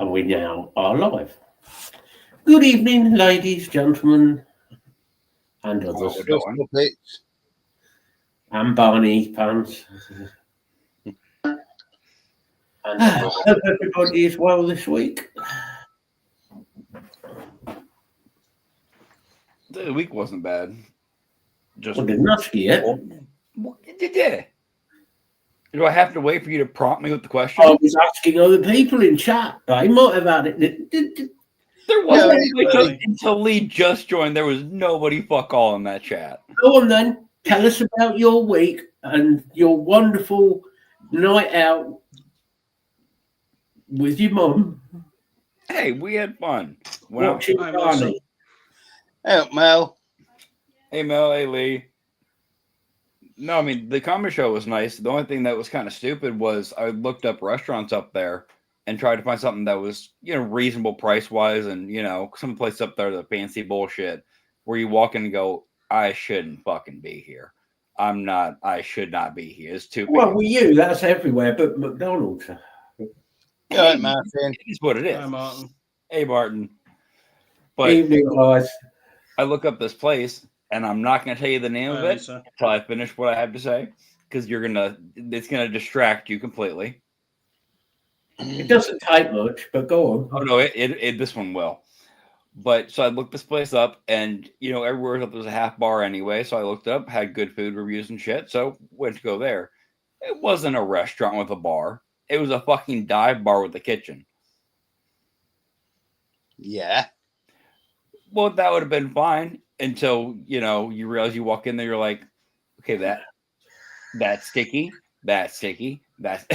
And we now are live. Good evening, ladies, gentlemen, and others. And Barney fans. I hope everybody is well this week. The week wasn't bad. Just didn't ask you yet. Yeah. Do I have to wait for you to prompt me with the question? I was asking other people in chat. I might have had it. There wasn't until Lee just joined. There was nobody fuck all in that chat. Go on then. Tell us about your week and your wonderful night out with your mum. Hey, we had fun. Watching Barney. Hey, Mel. Hey, Mel. Hey, Lee. No, I mean, the comedy show was nice. The only thing that was kind of stupid was I looked up restaurants up there and tried to find something that was, reasonable price-wise and, some place up there, the fancy bullshit, where you walk in and go, I shouldn't fucking be here. I should not be here. It's too big. Well, with you, that's everywhere, but McDonald's. Hey, Martin. It is what it is. Hi, Martin. Hey, Martin. But evening, guys. I look up this place, and I'm not going to tell you the name of it until I finish what I have to say, because it's going to distract you completely. It doesn't take much, but go on. Oh no, this one will. But so I looked this place up, and everywhere else was a half bar anyway. So I looked up, had good food reviews and shit. So went to go there. It wasn't a restaurant with a bar. It was a fucking dive bar with a kitchen. Yeah. Well, that would have been fine until you realize you walk in there, you're like, okay, that's sticky, that's sticky, that's.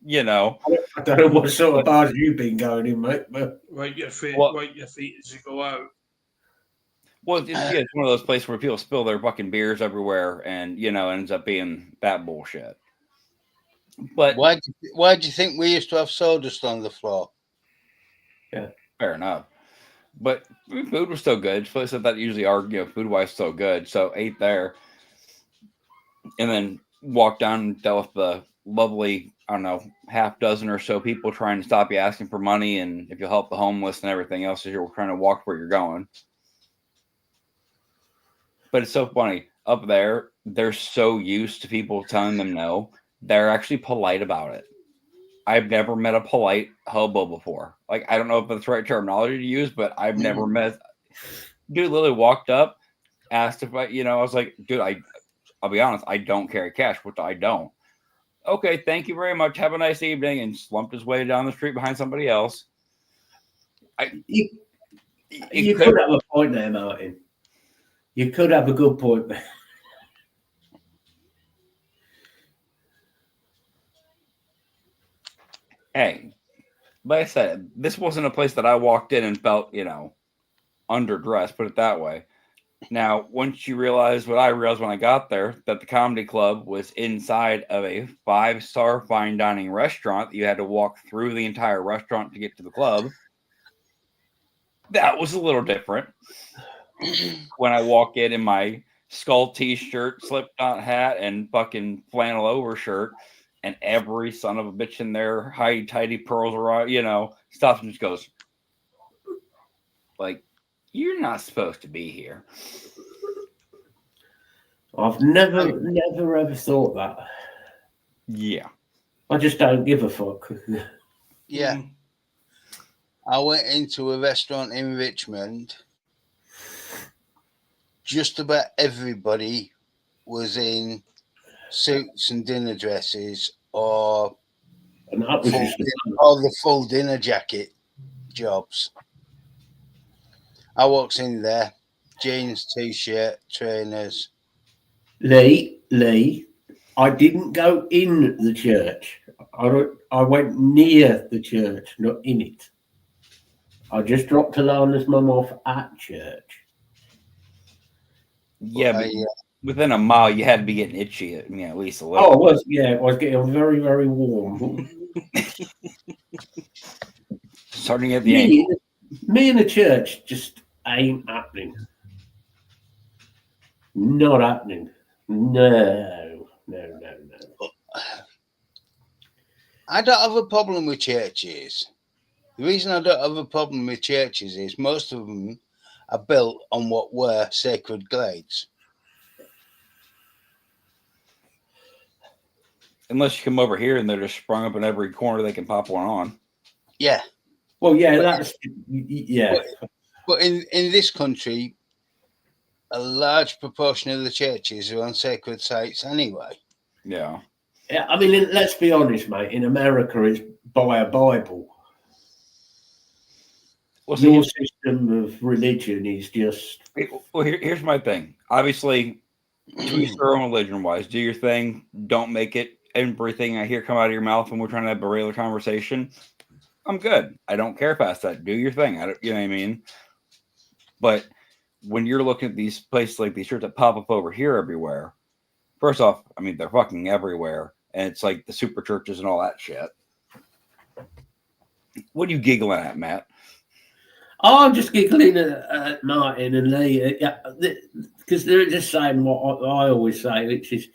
I don't know what sort of bars you've been going in, mate. But wait your feet as you go out. Well, it's one of those places where people spill their fucking beers everywhere, and ends up being that bullshit. But why do you think we used to have sawdust on the floor? Yeah, fair enough. But food was still good. Places that usually are, food wise, still good. So ate there, and then walked down and dealt with the lovely, I don't know, half dozen or so people trying to stop you asking for money and if you'll help the homeless and everything else as you're trying to walk where you're going. But it's so funny. Up there, they're so used to people telling them no, they're actually polite about it. I've never met a polite hobo before. Like, I don't know if that's the right terminology to use, but I've never met. Dude literally walked up, asked if I was like, dude, I'll be honest, I don't carry cash, which I don't. Okay, thank you very much. Have a nice evening, and slumped his way down the street behind somebody else. You could have a point there, Martin. You could have a good point there. Hey, like I said, this wasn't a place that I walked in and felt, underdressed, put it that way. Now, once you realize what I realized when I got there, that the comedy club was inside of a 5-star fine dining restaurant. You had to walk through the entire restaurant to get to the club. That was a little different. When I walk in my skull t-shirt, slip-knot hat, and fucking flannel overshirt, and every son of a bitch in there, high tidy pearls around, stops and just goes, like, you're not supposed to be here. I've never ever thought that. Yeah. I just don't give a fuck. Yeah. I went into a restaurant in Richmond. Just about everybody was suits and dinner dresses or the full dinner jacket jobs. I walked in there, jeans, t-shirt, trainers. Lee, I didn't go in the church. I went near the church, not in it. I just dropped Alana's mum off at church. Yeah, but within a mile, you had to be getting itchy, at least a little. Oh, I was getting very, very warm. Starting at the ankle. Me in the church just ain't happening. Not happening. No. I don't have a problem with churches. The reason I don't have a problem with churches is most of them are built on what were sacred glades. Unless you come over here and they're just sprung up in every corner they can pop one on. Yeah. Well, yeah, yeah. But in this country, a large proportion of the churches are on sacred sites anyway. Yeah. Yeah, I mean, let's be honest, mate. In America, it's by a Bible. Well, your system of religion is just. Well, here's my thing. Obviously, to each their own religion-wise. Do your thing. Don't make it everything I hear come out of your mouth when we're trying to have a regular conversation. I'm good. I don't care past that. Do your thing. You know what I mean? But when you're looking at these places like these churches that pop up over here everywhere, first off, I mean, they're fucking everywhere. And it's like the super churches and all that shit. What are you giggling at, Matt? Oh, I'm just giggling at Martin and Lee. Because they're just saying what I always say, which is,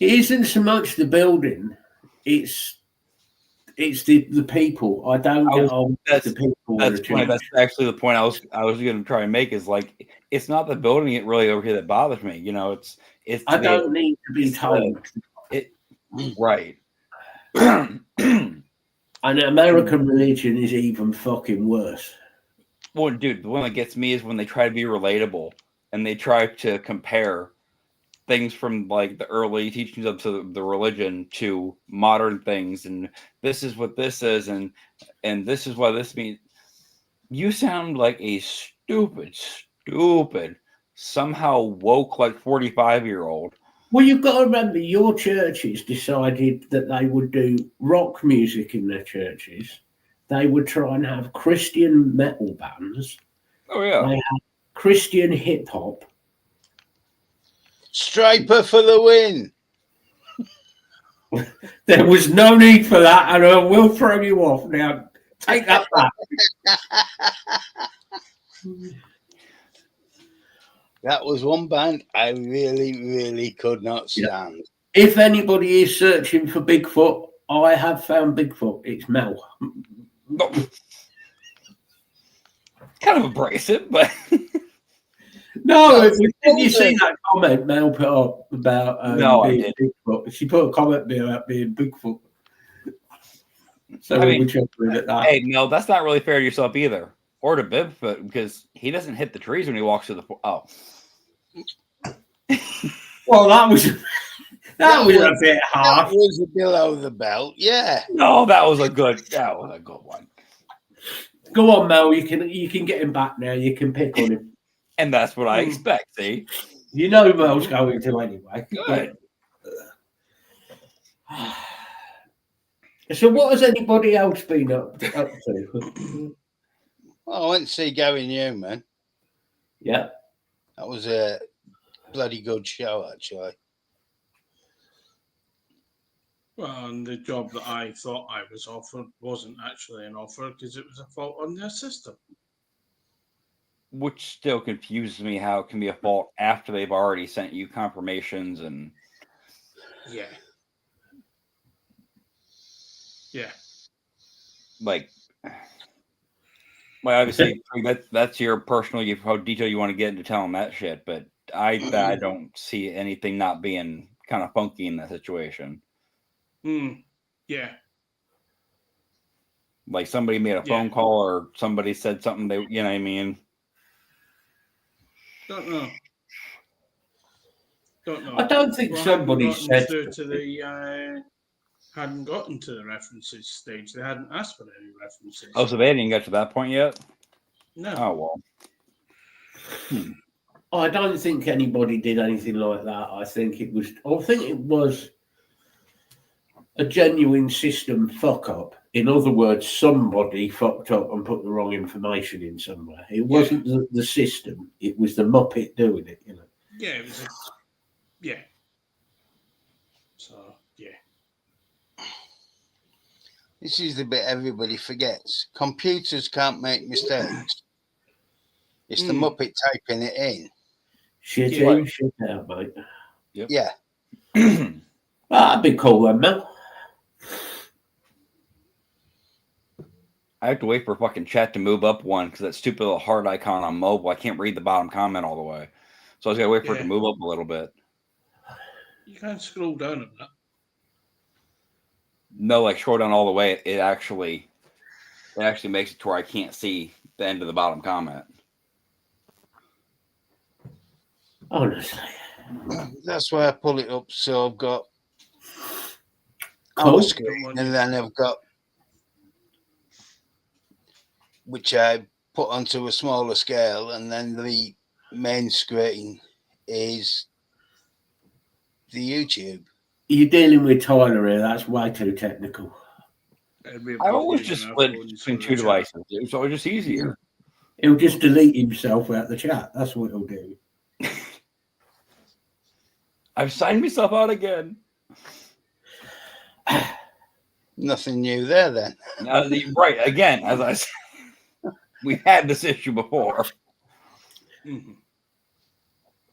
it isn't so much the building, it's the people. I don't get on the people. That's actually the point I was going to try and make is like, it's not the building it really over here that bothers me. You know, it's I don't need to be told. Right. And American religion is even fucking worse. Well, dude, the one that gets me is when they try to be relatable and they try to compare things from like the early teachings of the religion to modern things, and this is what this is, and this is what this means. You sound like a stupid, somehow woke like 45-year-old. Well, you've got to remember, your churches decided that they would do rock music in their churches. They would try and have Christian metal bands. Oh yeah, they had Christian hip hop. Striper for the win. There was no need for that, and I will throw you off now. Take that back. That was one band I really could not stand. Yeah. If anybody is searching for Bigfoot, I have found Bigfoot. It's Mel. Kind of abrasive, but no. Didn't you see that comment Mel put up about no, being Bigfoot? She put a comment about being Bigfoot. So I mean, hey, Mel, that's not really fair to yourself either, or to Bigfoot, because he doesn't hit the trees when he walks through the. Oh. Well, that was a bit harsh. That was below the belt, yeah. No, that was a good one. Go on, Mel. You can get him back now. You can pick on him. And that's what I expect, see? You know Mel's going to anyway. Good. So what has anybody else been up to? Well, I went to see Gary Newman. Yeah. That was a bloody good show, actually. Well, and the job that I thought I was offered wasn't actually an offer because it was a fault on their system. Which still confuses me how it can be a fault after they've already sent you confirmations and... Yeah. Yeah. Like... Well, obviously, that's your personal, how detailed you want to get into telling that shit, but I don't see anything not being kind of funky in that situation. Yeah. Like somebody made a phone call or somebody said something, you know what I mean? Don't know. I don't think somebody said hadn't gotten to the references stage. They hadn't asked for any references. Oh, so they hadn't got to that point yet? No. Oh, well. I don't think anybody did anything like that. I think it was a genuine system fuck up. In other words, somebody fucked up and put the wrong information in somewhere. It wasn't the system. It was the Muppet doing it, you know. Yeah, it was So, yeah. This is the bit everybody forgets. Computers can't make mistakes. It's the Muppet typing it in. Shit in, shit out, mate. Yep. Yeah. That'd be cool, then, Mel. I have to wait for fucking chat to move up one because that stupid little heart icon on mobile, I can't read the bottom comment all the way. So I was gotta wait for it to Yeah. move up a little bit. You can scroll down a bit. No, like scroll down all the way, it actually makes it to where I can't see the end of the bottom comment. Honestly. That's why I pull it up. So I've got Cool. our screen, and then I've got, which I put onto a smaller scale, and then the main screen is the YouTube. You're dealing with Tyler here. That's way too technical. I always just split between two devices. It's always just easier. He'll just delete himself out the chat. That's what he'll do. I've signed myself out again. Nothing new there then. Right, again, as I said, we've had this issue before. Mm-hmm.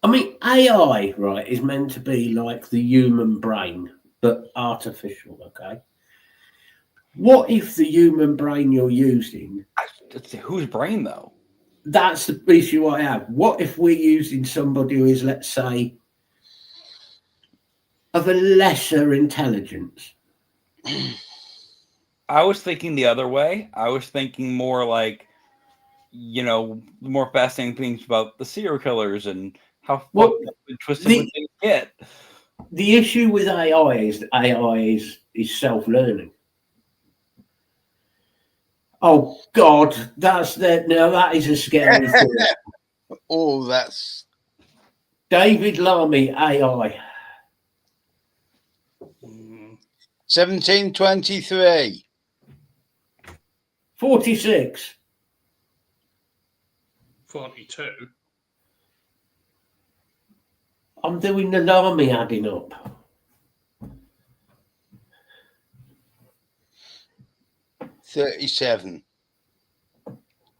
I mean, AI, right, is meant to be like the human brain, but artificial, okay? What if the human brain you're using... Whose brain, though? That's the issue I have. What if we're using somebody who is, let's say, of a lesser intelligence? I was thinking the other way. I was thinking more like, more fascinating things about the serial killers and how twisted would things get. The issue with AI is that AI is self-learning. Oh God, that's that. Now that is a scary thing. Oh, that's David Lamy AI. 1723. 46. 42. I'm doing the Lamy adding up. 37.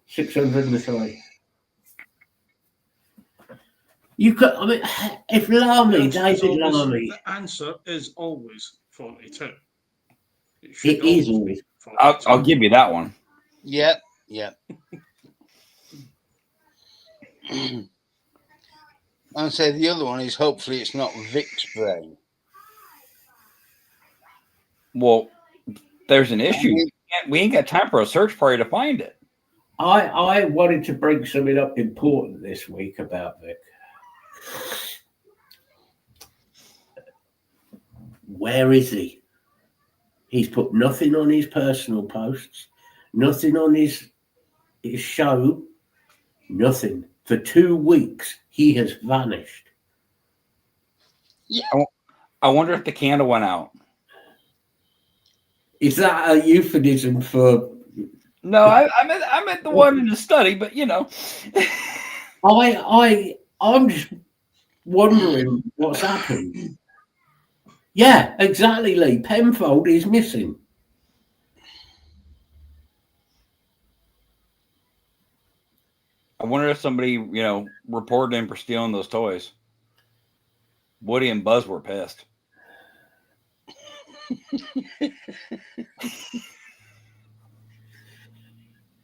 603. You could, I mean, if Lamy, David Lamy. The answer is always 42. It is always. I'll give you that one. Yep. I'd say the other one is hopefully it's not Vic's brain. Well, there's an issue. We ain't got time for a search party to find it. I wanted to bring something up important this week about Vic. Where is he? He's put nothing on his personal posts, nothing on his show, nothing. For 2 weeks, he has vanished. Yeah. I wonder if the candle went out. Is that a euphemism for? No, I meant the one in the study, but I'm just wondering what's happened. Yeah, exactly, Lee. Penfold is missing. I wonder if somebody, reported him for stealing those toys. Woody and Buzz were pissed.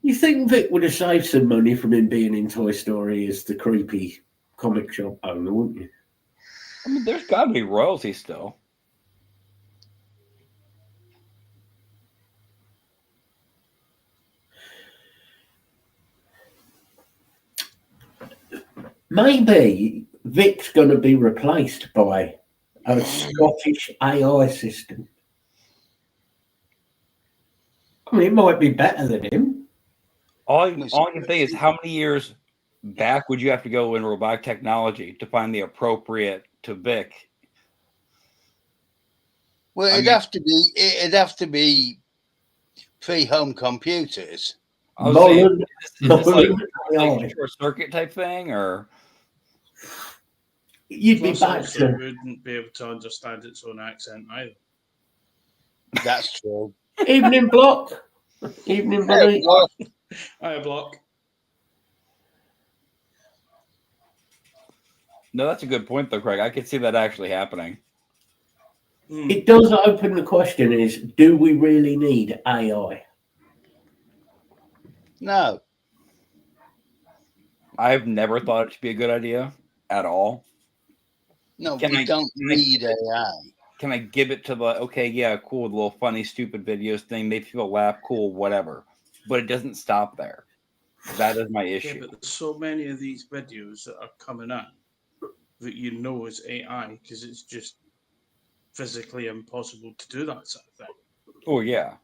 You think Vic would have saved some money from him being in Toy Story as the creepy comic shop owner, wouldn't you? I mean, there's got to be royalties still. Maybe Vic's going to be replaced by a Scottish AI system. I mean, it might be better than him. All I can think is how many years back would you have to go in robotic technology to find the appropriate to Vic? Well, it'd have to be pre-home computers. I was saying, is this like a short circuit type thing, or you'd be back also to wouldn't be able to understand its own accent either. That's true. evening block. Evening buddy. Hi, Block. no? That's a good point, though, Craig. I could see that actually happening. It does open the question: is do we really need AI? No. I've never thought it to be a good idea at all. No, Can we I- don't can I- need AI. Can I give it to the okay, yeah, cool, the little funny, stupid videos thing, make people laugh, cool, whatever. But it doesn't stop there. That is my Yeah, issue. but there's so many of these videos that are coming out that you know is AI because it's just physically impossible to do that sort of thing. Oh yeah.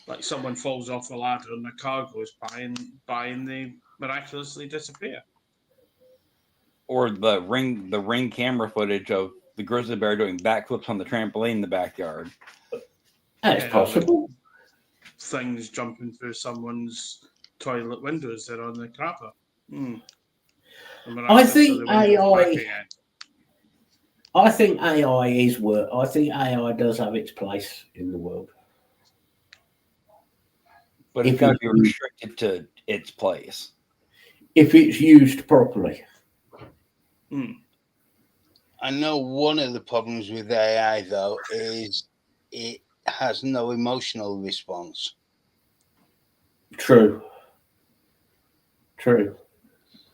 Like someone falls off a ladder and the car goes by and they miraculously disappear. Or the ring camera footage of the grizzly bear doing backflips on the trampoline in the backyard. That's Yeah, possible. Things jumping through someone's toilet windows there on the crapper. I think AI is work. I think AI does have its place in the world. But it's If got to it- be restricted to its place. If it's used properly. I know one of the problems with AI, though, is it has no emotional response. True.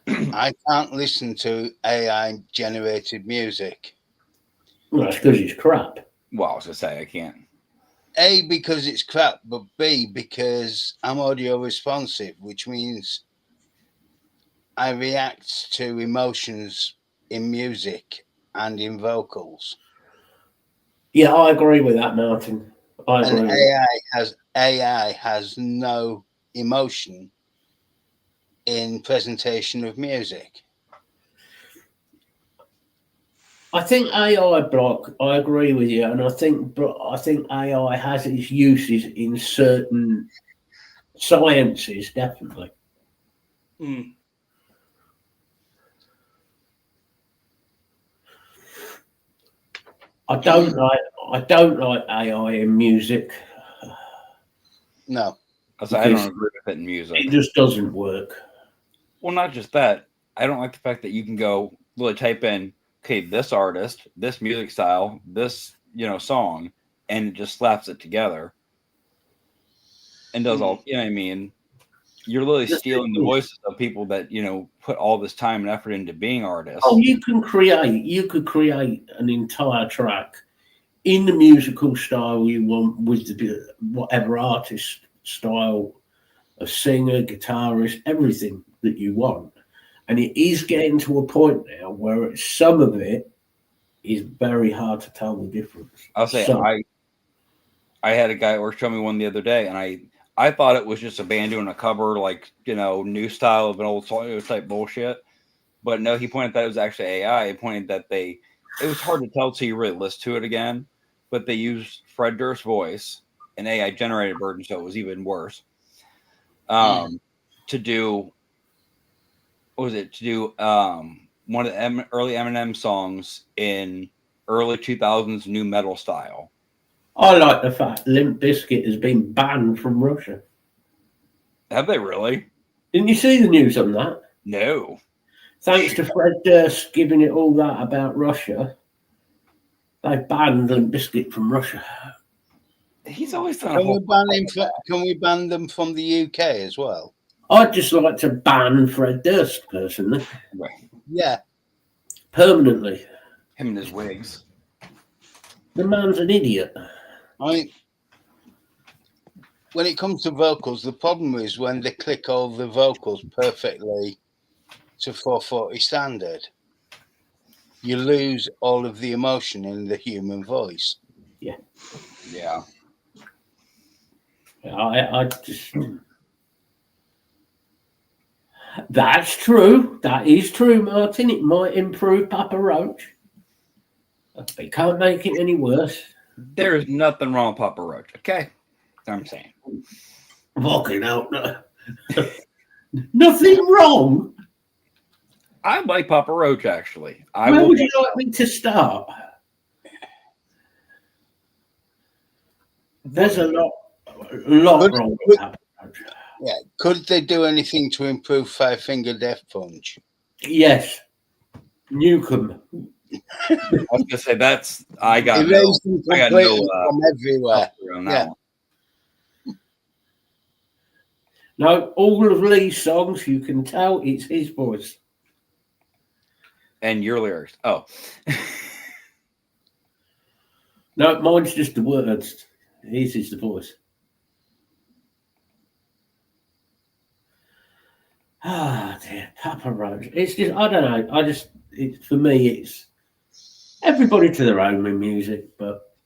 I can't listen to AI generated music. Well, that's because it's crap. Well, I was gonna say I can't. A, because it's crap, but B, because I'm audio responsive, which means I react to emotions in music and in vocals. Yeah, I agree with that, Martin. I agree. And with AI has no emotion in presentation of music. I think AI block. I agree with you, and I think AI has its uses in certain sciences, definitely. I don't like AI in music. No. I don't agree with it in music. It just doesn't work. Well, not just that. I don't like the fact that you can go really type in, okay, this artist, this music style, this song, and it just slaps it together and does all. You know what I mean? You're literally stealing the voices of people that put all this time and effort into being artists. Oh, you could create an entire track in the musical style you want with whatever artist style, a singer, guitarist, everything that you want. And it is getting to a point now where some of it is very hard to tell the difference. I'll say I had a guy or show me one the other day, and I thought it was just a band doing a cover, like new style of an old song type bullshit. But no, he pointed that it was actually AI. He pointed that it was hard to tell till you really listen to it again. But they used Fred Durst's voice, an AI generated version, so it was even worse. To do, what was it? To do one of the early Eminem songs in early 2000s new metal style. I like the fact Limp Bizkit has been banned from Russia. Have they really? Didn't you see the news on that? No. Thanks to Fred Durst giving it all that about Russia, they banned Limp Bizkit from Russia. He's always done. Can we ban them from the UK as well? I'd just like to ban Fred Durst personally. Right. Yeah. Permanently. Him and his wigs. The man's an idiot. I mean, when it comes to vocals, the problem is when they click all the vocals perfectly to 440 standard, you lose all of the emotion in the human voice. Yeah. Yeah. I just. That's true. That is true, Martin. It might improve Papa Roach. They can't make it any worse. There's nothing wrong with Papa Roach, okay? That's what I'm saying. Fucking hell, no. Nothing wrong. I like Papa Roach, actually. Where would you like me to start? There's a lot wrong with Papa Roach. Yeah. Could they do anything to improve Five Finger Death Punch? Yes. Newcomb. I was going to say, I got Erase them completely from everywhere. Yeah. No, all of Lee's songs, you can tell it's his voice. And your lyrics. Oh. No, mine's just the words. His is the voice. Ah, dear, Papa Roach. It's just, I don't know. For me, it's everybody to their own with music, but.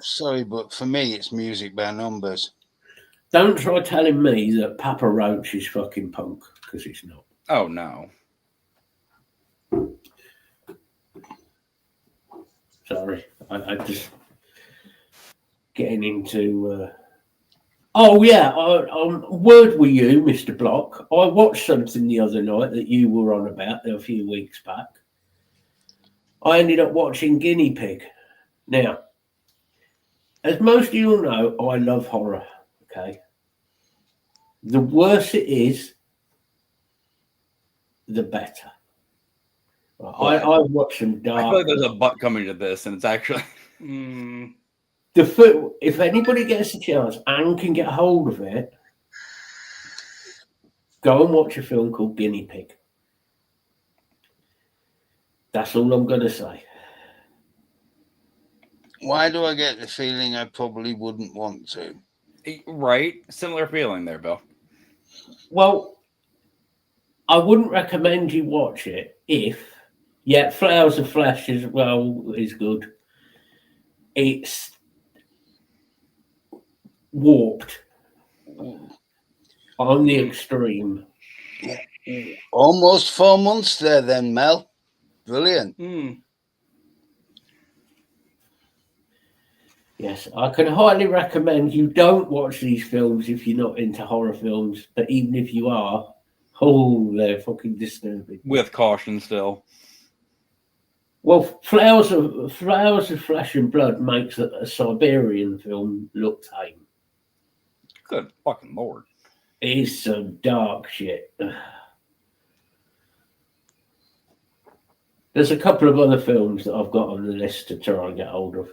Sorry, but for me, it's music by numbers. Don't try telling me that Papa Roach is fucking punk, because it's not. Oh, no. Sorry. I just getting into. Oh, yeah. Word with you, Mr. Block. I watched something the other night that you were on about a few weeks back. I ended up watching Guinea Pig. Now, as most of you know, I love horror, okay? The worse it is, the better. I've watched some dark... I feel like there's a butt coming to this, and it's actually... If anybody gets a chance and can get hold of it, go and watch a film called Guinea Pig. That's all I'm going to say. Why do I get the feeling I probably wouldn't want to? Right? Similar feeling there, Bill. Well, I wouldn't recommend you watch it if... Yeah, Flowers of Flesh as well is good. It's warped on the extreme. Almost 4 months there then, Mel. Brilliant. Yes, I can highly recommend you don't watch these films if you're not into horror films, but even if you are, they're fucking disturbing. With caution still. Well, Flowers of Flesh and Blood makes a Siberian film look tame. Good fucking Lord. It is some dark shit. There's a couple of other films that I've got on the list to try and get hold of.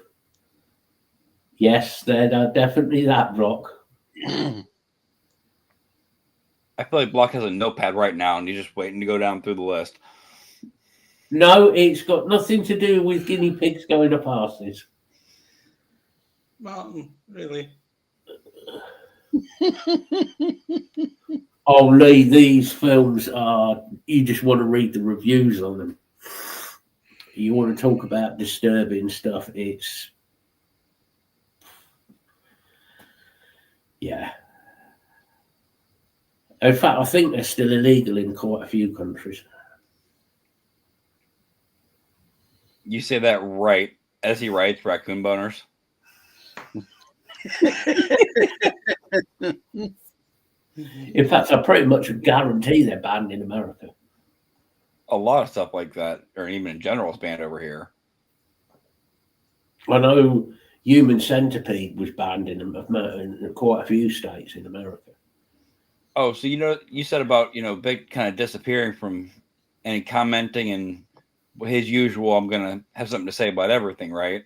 Yes, they're definitely that, Rock. I feel like Block has a notepad right now, and he's just waiting to go down through the list. No, it's got nothing to do with guinea pigs going up arses. Martin, really? Oh, Lee, these films are... You just want to read the reviews on them. You want to talk about disturbing stuff, it's... Yeah. In fact, I think they're still illegal in quite a few countries. You say that right as he writes Raccoon Boners. In fact, I pretty much guarantee they're banned in America. A lot of stuff like that, or even in general, is banned over here. I know Human Centipede was banned in quite a few states in America. Oh, so you said about Big kind of disappearing from any commenting and his usual. I'm gonna have something to say about everything, right?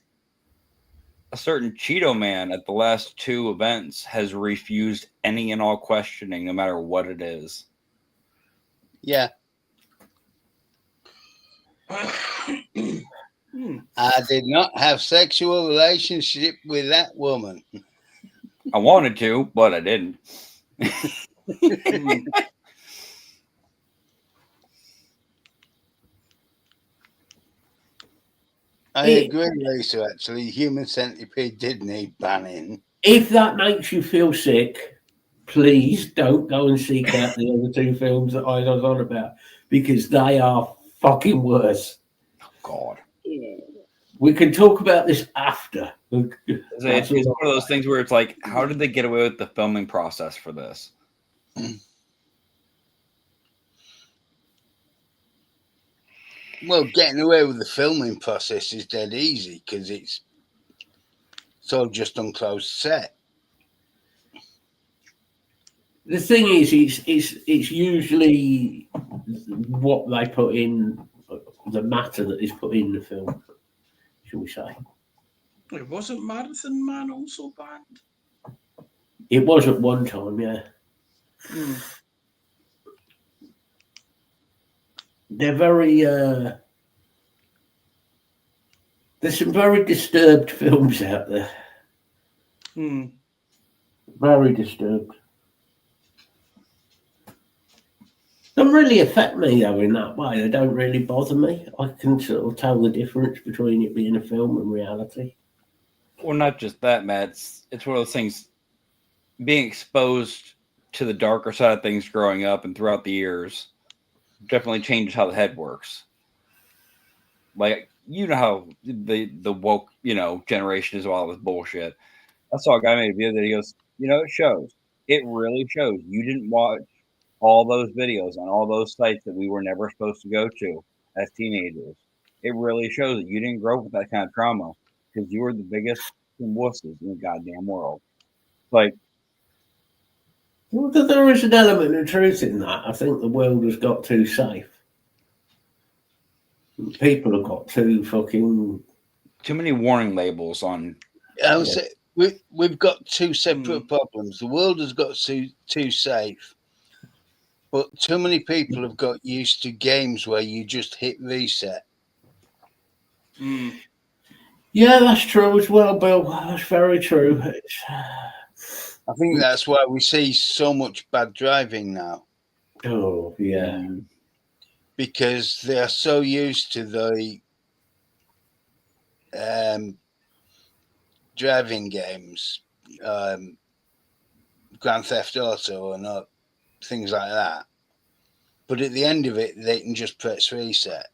A certain Cheeto Man at the last 2 events has refused any and all questioning, no matter what it is. Yeah. I did not have sexual relationship with that woman. I wanted to, but I didn't. I agree, Lisa, actually. Human Centipede did need banning. If that makes you feel sick, please don't go and seek out the other 2 films that I was on about, because they are fucking worse. Oh, God. We can talk about this after. It's one of those things where it's like, how did they get away with the filming process for this? Well, getting away with the filming process is dead easy because it's all just unclosed set. The thing is, it's usually what they put in, the matter that is put in the film, shall we say. It wasn't Marathon Man also banned? It was at one time, yeah. Mm. They're very. There's some very disturbed films out there. Mm. Very disturbed. Don't really affect me though in that way. They don't really bother me. I can sort of tell the difference between it being a film and reality. Well, not just that, Matt. It's one of those things. Being exposed to the darker side of things growing up and throughout the years definitely changes how the head works. Like, you know how the woke, generation is all this bullshit. I saw a guy made a video that he goes, it shows. It really shows. You didn't watch all those videos on all those sites that we were never supposed to go to as teenagers. It really shows that you didn't grow up with that kind of trauma because you were the biggest wusses in the goddamn world. Like, Well, there is an element of truth in that. I think the world has got too safe. People have got too fucking. too many warning labels on. I would say we've got two separate problems. The world has got too safe, but too many people have got used to games where you just hit reset. Mm. Yeah, that's true as well, Bill. That's very true. I think that's why we see so much bad driving now, Oh, yeah. because they are so used to the driving games, Grand Theft Auto and things like that. But at the end of it, they can just press reset.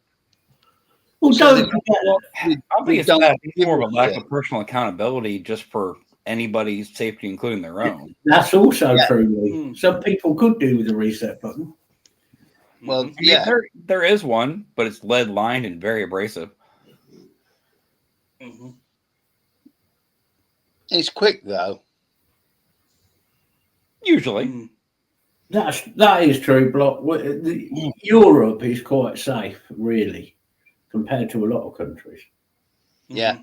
Well, So don't forget. I don't think it's that. It's more of a lack of personal accountability just for anybody's safety, including their own. That's also Yeah. true, Lee. Some people could do with the reset button. Well, I mean, yeah, there is one, but it's lead lined and very abrasive. Mm-hmm. it's quick though. Usually. Mm. That is true, Block. Europe is quite safe, really, compared to a lot of countries. Yeah.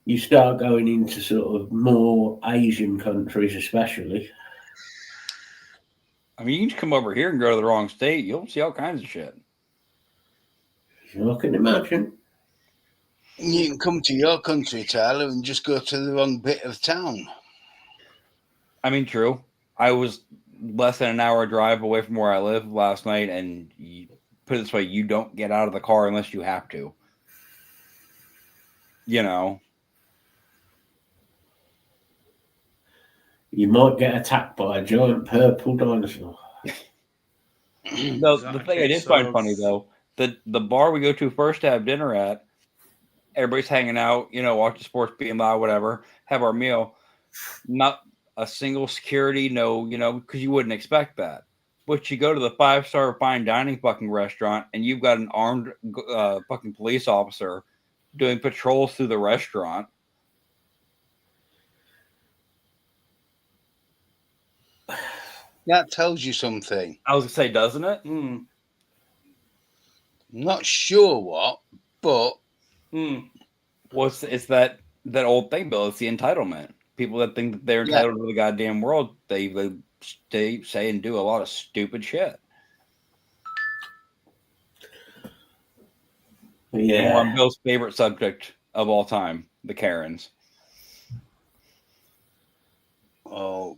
You start going into sort of more Asian countries, especially. I mean, you can come over here and go to the wrong state. You'll see all kinds of shit. I can imagine. You can come to your country, Tyler, and just go to the wrong bit of town. I mean, true. I was less than an hour drive away from where I live last night, and put it this way, you don't get out of the car unless you have to. You might get attacked by a giant purple dinosaur. No, the thing I did find funny, though, the bar we go to first to have dinner at, everybody's hanging out, watch the sports, being loud, whatever, have our meal. Not a single security, no, because you wouldn't expect that. But you go to the 5-star fine dining fucking restaurant and you've got an armed fucking police officer doing patrols through the restaurant. That tells you something. I was going to say, doesn't it? Mm. Not sure what, but Well, it's that old thing, Bill. It's the entitlement. People that think that they're entitled to the goddamn world, they say and do a lot of stupid shit. Yeah. More on Bill's favorite subject of all time, the Karens. oh,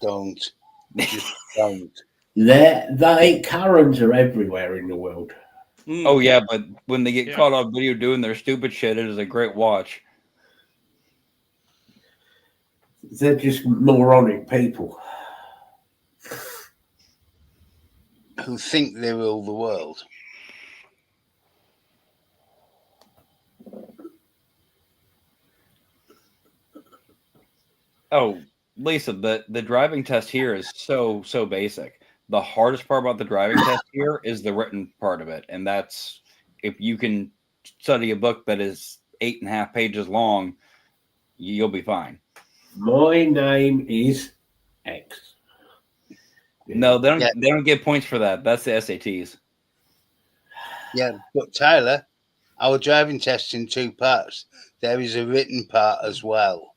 don't. Just don't. Karens are everywhere in the world. Oh yeah, but when they get caught on video doing their stupid shit, it is a great watch. They're just moronic people Who think they rule the world. Oh, Lisa, the driving test here is so basic. The hardest part about the driving test here is the written part of it, and that's if you can study a book that is 8.5 pages long, you'll be fine. My name is X. No, they don't get points for that. That's the SATs. Yeah, but Tyler, our driving test in 2 parts. There is a written part as well.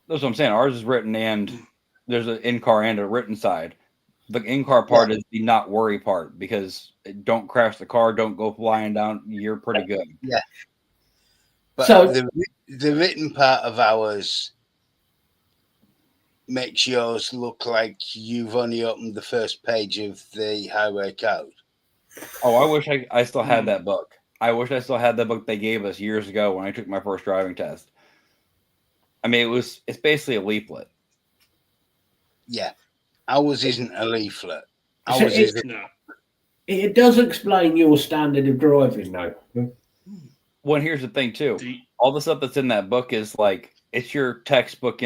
That's what I'm saying. Ours is written, and there's an in-car and a written side. The in-car part is the not worry part, because don't crash the car, don't go flying down. You're pretty good. Yeah. But So- the written part of ours makes yours look like you've only opened the first page of the highway code. Oh, I wish I still had that book. I wish I still had the book they gave us years ago when I took my first driving test. I mean, it's basically a leaflet. Yeah. Ours isn't a leaflet. So Ours is No. it does explain your standard of driving, though. Well, here's the thing too. The, All the stuff that's in that book is like, it's your textbook,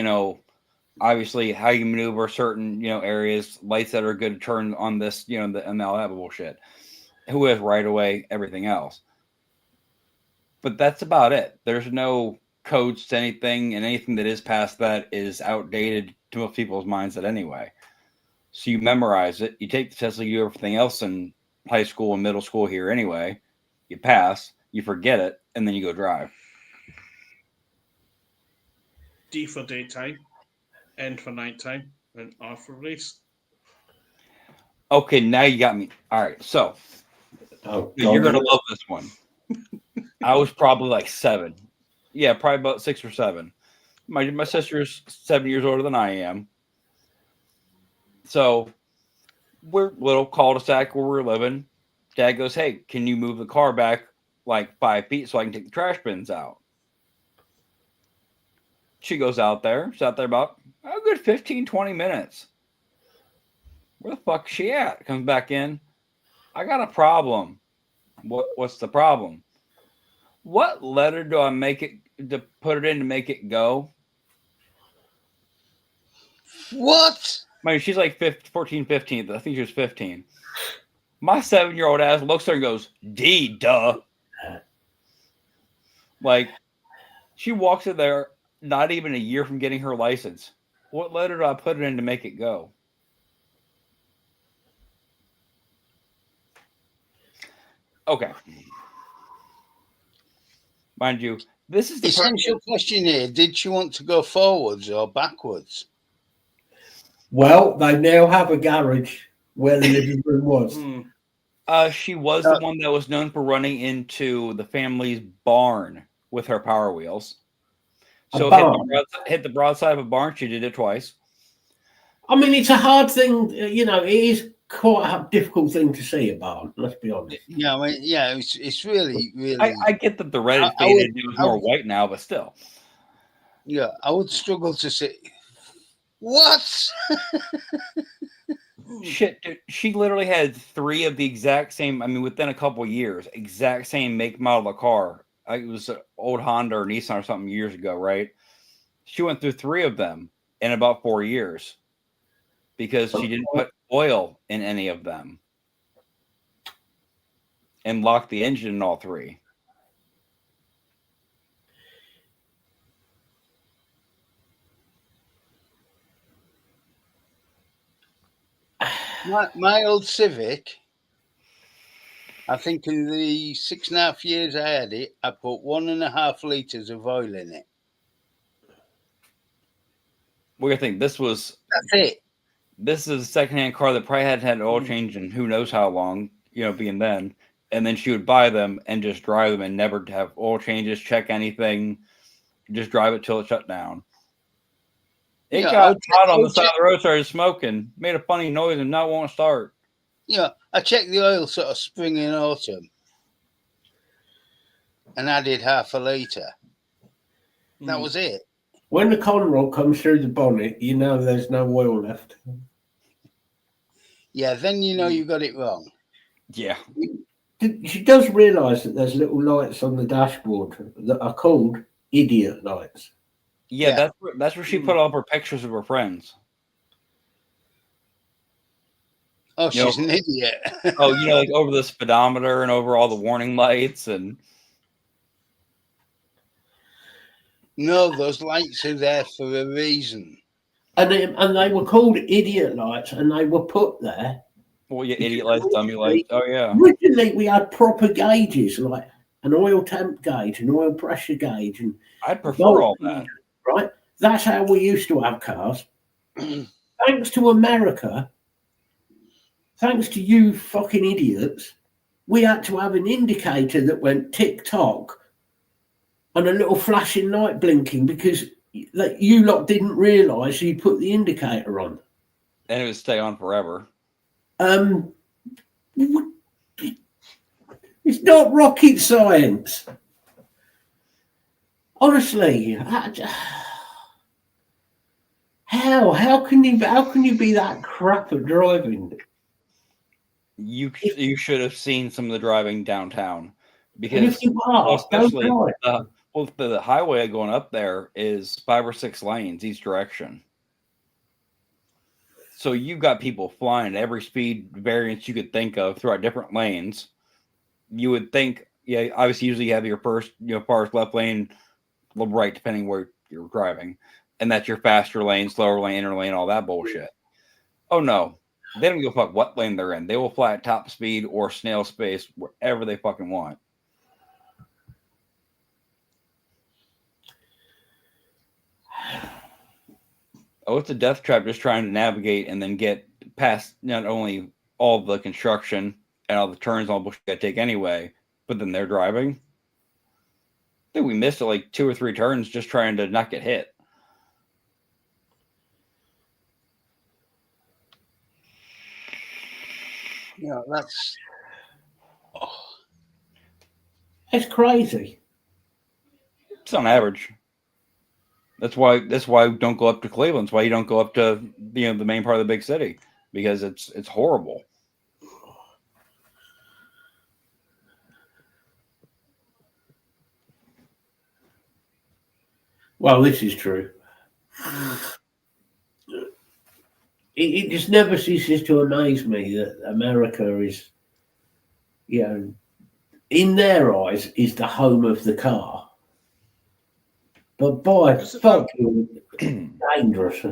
obviously how you maneuver certain, areas, lights that are good to turn on this, and all that bullshit. Who has right away, everything else. But that's about it. There's no codes to anything, and anything that is past that is outdated to most people's mindset anyway. So you memorize it, you take the test like you do everything else in high school and middle school here anyway. You pass, you forget it, and then you go drive. D for daytime, N for nighttime, and R for race. Okay, now you got me. All right, so Oh, you're God. gonna love this one. I was probably like 7. Yeah, probably about 6 or 7. My sister's 7 years older than I am. So we're little cul-de-sac where we're living. Dad goes, "Hey, can you move the car back like 5 feet so I can take the trash bins out?" She goes out there. She's out there about a good 15, 20 minutes. Where the fuck is she at? Comes back in. "I got a problem." What's the problem? "What letter do I make it to put it in to make it go?" what? I mean, she's like 14, 15. I think she was 15. My 7-year-old ass looks at her and goes, "D, duh." Like, she walks in there not even a year from getting her license. "What letter do I put it in to make it go?" Okay. Mind you, this is the Essential question here. Did she want to go forwards or backwards? Well, they now have a garage where the living room was. She was the one that was known for running into the family's barn with her Power Wheels. So hit the broadside of a barn. She did it twice. I mean, it's a hard thing, it is quite a difficult thing to see a barn, let's be honest. Yeah, I mean, yeah, it's really, really. I get that the red is faded, it was more white now, but still. Yeah, I would struggle to see. What? Shit, dude, she literally had 3 of the exact same. I mean, within a couple of years, exact same make, model of car. It was an old Honda or Nissan or something years ago, right? She went through 3 of them in about 4 years because she didn't put oil in any of them and locked the engine in all 3. My old Civic, I think in the 6.5 years I had it, I put 1.5 liters of oil in it. What do you think? That's it. This is a secondhand car that probably hadn't had an oil change in who knows how long, being then. And then she would buy them and just drive them and never have oil changes, check anything, just drive it till it shut down. It got hot on the side of the road, started smoking, made a funny noise and not want to start. Yeah, I checked the oil sort of spring and autumn and added 0.5 liter. That was it. When the conroll comes through the bonnet, there's no oil left. Yeah, then you got it wrong. Yeah. She does realise that there's little lights on the dashboard that are called idiot lights. Yeah, that's where she put all of her pictures of her friends. Oh, she's an idiot. Like over the speedometer and over all the warning lights and. No, those lights are there for a reason. And they were called idiot lights, and they were put there. Well, yeah, idiot lights, dummy lights. Oh, yeah. Originally, we had proper gauges, like an oil temp gauge, an oil pressure gauge. And I'd prefer all that. Right? That's how we used to have cars. Thanks to America, thanks to you fucking idiots, we had to have an indicator that went tick-tock and a little flashing light blinking because you lot didn't realise you put the indicator on. And it would stay on forever. It's not rocket science. Honestly, how can you be that crap at driving? You should have seen some of the driving downtown, because And if you are, especially don't drive. the highway going up there is 5 or 6 lanes each direction. So you've got people flying at every speed variance you could think of throughout different lanes. You would think, yeah, obviously usually you have your first, first left lane, right, depending where you're driving, and that's your faster lane, slower lane, inner lane, all that bullshit. Oh no, they don't give a fuck what lane they're in. They will fly at top speed or snail space wherever they fucking want. Oh, it's a death trap just trying to navigate and then get past not only all the construction and all the turns, all the bullshit you gotta take anyway, but then they're driving. I think we missed it like 2 or 3 turns just trying to not get hit. Yeah, that's It's crazy. It's on average. That's why we don't go up to Cleveland. That's why you don't go up to the main part of the big city, because it's horrible. Well, this is true. It just never ceases to amaze me that America is, in their eyes, is the home of the car. But boy, it's fucking dangerous.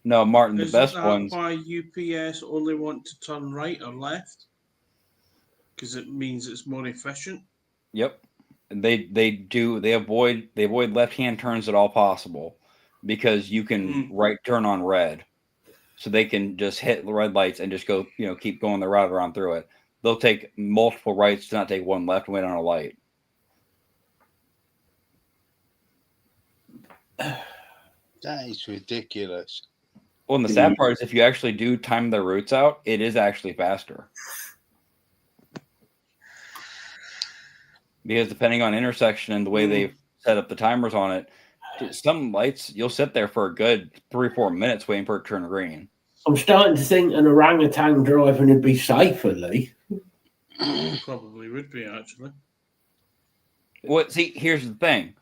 No, Martin, the Isn't best that ones. why UPS only want to turn right or left? Because it means it's more efficient. Yep, they avoid left-hand turns at all possible, because you can right turn on red, so they can just hit the red lights and just go, keep going the route around through it. They'll take multiple rights to not take one left and wait on a light. That is ridiculous. Well, and the sad part is if you actually do time their routes out, it is actually faster. Because depending on intersection and the way they've set up the timers on it, some lights, you'll sit there for a good 3-4 minutes waiting for it to turn green. I'm starting to think an orangutan driving would be safer, Lee. Probably would be, actually. Well, see, here's the thing.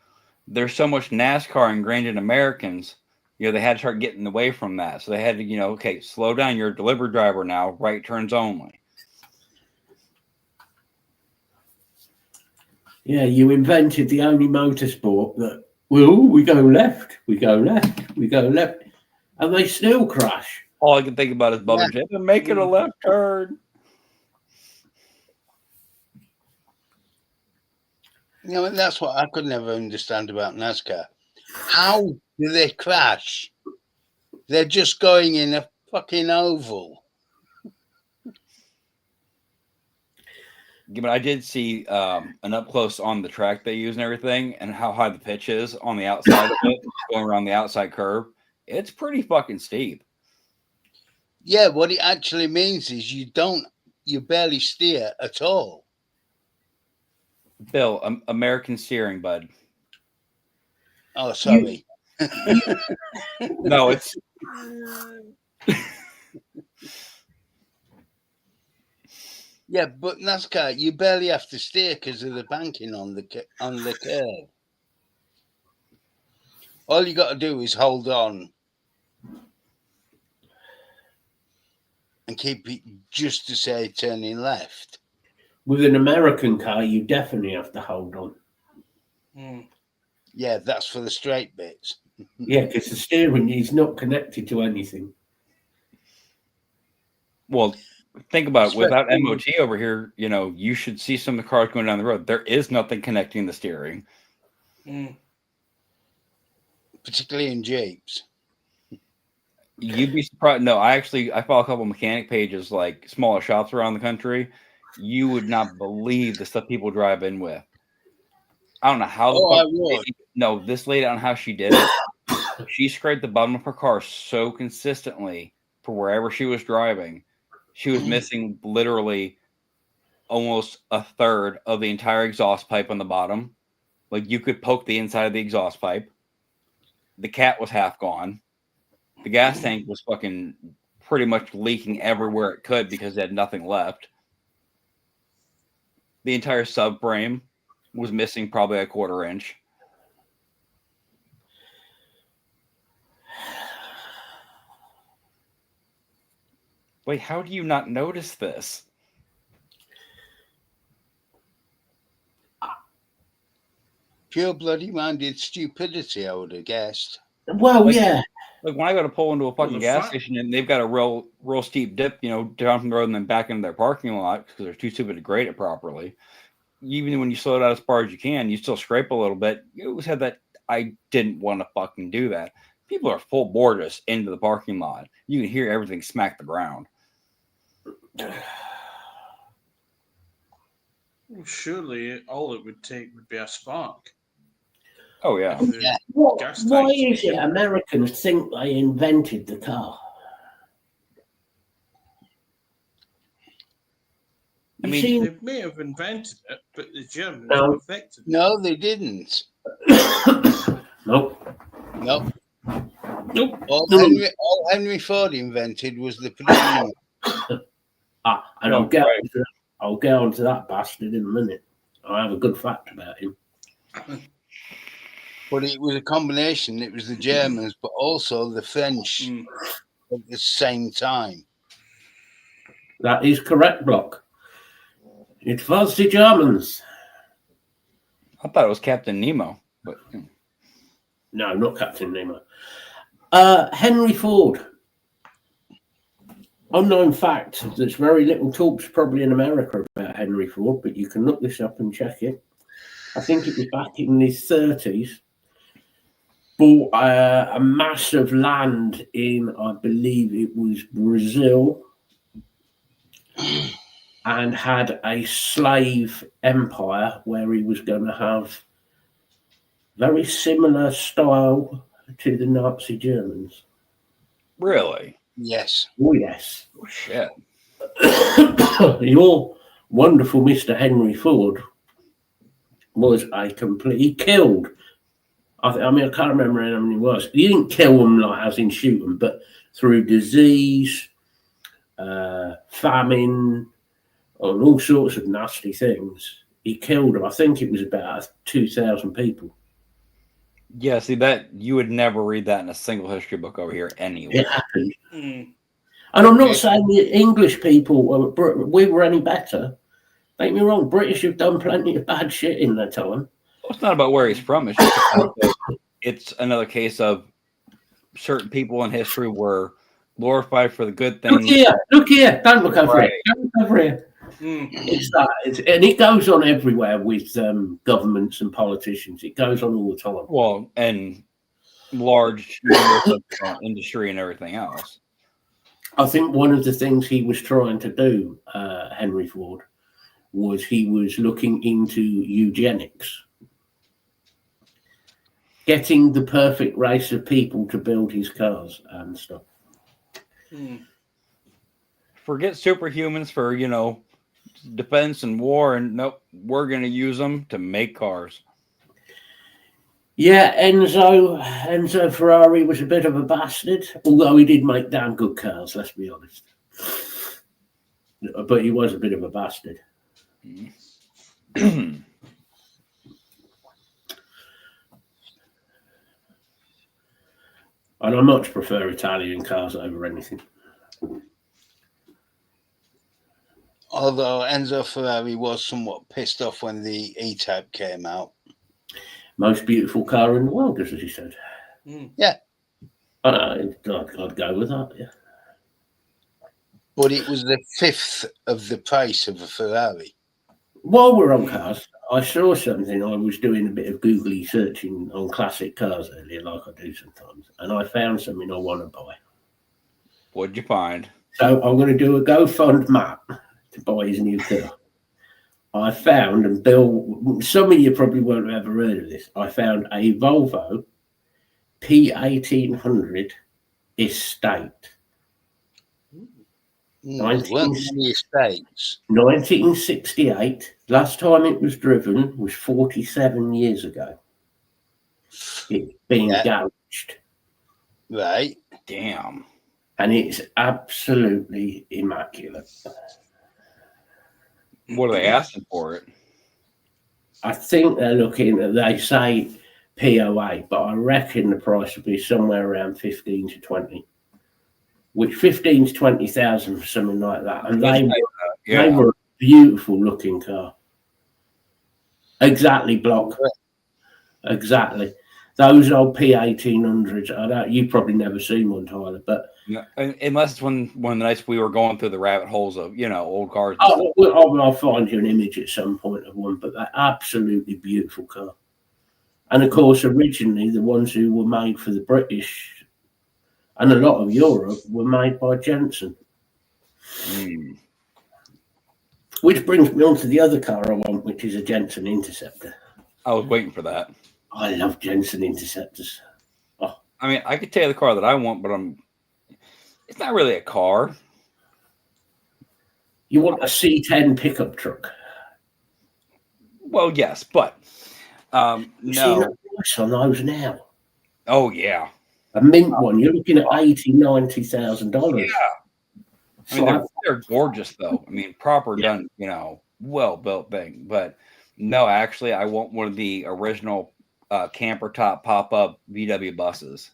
There's so much NASCAR ingrained in Americans, they had to start getting away from that. So they had to, okay, slow down. You're a delivery driver now, right turns only. Yeah, you invented the only motorsport that, we go left, we go left, we go left, and they still crash. All I can think about is Bubba J. They're making a left turn. And that's what I could never understand about NASCAR. How do they crash? They're just going in a fucking oval. But I did see an up close on the track they use and everything, and how high the pitch is on the outside of it, going around the outside curve. It's pretty fucking steep. Yeah, what it actually means is you barely steer at all. Bill, American steering, bud. Oh, sorry. No, it's yeah, but NASCAR, you barely have to steer because of the banking on the curve. All you got to do is hold on and keep it just to say turning left. With an American car, you definitely have to hold on. Yeah, that's for the straight bits. Yeah, because the steering is not connected to anything. Well, think about it. Without MOT over here, you should see some of the cars going down the road. There is nothing connecting the steering. particularly in Jeeps. You'd be surprised. No, I follow a couple mechanic pages, like smaller shops around the country. You would not believe the stuff people drive in with. I don't know how the I fuck. would. No, this lady, I don't know how she did it. She scraped the bottom of her car so consistently for wherever she was driving. She was missing literally almost a third of the entire exhaust pipe on the bottom. Like, you could poke the inside of the exhaust pipe. The cat was half gone. The gas tank was fucking pretty much leaking everywhere it could because it had nothing left. The entire subframe was missing probably a 1/4 inch. Wait, how do you not notice this? Pure bloody minded stupidity, I would have guessed. Well, Like- yeah. Like, when I go to pull into a fucking the gas fact- station and they've got a real steep dip, down from the road and then back into their parking lot because they're too stupid to grade it properly. Even when you slow it out as far as you can, you still scrape a little bit. You always had that. I didn't want to fucking do that. People are full bore just into the parking lot. You can hear everything smack the ground. Well, surely all it would take would be a spark. Oh yeah. If the Yeah. gas Why tanks- is it Americans think they invented the car? I You mean, see- They may have invented it, but the Germans No. perfected it. No, they didn't. Nope. No. Nope. All Henry Ford invented was the production. And I'll get on to that bastard in a minute. I have a good fact about him. But it was a combination. It was the Germans, but also the French Mm. at the same time. That is correct, Block. It was the Germans. I thought it was Captain Nemo, but No, not Captain Nemo. Henry Ford. Unknown fact. There's very little talks probably in America about Henry Ford, but you can look this up and check it. I think it was back in his 30s. Bought a mass of land in, I believe it was Brazil, and had a slave empire where he was going to have very similar style to the Nazi Germans. really, Yes. Oh, yes. oh, shit. Your wonderful Mr. Henry Ford was a complete. He killed. I can't remember how many it was. He didn't kill them like as in shoot them, but through disease, famine, and all sorts of nasty things. He killed them. I think it was about 2,000 people. Yeah, see that you would never read that in a single history book over here anyway. It happened. Mm. And I'm not saying the English people, we were any better. Don't get me wrong, British have done plenty of bad shit in their time. It's not about where he's from. It's just the fact that it's another case of certain people in history were glorified for the good Look things. here, don't look over Right. here. Don't look over here. Mm. It's that, and it goes on everywhere with governments and politicians. It goes on all the time. Well, and large numbers of industry and everything else. I think one of the things he was trying to do, Henry Ford, was he was looking into eugenics, getting the perfect race of people to build his cars and stuff. Mm. Forget superhumans for, defense and war, and nope, we're going to use them to make cars. Yeah, Enzo Ferrari was a bit of a bastard, although he did make damn good cars, let's be honest. But he was a bit of a bastard. And I much prefer Italian cars over anything. Although Enzo Ferrari was somewhat pissed off when the E-Type came out. Most beautiful car in the world, as he said. Mm. Yeah. I'd go with that, yeah. But it was the fifth of the price of a Ferrari. While we're on cars, I saw something. I was doing a bit of googly searching on classic cars earlier, like I do sometimes, and I found something I want to buy. What'd you find? So I'm going to do a GoFundMe to buy his new car. I found, and Bill, some of you probably won't have ever heard of this. I found a Volvo P1800 Estate. Many estates. 1968. Last time it was driven was 47 years ago. It's been gouged. Right. Damn. And it's absolutely immaculate. What are they asking for it? I think they're looking at, they say POA, but I reckon the price will be somewhere around 15 to 20. Which 15 to 20,000 for something like that. And they were a beautiful looking car. Exactly, Block. Exactly. Those old P1800s, you've probably never seen one, Tyler, but no, unless it's one of the nights we were going through the rabbit holes of, old cars. I'll find you an image at some point of one, but they're absolutely beautiful car. And of course, originally the ones who were made for the British and a lot of Europe were made by Jensen. Which brings me on to the other car I want, which is a Jensen Interceptor. I was waiting for that. I love Jensen Interceptors. Oh. I mean, I could tell you the car that I want, but it's not really a car. You want a C10 pickup truck? Well, yes, but no. See the price on those now? Oh, yeah. A mint one, you're looking at $80,000-$90,000. Yeah. I mean, they're gorgeous, though. I mean, proper done, well-built thing. But no, actually, I want one of the original camper top pop-up VW buses.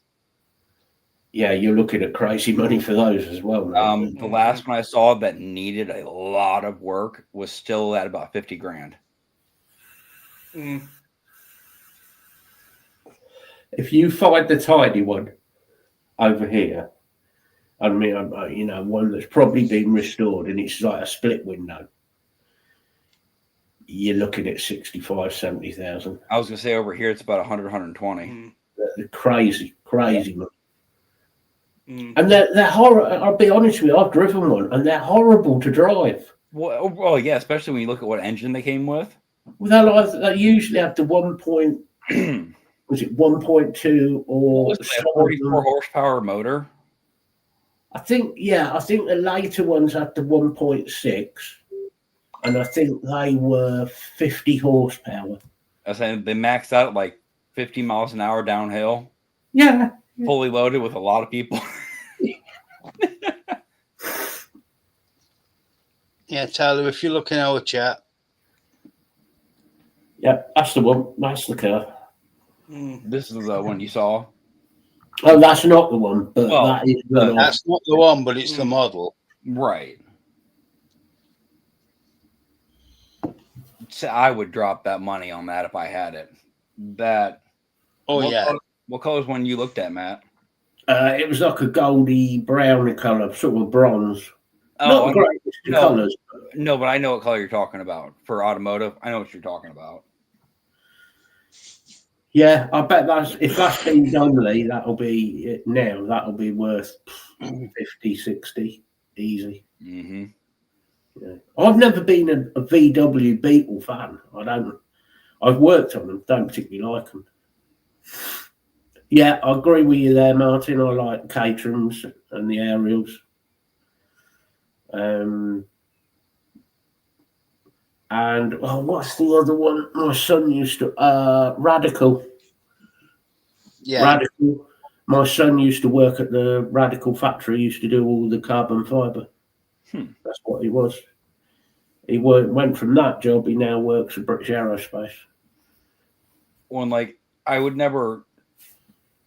Yeah, you're looking at crazy money for those as well. The last one I saw that needed a lot of work was still at about 50 grand. If you find the tiny one over here, I mean, one that's probably been restored and it's like a split window, you're looking at 65,000-70,000. I was going to say over here, it's about 100, 120. Crazy money. And they're horrible. I'll be honest with you, I've driven one and they're horrible to drive. Well, yeah, especially when you look at what engine they came with. Well, they usually have the 1.2 or was it, 44 horsepower motor? I think the later ones had the 1.6, and I think they were 50 horsepower. I was saying they maxed out at like 50 miles an hour downhill. Yeah. Fully loaded with a lot of people. Yeah, Tyler, if you're looking at our chat. Yeah, that's the one. That's the car. This is the one you saw. Oh, that's not the one, but that is the one. That's not the one, but it's the model. Right. So I would drop that money on that if I had it. What color is one you looked at, Matt? It was like a goldy brown color, sort of bronze. Oh, not great colors. No, but I know what color you're talking about for automotive. I know what you're talking about. Yeah, I bet if that's been done, Lee, that'll be it now. That'll be worth 50, 60 easy. Mm-hmm. Yeah. I've never been a VW Beetle fan. I've worked on them, don't particularly like them. Yeah, I agree with you there, Martin. I like Caterhams and the Ariels. And what's the other one? My son used to Radical. Yeah, Radical. My son used to work at the Radical factory. He used to do all the carbon fibre. That's what he was. He went from that job. He now works at British Aerospace. Well, I would never.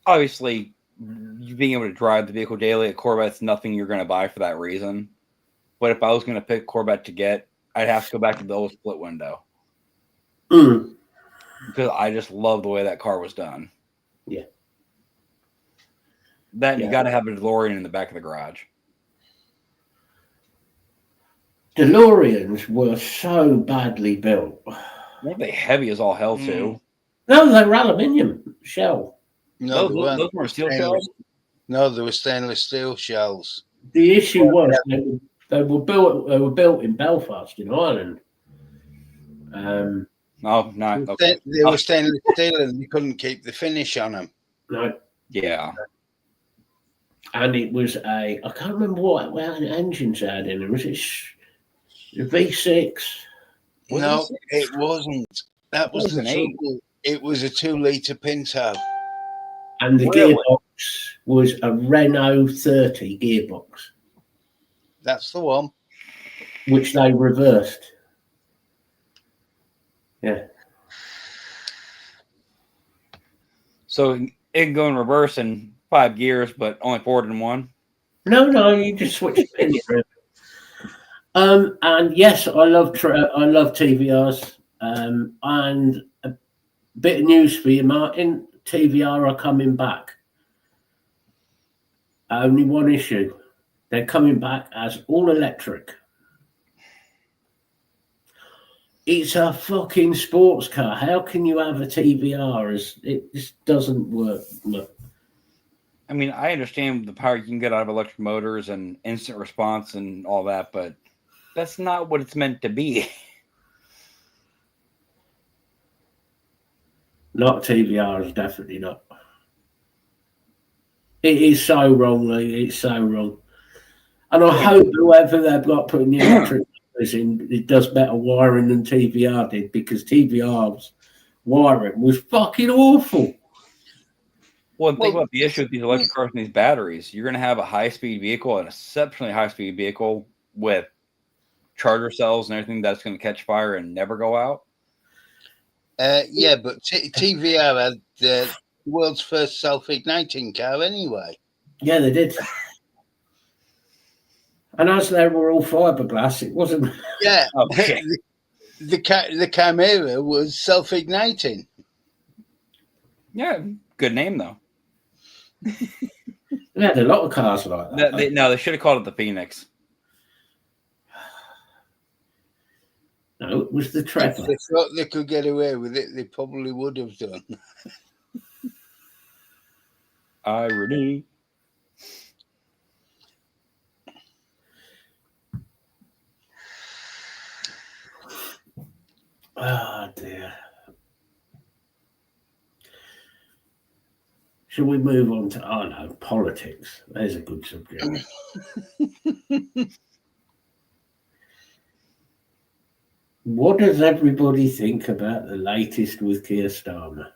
Obviously, you being able to drive the vehicle daily, a Corvette's nothing you're going to buy for that reason. But if I was going to pick Corvette to get, I'd have to go back to the old split window. Because I just love the way that car was done. Yeah. You got to have a DeLorean in the back of the garage. DeLoreans were so badly built. Weren't they heavy as all hell too? No, they were aluminium shell. No, Those weren't steel shells. No, they were stainless steel shells. The issue was they were built in Belfast in Ireland. No, not okay. They were stainless steel and you couldn't keep the finish on them. No, Yeah. and it was I can't remember what engines had in it. Was it a V6? No, it wasn't. That was the trouble. It was a 2-litre Pinto. And the Really? gearbox was a Renault 30 gearbox, That's the one. which they reversed. Yeah. So it can go in reverse in 5 gears, but only forward in 1. No, you just switch the pinion around. And yes, I love TVRs. And a bit of news for you, Martin. TVR are coming back. Only one issue. They're coming back as all electric. It's a fucking sports car. How can you have a TVR? It just doesn't work. No. I mean, I understand the power you can get out of electric motors and instant response and all that, but that's not what it's meant to be. Not TVRs, definitely not. It is so wrong, Lee. It's so wrong. And I hope whoever they've got putting the electric motors in, it does better wiring than TVR did, because TVR's wiring was fucking awful. Well, think about the issue with these electric cars and these batteries. You're going to have a high-speed vehicle, an exceptionally high-speed vehicle with charger cells and everything that's going to catch fire and never go out. Yeah, but TVR had the world's first self-igniting car anyway. Yeah, they did. And as they were all fiberglass, it wasn't. Yeah, Okay. the Chimera was self-igniting. Yeah, good name though. They had a lot of cars like that. They should have called it the Phoenix. No, it was the Trevor. If they thought they could get away with it, they probably would have done. Irony. Oh dear. Shall we move on to politics? There's a good subject. What does everybody think about the latest with Keir Starmer?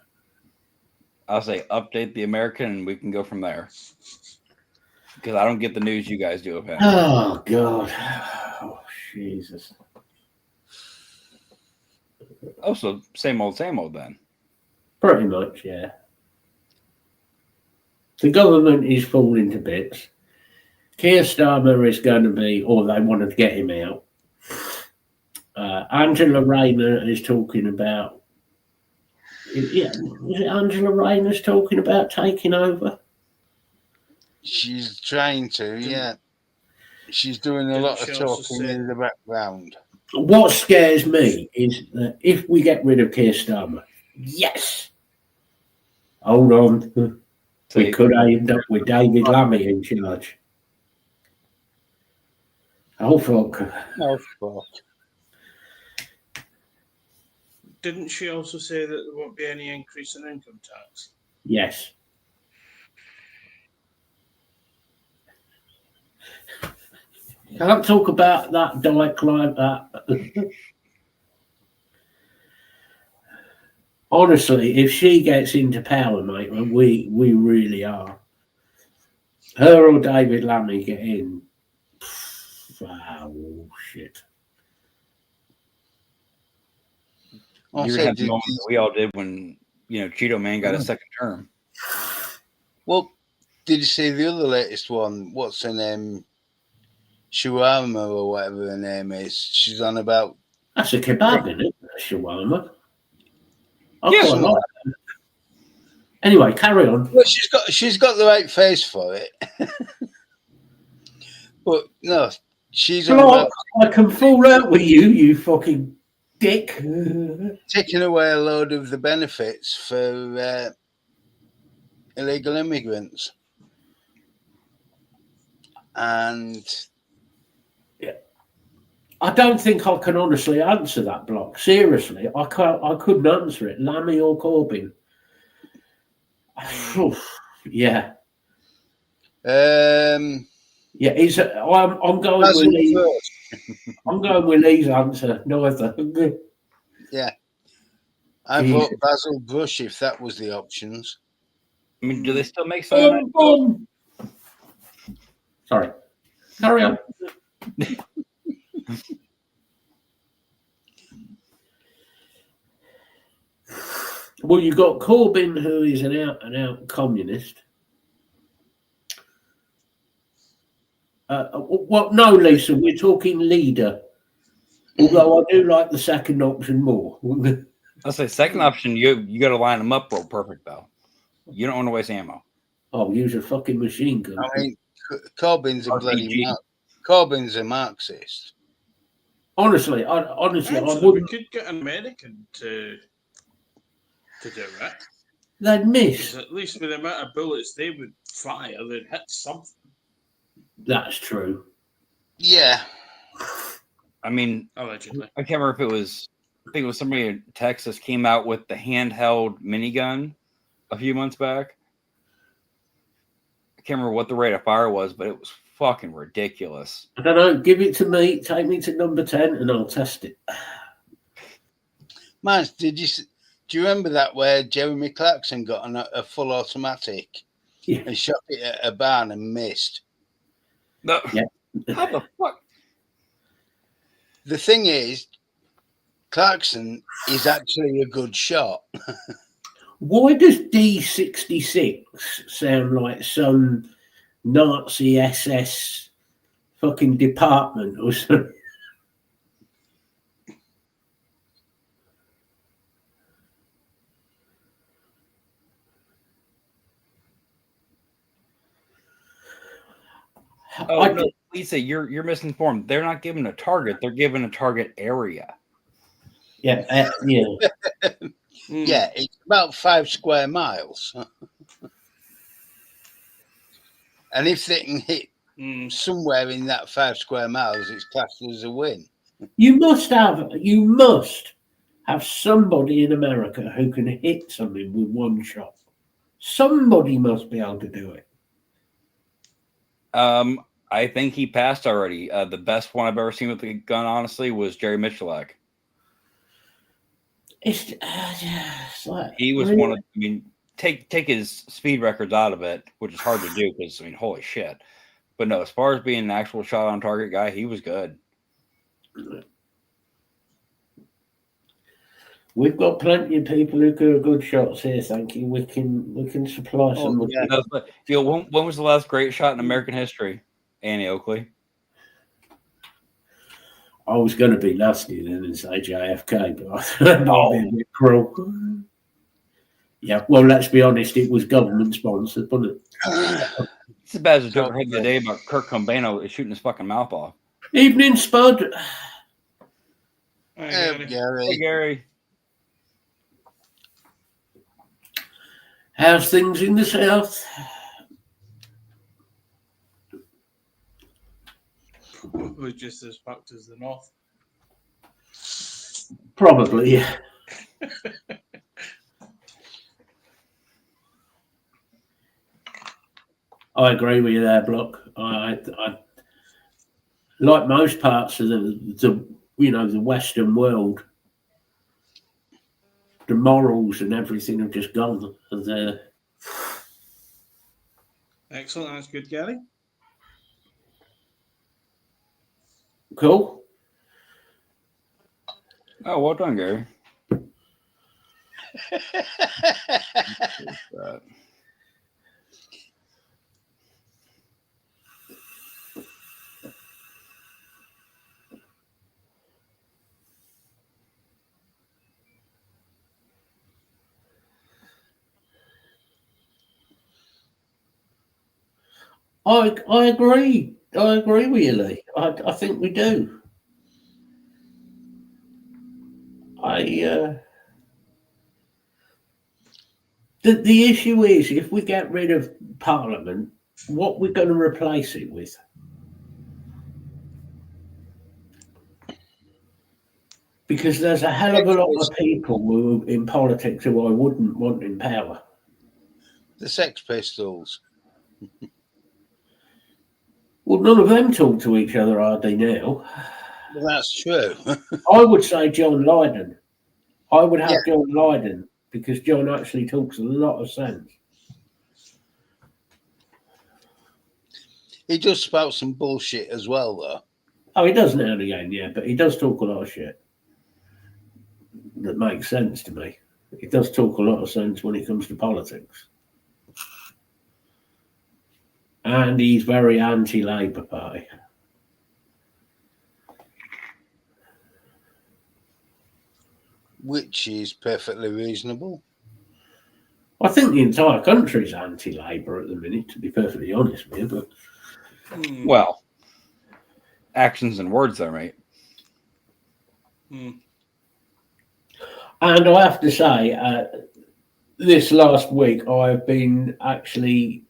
I'll say update the American and we can go from there. Because I don't get the news you guys do of him. Oh God. Oh Jesus. Oh, so same old then. Pretty much, yeah. The government is falling to bits. Keir Starmer is going to be, or they wanted to get him out. Angela Rayner is talking about. Yeah, was it Angela Rayner's talking about taking over? She's trying to, yeah. She's doing a lot of talking in the background. What scares me is that if we get rid of Keir Starmer, yes, hold on, we could end up with David Lammy in charge. Oh fuck! Oh fuck! Didn't she also say that there won't be any increase in income tax? Yes. Can't talk about that dyke like that. Honestly, if she gets into power, mate, we really are. Her or David Lammy get in. Oh, shit. You're going to have the moment that we all did when, Cheeto Man got a second term. Well, did you see the other latest one? What's her name? Shawarma or whatever her name is. She's on about. That's a kebab, isn't it? Shawarma. Yeah. Anyway, carry on. Well, she's got the right face for it. But no, she's on about. I can fall out with you, you fucking dick. taking away a load of the benefits for illegal immigrants. And I don't think I can honestly answer that block. Seriously, I can't. I couldn't answer it. Lammy or Corbyn? Yeah, yeah. I'm going with Basil Lee. first. I'm going with Lee's answer. Neither. Yeah. I Jesus. vote Basil Brush if that was the options. I mean, do they still make cyanide? Sorry. Carry on. Well, you've got Corbyn, who is an out-and-out communist. Well, no, Lisa, we're talking leader. Although I do like the second option more. I'll say second option. You got to line them up real perfect though. You don't want to waste ammo. I'll use a fucking machine gun. I mean, Corbyn's a bloody RPG. Corbyn's a Marxist. Honestly, I Actually, we wouldn't. could get an American to do it. They'd 'Cause miss. at least with the amount of bullets they would fire, they'd hit something. That's true. Yeah. I mean, Allegedly. I can't remember if it was. I think it was somebody in Texas came out with the handheld minigun a few months back. I can't remember what the rate of fire was, but it was fucking ridiculous. I don't know. Give it to me. Take me to number 10 and I'll test it. Man, do you remember that where Jeremy Clarkson got a full automatic Yeah. and shot it at a barn and missed? No. Yeah. How the fuck? The thing is, Clarkson is actually a good shot. Why does D66 sound like some Nazi SS fucking department or something? Oh no, Lisa, you're misinformed. They're not given a target; they're given a target area. Yeah, yeah. Yeah, it's about 5 square miles. And if they can hit somewhere in that 5 square miles, it's classed as a win. You must have somebody in America who can hit something with one shot. Somebody must be able to do it. I think he passed already. The best one I've ever seen with the gun, honestly, was Jerry Michalak. It's like, He was really? one of. I mean, take his speed records out of it, which is hard to do because I mean, holy shit. But no, as far as being an actual shot on target guy, he was good. We've got plenty of people who are good shots here. Thank you. We can supply some. yeah. No, but, when was the last great shot in American history? Annie Oakley. I was going to be nasty then and say JFK, but that might be a bit cruel. Yeah, well, let's be honest. It was government sponsored, wasn't it? It's as bad as a joke I heard the other day about Kurt Cobain shooting his fucking mouth off. Evening, Spud. Gary. Hey, Gary. How's things in the south? Probably just as fucked as the north. Probably, yeah. I agree with you there, Block. I like most parts of the Western world, the morals and everything have just gone. Excellent. That's good, Gary. Cool. Oh, well done, Gary. I agree. I agree with you, Lee. I think we do. The issue is, if we get rid of Parliament, what we're going to replace it with? Because there's a hell of a lot of people who, in politics, who I wouldn't want in power. The Sex Pistols. Well, none of them talk to each other, are they now? Well, that's true. I would say John Lydon. I would have John Lydon, because John actually talks a lot of sense. He does spout some bullshit as well, though. Oh, he does now and again, yeah, but he does talk a lot of shit that makes sense to me. He does talk a lot of sense when it comes to politics. And he's very anti-Labour Party. Which is perfectly reasonable. I think the entire country's anti-Labour at the minute, to be perfectly honest with you. But well, actions and words there, mate. And I have to say, this last week I've been actually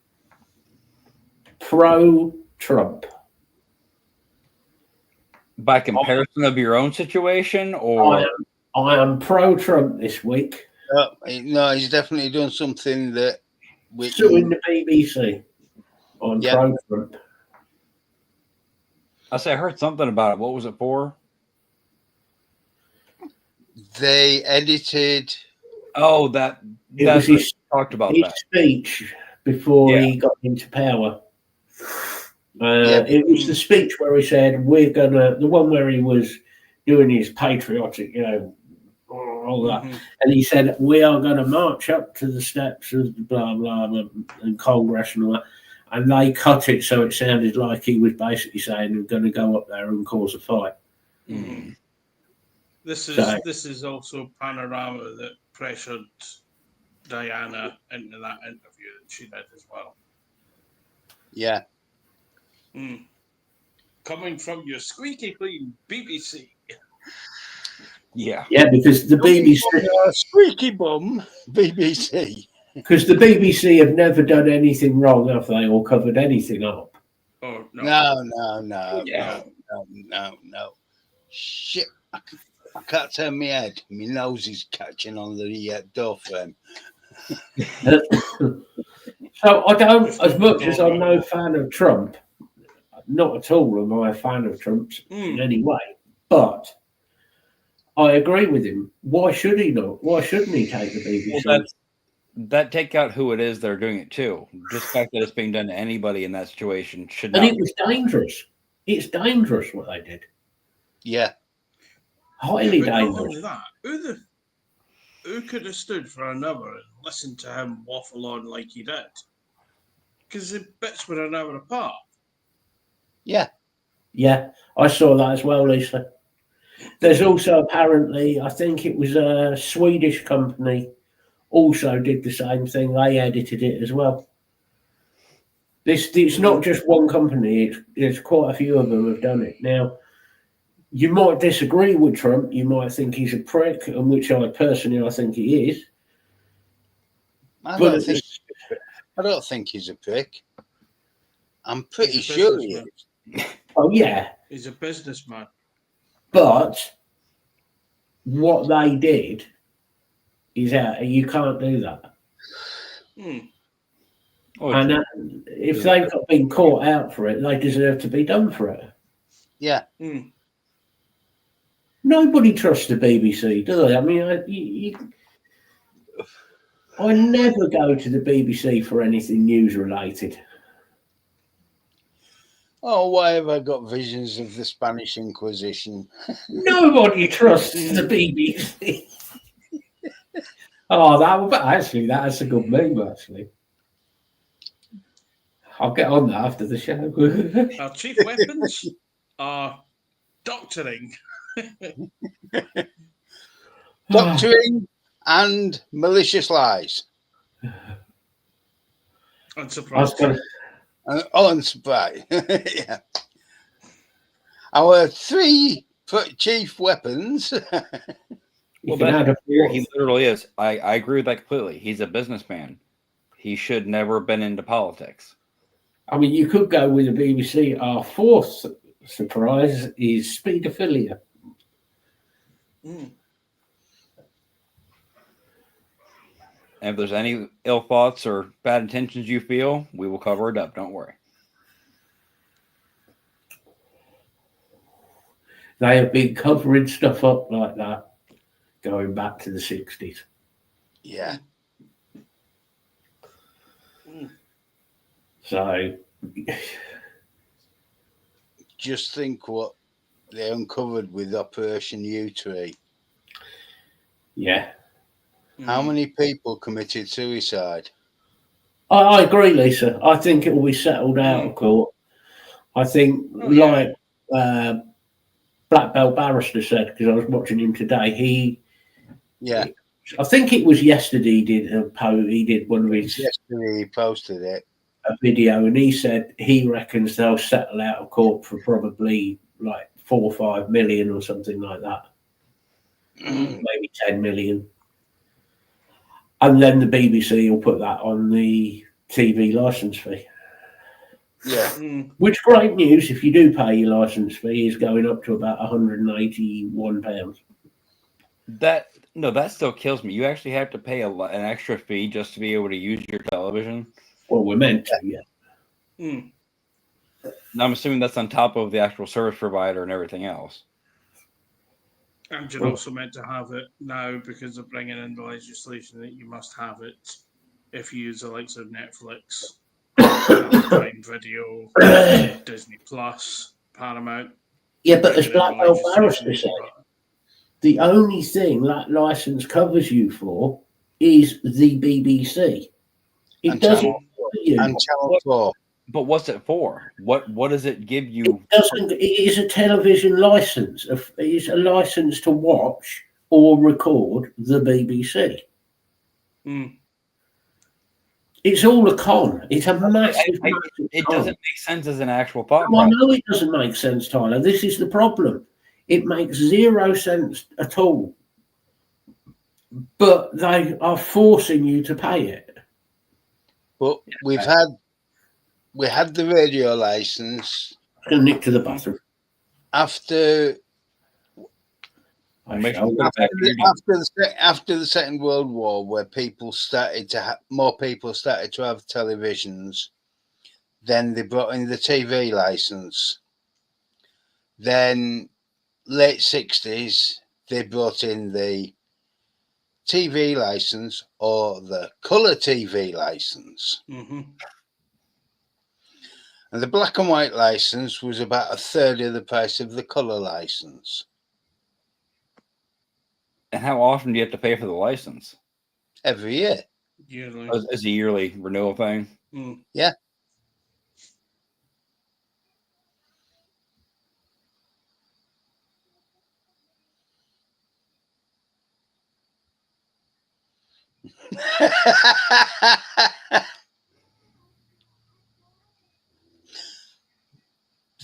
pro-Trump. By comparison of your own situation, or I am pro-Trump this week. No, he's definitely done something that... Suing the BBC on pro-Trump. I heard something about it. What was it for? They edited... Oh, that was his, talked about his that. Speech before he got into power. It was the speech where he said, the one where he was doing his patriotic, all that. Mm-hmm. And he said, we are going to march up to the steps of blah, blah, blah, and Congress and all that. And they cut it so it sounded like he was basically saying they're going to go up there and cause a fight. Mm-hmm. This is also Panorama that pressured Diana into that interview that she did as well. Yeah. Coming from your squeaky clean BBC. Yeah. Yeah, because the BBC... Squeaky bum BBC. Because the BBC have never done anything wrong, have they, or covered anything up? Oh, No. Yeah. No. Shit. I can't turn my head. My nose is catching on the door frame. So I don't, as much as I'm no fan of Trump, not at all am I a fan of Trump in any way, but I agree with him. Why should he not? Why shouldn't he take the BBC? Well, that take out who it is they're doing it to. Just the fact that it's being done to anybody in that situation should not. And it was dangerous. It's dangerous what they did. Yeah. Highly dangerous. Not only that, who could have stood for an hour and listened to him waffle on like he did? Because the bits were an hour apart. Yeah. Yeah, I saw that as well, Lisa. There's also apparently, I think it was a Swedish company also did the same thing. They edited it as well. It's not just one company. There's quite a few of them have done it. Now, you might disagree with Trump. You might think he's a prick, and which I think he is. I don't think he's a prick. I'm pretty sure he is. Oh, yeah. He's a businessman. But what they did is you can't do that. And if they've been caught out for it, they deserve to be done for it. Yeah. Nobody trusts the BBC, do they? I mean, I never go to the BBC for anything news related. Oh, why have I got visions of the Spanish Inquisition? Nobody trusts the BBC. That's a good meme, actually. I'll get on that after the show. Our chief weapons are doctoring. Doctoring and malicious lies. Unsurprising. Unsurprising. Yeah. Our three chief weapons You Well, can add a he fourth. literally is. I agree with that completely. He's a businessman. He should never have been into politics. I mean, you could go with the BBC. Our fourth surprise is paedophilia. Mm. And if there's any ill thoughts or bad intentions you feel, we will cover it up. Don't worry. They have been covering stuff up like that going back to the 60s. Yeah. So, Just think what they uncovered with Operation U-Tree. yeah. How many people committed suicide? I agree, Lisa. I think it will be settled out of court. I think, like Black Belt Barrister said, because I was watching him today, I think it was yesterday he did one of his... Yesterday he posted it. A video, and he said he reckons they'll settle out of court for probably like 4 or 5 million or something like that. Maybe 10 million. And then the BBC will put that on the TV licence fee. Yeah. Which, great news, if you do pay your licence fee, is going up to about £181. That still kills me. You actually have to pay an extra fee just to be able to use your television. Well, we're meant to, yeah. And I'm assuming that's on top of the actual service provider and everything else. And you're also meant to have it now because they're bringing in the legislation that you must have it if you use the likes of Netflix, Prime Video, Disney Plus, Paramount. Yeah, but as Black Belt Barrister said, the only thing that licence covers you for is the BBC. It doesn't cover you. And Channel 4. But what's it for? What does it give you? It is a television licence. It is a licence to watch or record the BBC. It's all a con. It's a massive, it doesn't make sense as an actual thought. I know it doesn't make sense, Tyler. This is the problem. It makes zero sense at all. But they are forcing you to pay it. But we had the radio license. I'm going to nick to the bathroom. After After the Second World War, where people started to more people started to have televisions, then they brought in the TV license. Then late 60s, they brought in the TV license or the colour TV license. And the black and white license was about a third of the price of the colour license. And how often do you have to pay for the license? Every year. Yearly. It's a yearly renewal thing. Yeah.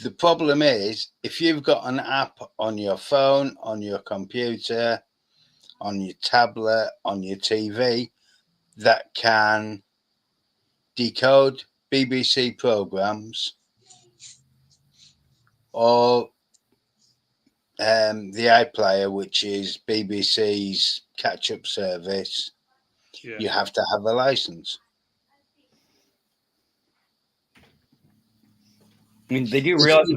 The problem is, if you've got an app on your phone, on your computer, on your tablet, on your TV, that can decode BBC programs or the iPlayer, which is BBC's catch-up service, you have to have a license. I mean, they do realize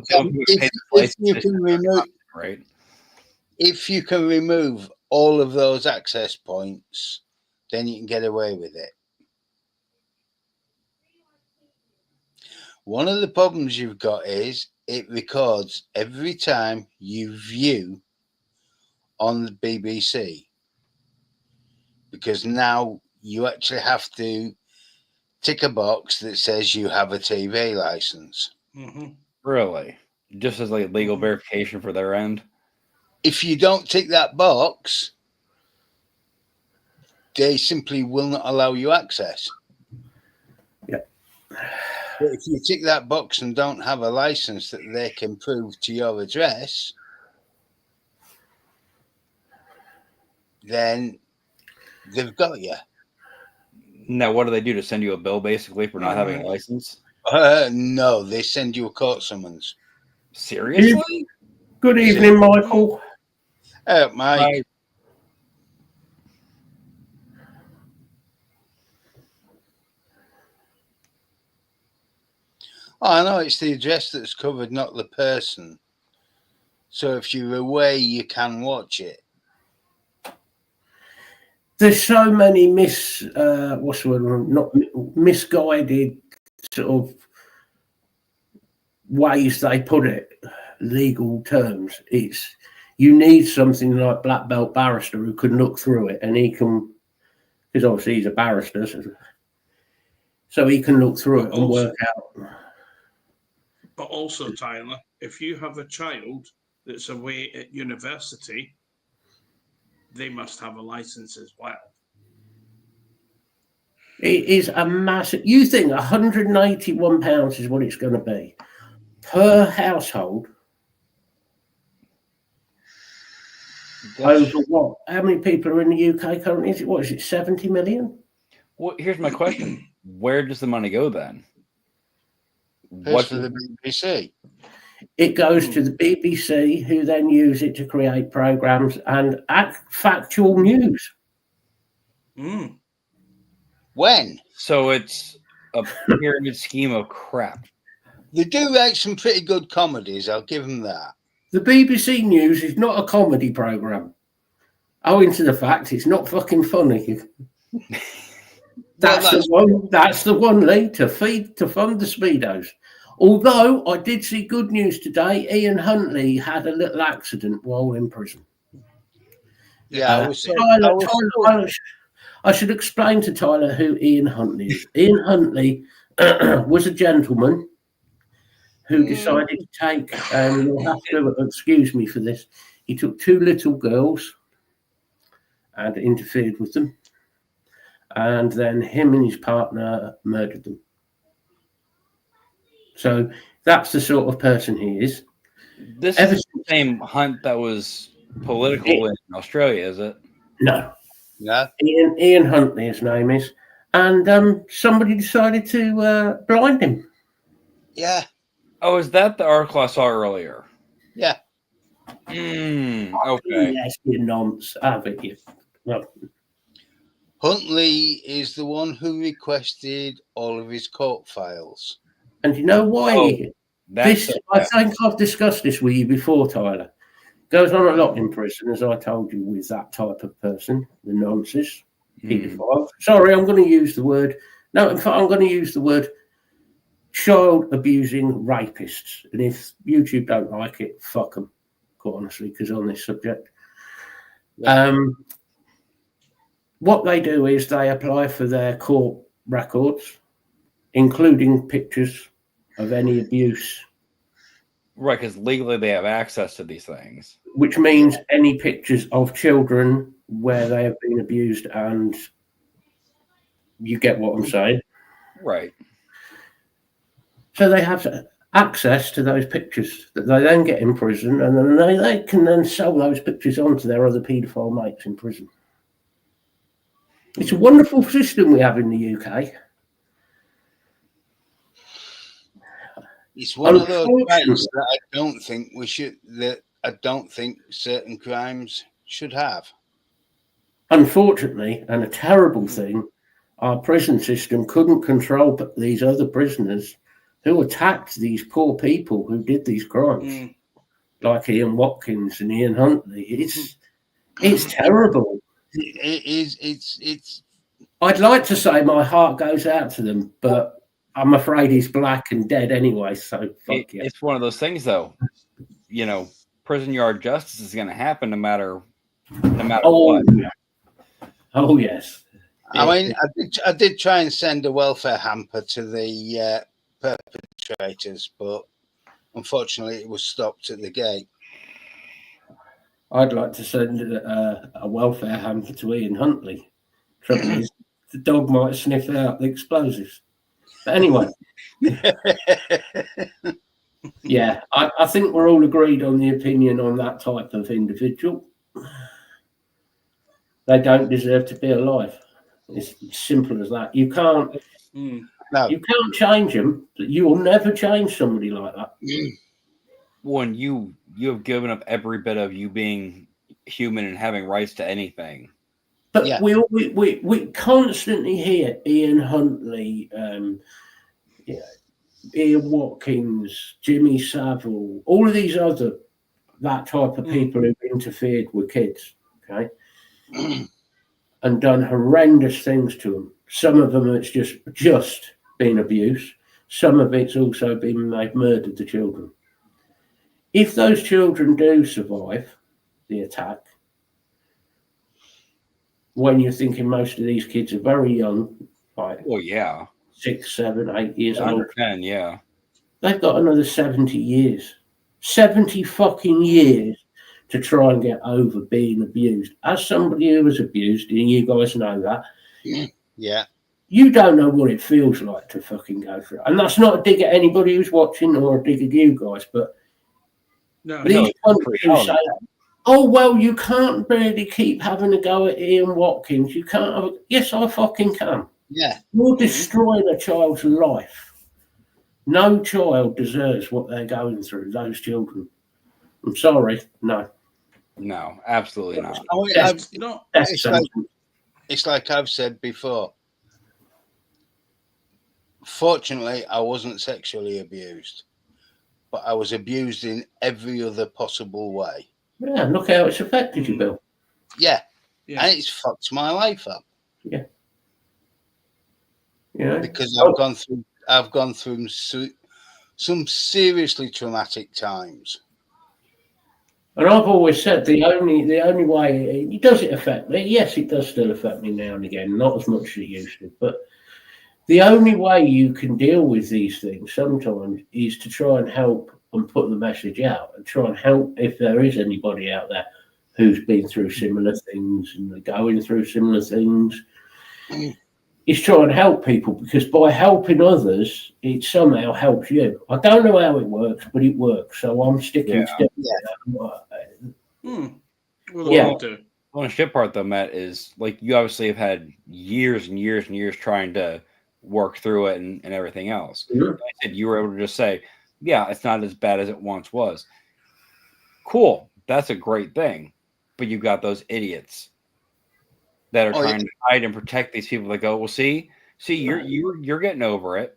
if you can remove all of those access points, then you can get away with it. One of the problems you've got is it records every time you view on the BBC, because now you actually have to tick a box that says you have a TV license. Really? Just as like legal verification for their end? If you don't tick that box, they simply will not allow you access. Yeah. But if you tick that box and don't have a license that they can prove to your address, then they've got you. Now, what do they do to send you a bill basically for not having a license? No, they send you a court summons. Seriously? Good evening, Michael. Mike. Right. Oh, I know it's the address that's covered, not the person. So if you're away, you can watch it. There's so many misguided sort of ways they put it, legal terms. It's you need something like black belt barrister who can look through it, and he can, because obviously he's a barrister, so he can look through it and work out. But also, Tyler, if you have a child that's away at university, they must have a license as well. It is a massive. You think £181 is what it's going to be per household? Over what? How many people are in the UK currently? Is it 70 million? Well, here's my question: where does the money go then? What's for the BBC? It goes to the BBC, who then use it to create programs and factual news. When? So it's a pyramid scheme of crap. They do write some pretty good comedies. I'll give them that. The BBC News is not a comedy program, owing to the fact it's not fucking funny. That's the one, Lee, to fund the Speedos. Although I did see good news today, Ian Huntley had a little accident while in prison. Yeah, I should explain to Tyler who Ian Huntley is. Ian Huntley was a gentleman who decided to take, and you'll have to excuse me for this, he took two little girls and interfered with them. And then him and his partner murdered them. So that's the sort of person he is. This is the same Hunt that was political in Australia, is it? No. No. Ian Huntley, his name is. And somebody decided to blind him. Yeah. Oh, is that the article I saw earlier? Yeah. Okay. Yes, you nonce. Have it, you. Well, Huntley is the one who requested all of his court files. and you know why? I think I've discussed this with you before, Tyler. Goes on a lot in prison, as I told you, with that type of person, the nonsense, paedophile. Sorry, I'm going to use the word. No, in fact, I'm going to use the word child abusing rapists. And if YouTube don't like it, fuck them, quite honestly, because on this subject. Yeah. What they do is they apply for their court records, including pictures of any abuse. Right, because legally they have access to these things. Which means any pictures of children where they have been abused, and you get what I'm saying. Right. So they have access to those pictures that they then get in prison, and then they can then sell those pictures on to their other paedophile mates in prison. It's a wonderful system we have in the UK. It's one of those crimes that I don't think we should. That I don't think certain crimes should have. Unfortunately, and a terrible thing, our prison system couldn't control these other prisoners who attacked these poor people who did these crimes, like Ian Watkins and Ian Huntley. It's terrible. It is. It's. I'd like to say my heart goes out to them, but I'm afraid he's black and dead anyway. So fuck yeah. It's one of those things, though. You know, prison yard justice is going to happen no matter what. Oh yes. I mean, I did try and send a welfare hamper to the perpetrators, but unfortunately, it was stopped at the gate. I'd like to send a welfare hamper to Ian Huntley. Trouble is, the dog might sniff out the explosives. But anyway, yeah, I think we're all agreed on the opinion on that type of individual. they don't deserve to be alive. It's simple as that. You can't change them. You will never change somebody like that. When you have given up every bit of you being human and having rights to anything. But we constantly hear Ian Huntley, Ian Watkins, Jimmy Savile, all of these other that type of people who've interfered with kids, okay, and done horrendous things to them. Some of them it's just been abuse. Some of it's also been they've murdered the children. If those children do survive the attack, when you're thinking most of these kids are very young, like 6, 7, 8 years old. Under 10, yeah. They've got another 70 years. 70 fucking years to try and get over being abused. As somebody who was abused, and you guys know that. Yeah. You don't know what it feels like to fucking go through it. And that's not a dig at anybody who's watching or a dig at you guys, but these countries say, oh, well, you can't really keep having a go at Ian Watkins. You can't have yes, I fucking can. Yeah. You're destroying a child's life. No child deserves what they're going through, those children. I'm sorry. No. No, absolutely not. It's like I've said before. Fortunately, I wasn't sexually abused, but I was abused in every other possible way. Yeah, look how it's affected you, Bill. Yeah. And it's fucked my life up. Yeah. Because I've gone through some seriously traumatic times. And I've always said the only way does it affect me? Yes, it does still affect me now and again, not as much as it used to, but the only way you can deal with these things sometimes is to try and help and put the message out and try and help if there is anybody out there who's been through similar things and they're going through similar things. Is try and help people, because by helping others, it somehow helps you. I don't know how it works, but it works. So I'm sticking to it. Well, the shit part though, Matt, is like you obviously have had years and years and years trying to work through it and everything else. Mm-hmm. I said you were able to just say, yeah, it's not as bad as it once was. Cool. That's a great thing. But you've got those idiots that are trying to hide and protect these people that go, well, see, you're getting over it.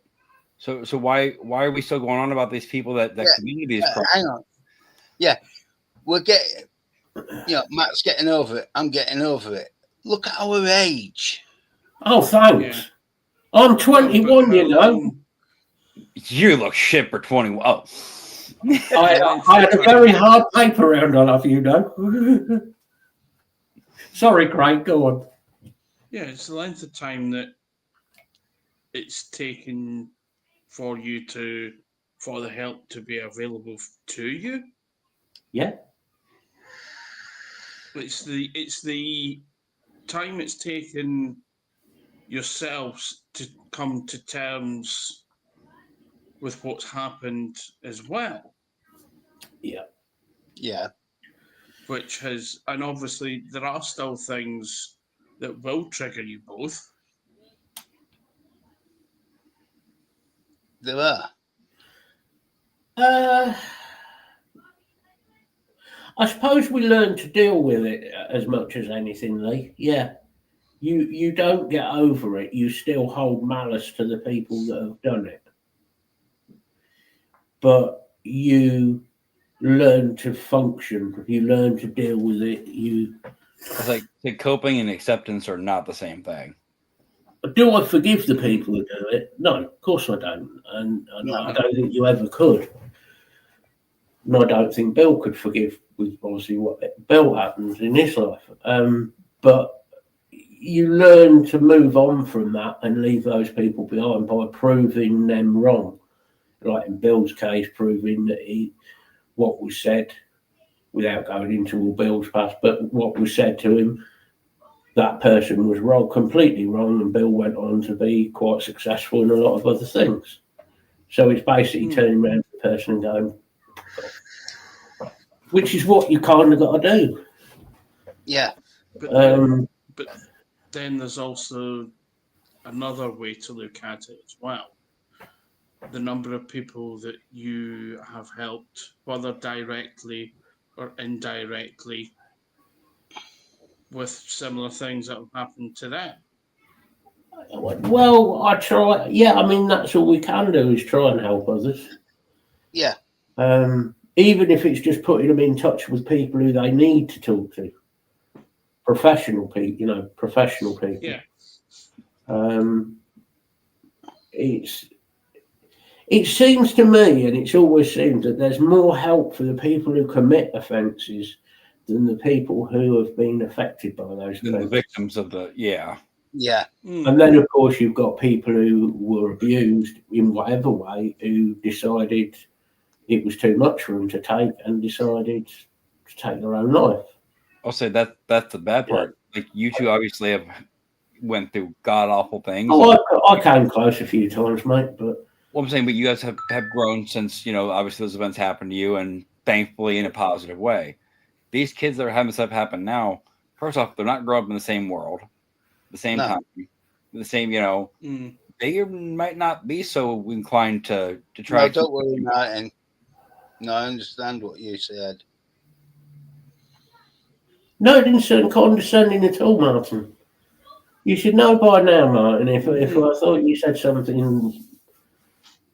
So why are we still going on about these people that committed these crimes? Hang on. Yeah. We're getting, Matt's getting over it. I'm getting over it. Look at our age. Oh, thanks. Yeah. I'm 21, you know. You look shit for 21. Oh. I had a very hard paper round on off, you know. Sorry, Craig, go on. Yeah, it's the length of time that it's taken for the help to be available to you. Yeah. It's the time it's taken yourselves to come to terms with what's happened as well. Yeah. Yeah. Which has, and obviously there are still things that will trigger you both. There are. I suppose we learn to deal with it as much as anything, Lee. Yeah. You don't get over it. You still hold malice to the people that have done it. But you learn to function. You learn to deal with it. It's like the coping and acceptance are not the same thing. Do I forgive the people who do it? No, of course I don't. And I don't think you ever could. And I don't think Bill could forgive with obviously what Bill happens in his life. But you learn to move on from that and leave those people behind by proving them wrong. Like in Bill's case, proving that what was said, without going into all Bill's past, but what was said to him, that person was wrong, completely wrong, and Bill went on to be quite successful in a lot of other things. So it's basically turning around to the person and going, which is what you kind of got to do. Yeah. But then there's also another way to look at it as well. The number of people that you have helped, whether directly or indirectly, with similar things that have happened to them. Well, I try. Yeah, I mean that's all we can do is try and help others. Yeah. Even if it's just putting them in touch with people who they need to talk to, professional people. Professional people. Yeah. It seems to me, and it's always seemed that there's more help for the people who commit offences than the people who have been affected by those And the things. victims of the Yeah. And then, of course, you've got people who were abused in whatever way who decided it was too much for them to take and decided to take their own life. I'll say that's the bad part. Like you two obviously have went through god awful things. Oh, I came close a few times, mate, but Well, I'm saying, but you guys have grown since, obviously those events happened to you, and thankfully in a positive way. These kids that are having stuff happen now, first off, they're not growing up in the same world, the same No. time, the same, they might not be so inclined to try. No, don't worry, Martin. No, I understand what you said. no, it didn't sound condescending at all, Martin. You should know by now, Martin, if I thought you said something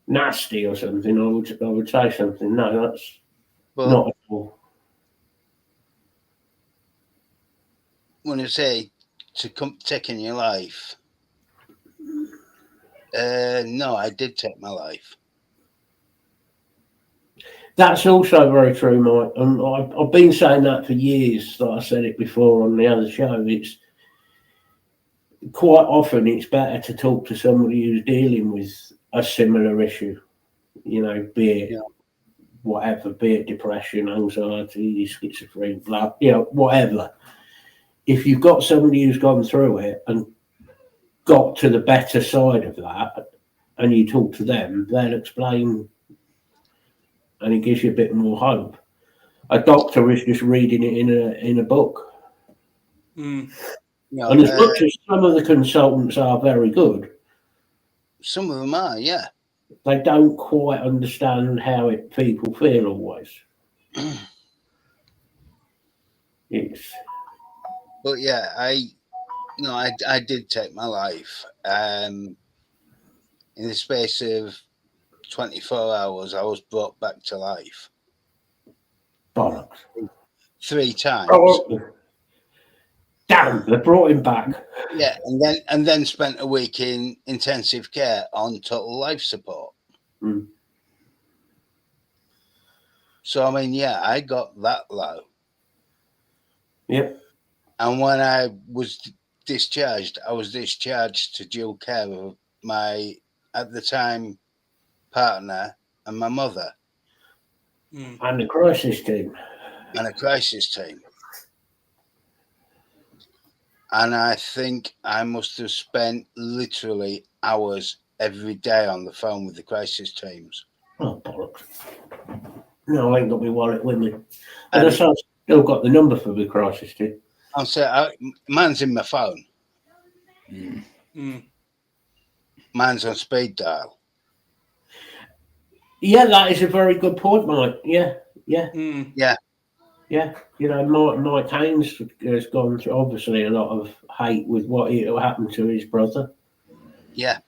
nasty or something, I would say something. No, that's But not at all. when I say to come taking your life, no, I did take my life. That's also very true, Mike. And I've been saying that for years. That I said it before on the other show. It's quite often it's better to talk to somebody who's dealing with a similar issue. Be it whatever, be it depression, anxiety, schizophrenia, whatever. If you've got somebody who's gone through it and got to the better side of that, and you talk to them, they'll explain. And it gives you a bit more hope. A doctor is just reading it in a book. You know, And as much as some of the consultants are very good, some of them are, yeah. they don't quite understand how people feel always. But yeah, I did take my life. In the space of 24 hours, I was brought back to life Bollocks. 3 times. Oh, damn, they brought him back. Yeah, and then spent a week in intensive care on total life support. Mm. So I mean, yeah, I got that low. Yep. And when I was discharged, I was discharged to dual care of my, at the time, partner and my mother. And the crisis team. And a crisis team. And I think I must have spent literally hours every day on the phone with the crisis teams. Oh, bollocks. No, I ain't got my wallet with me. And I've still got the number for the crisis team. I'm saying, mine's in my phone. Mine's on speed dial. Yeah, that is a very good point, Mike. Yeah. Yeah. Mike Haynes has gone through obviously a lot of hate with what happened to his brother. Yeah.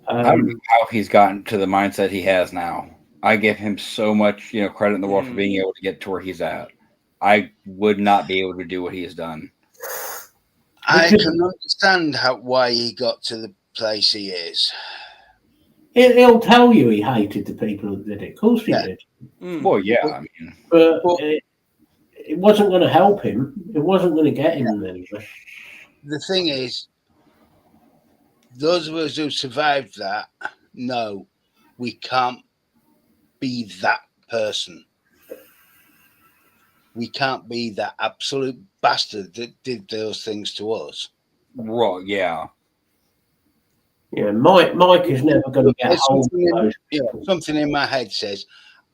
I don't know how he's gotten to the mindset he has now. I give him so much, credit in the world for being able to get to where he's at. I would not be able to do what he has done. I can understand why he got to the place he is. He'll tell you he hated the people that did it. Of course he did. Well, yeah, I mean, but it wasn't going to help him. It wasn't going to get him anywhere. The thing is, those of us who survived that know we can't be that person. We can't be that absolute bastard that did those things to us. Well, yeah. Yeah, Mike is never going to get hold of those. Something in my head says,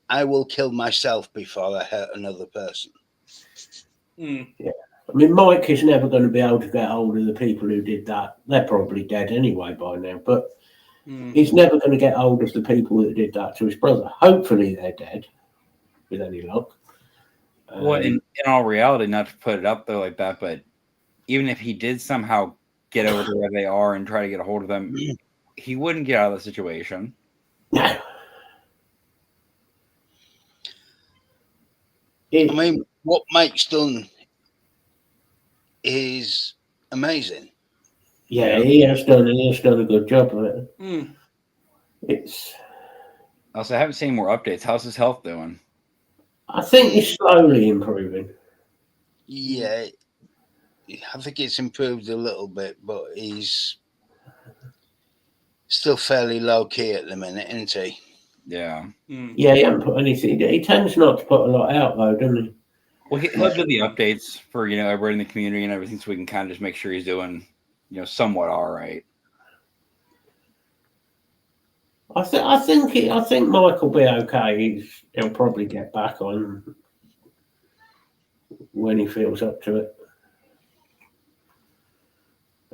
I will kill myself before I hurt another person. Yeah. I mean, Mike is never going to be able to get hold of the people who did that. They're probably dead anyway by now, but he's never going to get hold of the people that did that to his brother. Hopefully they're dead, with any luck. Well, in all reality, not to put it up there like that, but even if he did somehow get over to where they are and try to get a hold of them, he wouldn't get out of the situation. No. I mean, what Mike's done is amazing. Yeah, he has done a good job of it. It's. Also, I haven't seen more updates. How's his health doing? I think he's slowly improving. Yeah, I think it's improved a little bit, but he's still fairly low key at the minute, isn't he? Yeah. Yeah, he hasn't put anything. He tends not to put a lot out, though, doesn't he? Well, he'll do the updates for everybody in the community and everything, so we can kind of just make sure he's doing somewhat all right. I think Mike will be okay. He'll probably get back on when he feels up to it.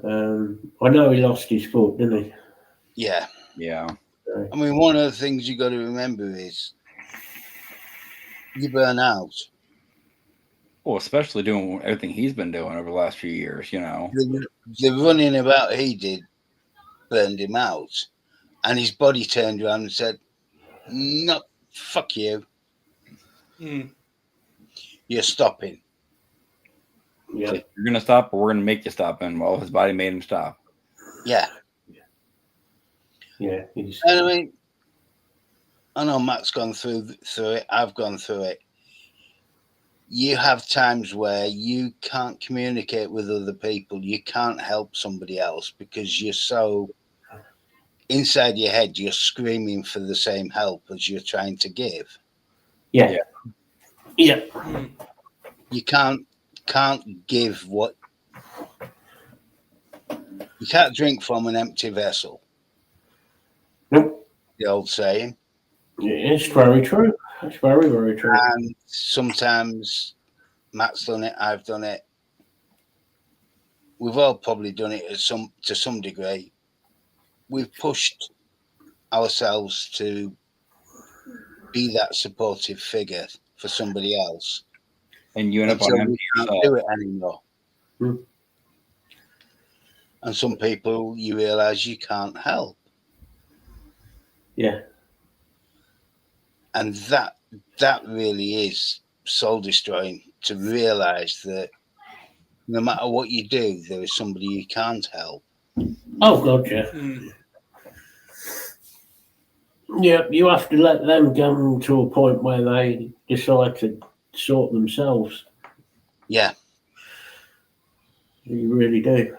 I know he lost his foot, didn't he? Yeah. Yeah. I mean, one of the things you got to remember is you burn out. Well, especially doing everything he's been doing over the last few years, The running about he did burned him out. And his body turned around and said, "No, fuck you. You're stopping." Yeah. So you're going to stop or we're going to make you stop. And, well, his body made him stop. Yeah. Yeah. And I mean, I know Matt's gone through it. I've gone through it. You have times where you can't communicate with other people. You can't help somebody else because you're so inside your head, you're screaming for the same help as you're trying to give. Yeah. Yeah. You can't give what you can't drink from an empty vessel. Nope. The old saying. Yeah, it's very true. It's very, very true. And sometimes Matt's done it, I've done it. We've all probably done it to some degree. We've pushed ourselves to be that supportive figure for somebody else. And you end up until on we can't do it anymore. And some people you realise you can't help. Yeah. And that really is soul destroying to realise that no matter what you do, there is somebody you can't help. Oh, God, yeah. Yeah, you have to let them come to a point where they decide to sort themselves. Yeah. You really do.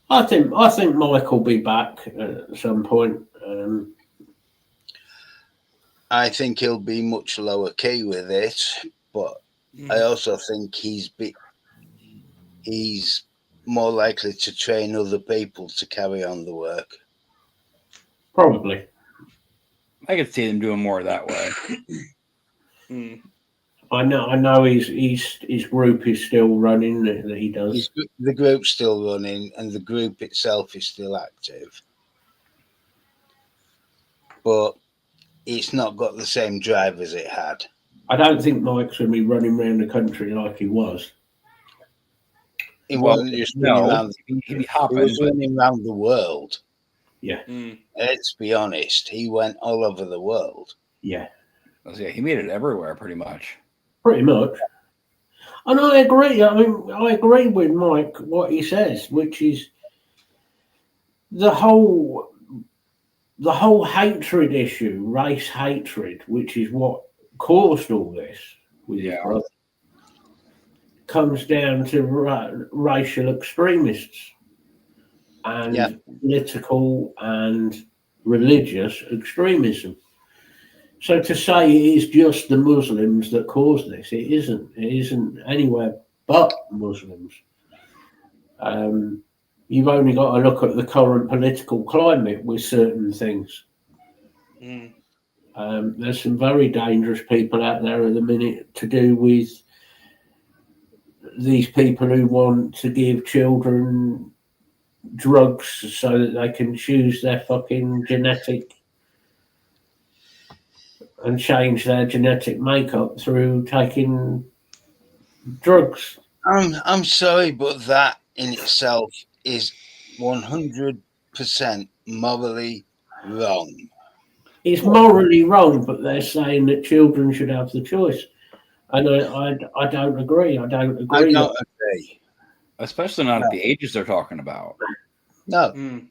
I think Mike will be back at some point. I think he'll be much lower key with it, but I also think he's more likely to train other people to carry on the work. Probably. I could see them doing more that way. I know his group is still running that he does. The group's still running and the group itself is still active. But it's not got the same drive as it had. I don't think Mike's going to be running around the country like he was. He wasn't just running around. He was running around the world. Yeah. Let's be honest. He went all over the world. Yeah. Yeah, he made it everywhere pretty much. Pretty much. And I agree. I mean, I agree with Mike what he says, which is the whole hatred issue, race hatred, which is what caused all this with his brother, comes down to racial extremists and political and religious extremism. So to say it is just the Muslims that caused this, it isn't. It isn't anywhere but Muslims. You've only got to look at the current political climate with certain things. There's some very dangerous people out there at the minute to do with these people who want to give children drugs so that they can choose their fucking genetic and change their genetic makeup through taking drugs. I'm sorry, but that in itself is 100% morally wrong. It's morally wrong, but they're saying that children should have the choice. And I don't agree. I don't I agree. don't agree. Especially not at the ages they're talking about. No. Mm.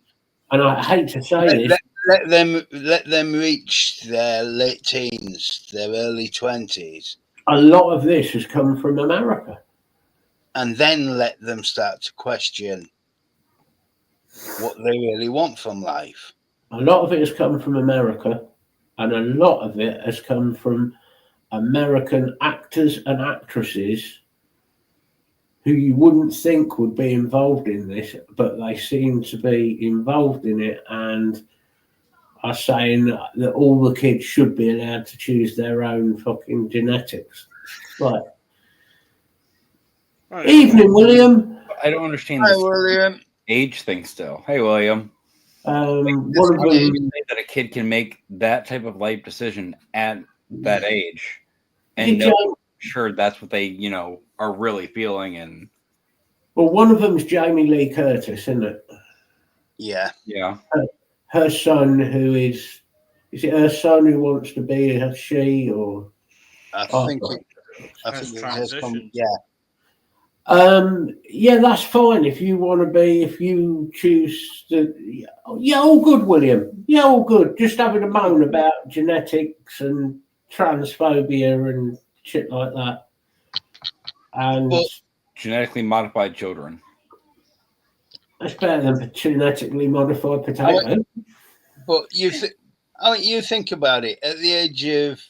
And I hate to say this. Let them reach their late teens, their early 20s, A lot of this has come from America. and then let them start to question what they really want from life. A lot of it has come from America, and a lot of it has come from American actors and actresses who you wouldn't think would be involved in this, but they seem to be involved in it and are saying that all the kids should be allowed to choose their own fucking genetics. Right. Right. Evening, William. I don't understand Hi, this William. age thing still. Hey, William. One of How do you them, say that a kid can make that type of life decision at that age and Did know you- sure that's what they, are really feeling? And well, one of them's Jamie Lee Curtis, isn't it? Yeah. yeah, Her son, who is it her son who wants to be a she or? I Oh, think God. Has it has come. transitioned. Yeah. Yeah, that's fine. If you choose to, yeah, all good, William. Yeah, all good. Just having a moan about genetics and transphobia and shit like that. And Well- genetically modified children. that's better than genetically modified potato. But you think about it at the age of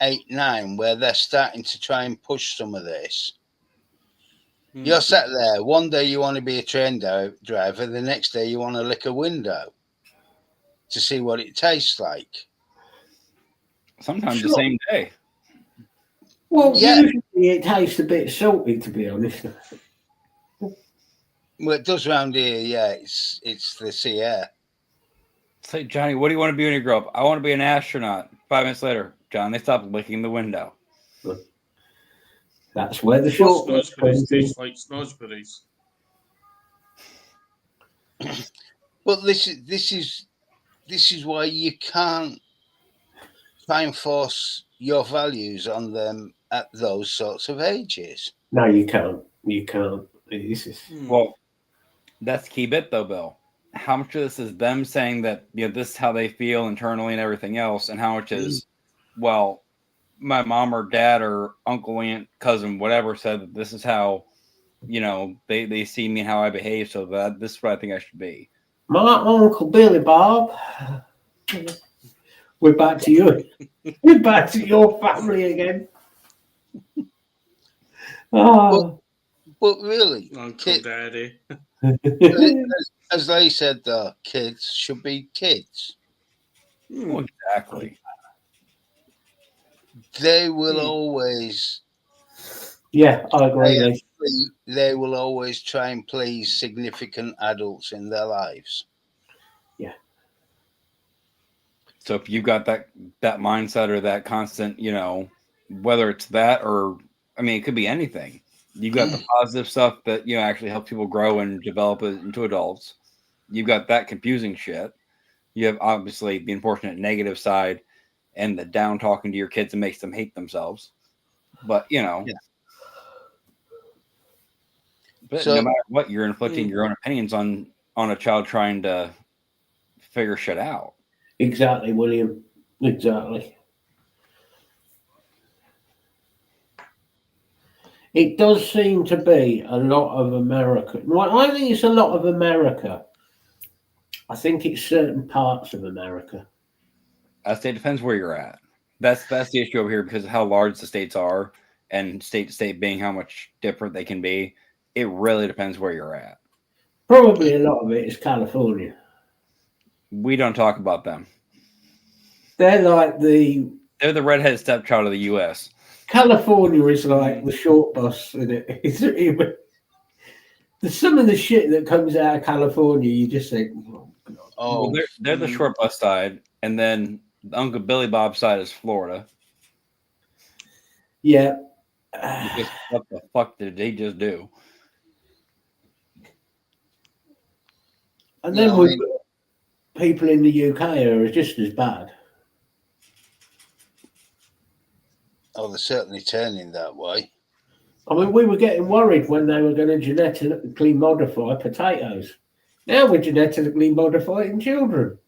8, 9, where they're starting to try and push some of this. Mm. You're sat there. One day you want to be a train driver. The next day you want to lick a window to see what it tastes like. Sometimes the Sure. same day. Well, Yeah. usually it tastes a bit salty, to be honest. Well, it does round here. Yeah, it's the sea air. Say, Johnny, what do you want to be when you grow up? I want to be an astronaut. 5 minutes later, John, they stopped licking the window. That's where the short Snodsberries taste like snodsberries. But this is why you can't try and force your values on them at those sorts of ages. No, you can't. You can't. This is Well, that's the key bit, though, Bill. How much of this is them saying that this is how they feel internally and everything else, and how much is, well, my mom or dad or uncle, aunt, cousin, whatever said that this is how, they see me and how I behave, so that this is what I think I should be. my Uncle Billy Bob. We're back to you. We're back to your family again. Oh. But really, Uncle Daddy. as they said, though, kids should be kids. Well, exactly. They will always. Yeah, I agree. They will always try and please significant adults in their lives. Yeah. So if you got that mindset or that constant, whether it's that or, I mean, it could be anything. You got the positive stuff that, actually helps people grow and develop into adults. You've got that confusing shit. You have obviously the unfortunate negative side and the down talking to your kids and makes them hate themselves. But, Yeah. But So- no matter what, you're inflicting your own opinions on a child trying to figure shit out. Exactly, William. Exactly. It does seem to be a lot of America. Well, I think it's a lot of America. I think it's certain parts of America. I say it depends where you're at. That's the issue over here because of how large the states are and state to state being how much different they can be. It really depends where you're at. Probably a lot of it is California. We don't talk about them. They're like They're the redheaded stepchild of the U.S. California is like the short bus, isn't it? There's some of the shit that comes out of California, you just think, oh, God. Oh, Well, they're the short bus side, and then Uncle Billy Bob's side is Florida. Yeah. Because what the fuck did they just do? And then Yeah, I we've mean- got people in the UK who are just as bad. they're certainly turning that way. I mean, we were getting worried when they were going to genetically modify potatoes. Now we're genetically modifying children.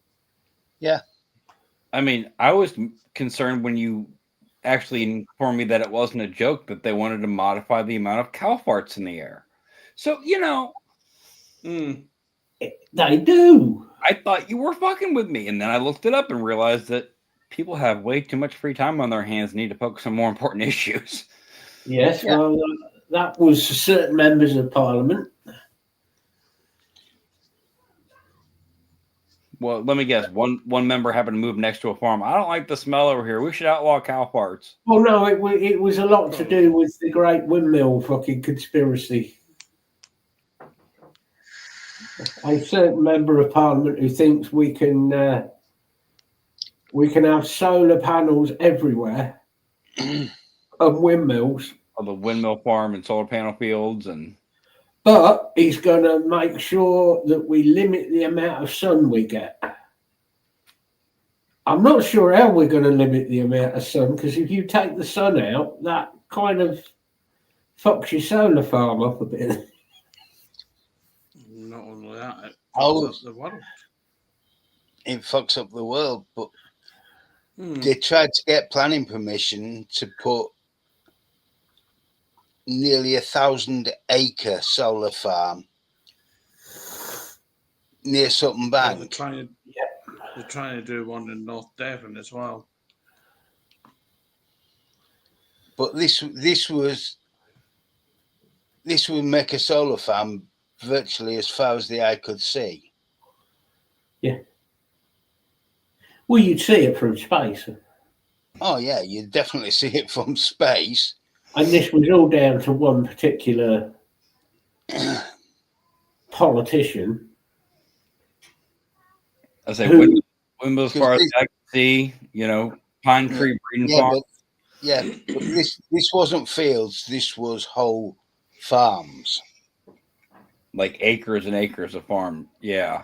I mean, I was concerned when you actually informed me that it wasn't a joke that they wanted to modify the amount of cow farts in the air. So, They do. I thought you were fucking with me. And then I looked it up and realized that people have way too much free time on their hands and need to focus on more important issues. Yes, Yeah. well, that was certain members of Parliament. Well, let me guess. One member happened to move next to a farm. I don't like the smell over here. We should outlaw cow farts. Well, no, it was a lot to do with the great windmill fucking conspiracy. A certain member of Parliament who thinks we can have solar panels everywhere and windmills, Of the windmill farm and solar panel fields, and but he's going to make sure that we limit the amount of sun we get. I'm not sure how we're going to limit the amount of sun, because if you take the sun out, that kind of fucks your solar farm up a bit. Not only that, it Oh. fucks up the world. It fucks up the world, but Hmm. they tried to get planning permission to put nearly 1,000-acre solar farm near Sutton Yeah, Bank. they're trying to do one in North Devon as well. But this would make a solar farm virtually as far as the eye could see. Well, you'd see it from space. Oh yeah, you definitely see it from space. And this was all down to one particular politician. I say Who- windmill as far as I can see, pine tree breeding Yeah, farm. but this wasn't fields. This was whole farms. Like acres and acres of farm. Yeah.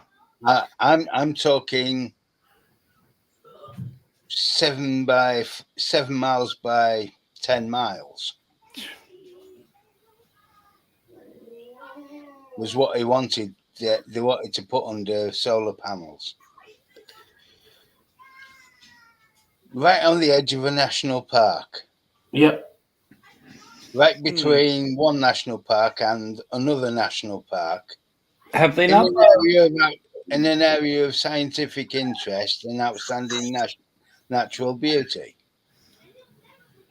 I'm talking 7 miles by 10 miles was what he wanted. They wanted to put under solar panels right on the edge of a national park, Yep. right between one national park and another national park. Have they In not? an area of scientific interest and outstanding natural beauty.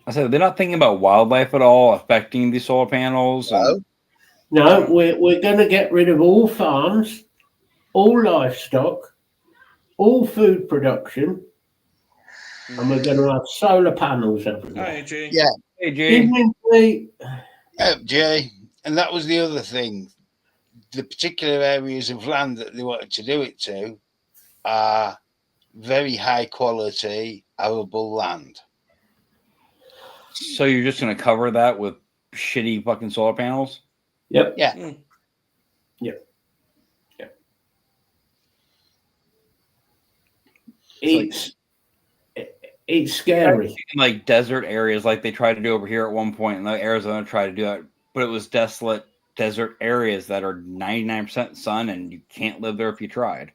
I said they're not thinking about wildlife at all affecting the solar panels. No, No, we're going to get rid of all farms, all livestock, all food production, and we're going to have solar panels everywhere. Hi, Jay. Yeah. Hey, Jay. Even the, Jay, and that was the other thing. The particular areas of land that they wanted to do it to are very high quality arable land. So you're just going to cover that with shitty fucking solar panels? yep. Yeah. Mm. It's scary. Like desert areas, like they tried to do over here at one point, and like Arizona tried to do that, but it was desolate desert areas that are 99% sun, and you can't live there if you tried.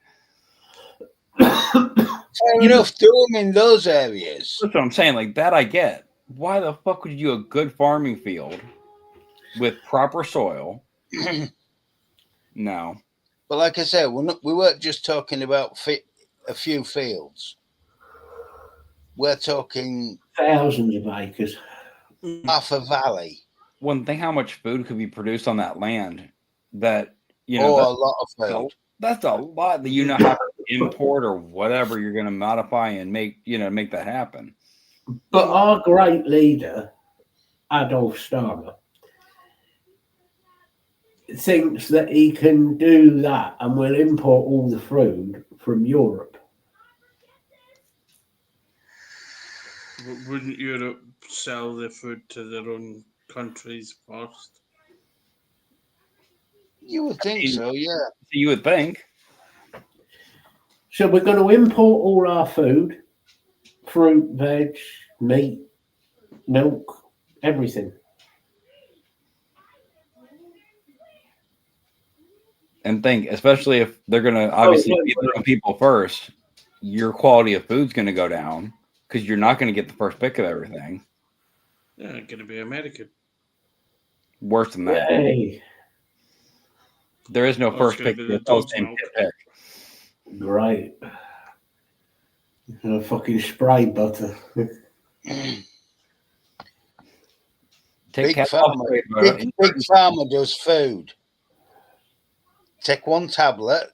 Fair enough, do them in those areas. That's what I'm saying. Like that, I get. Why the fuck would you do a good farming field with proper soil? No. But like I said, we weren't just talking about a few fields. We're talking Thousands of acres. half a valley. One thing, how much food could be produced on that land? That A that's, lot of food. that's a lot that you know have to import or whatever you're going to modify and make that happen. But our great leader Adolf Starmer, thinks that he can do that and will import all the food from Europe. Wouldn't Europe sell their food to their own countries first? You would think so, yeah. You would think. So we're going to import all our food, fruit, veg, meat, milk, everything. And think, especially if they're going to obviously yeah, feed their own people first, your quality of food's going to go down because you're not going to get the first pick of everything. Yeah, going to be American. Worse than that. Hey, There is no Oh, first it's gonna pick. be the It's all dog's same milk. pick. great. Fucking spray butter. Take Big Cat Pharma. off the radar. Big Pharma does food. Take one tablet.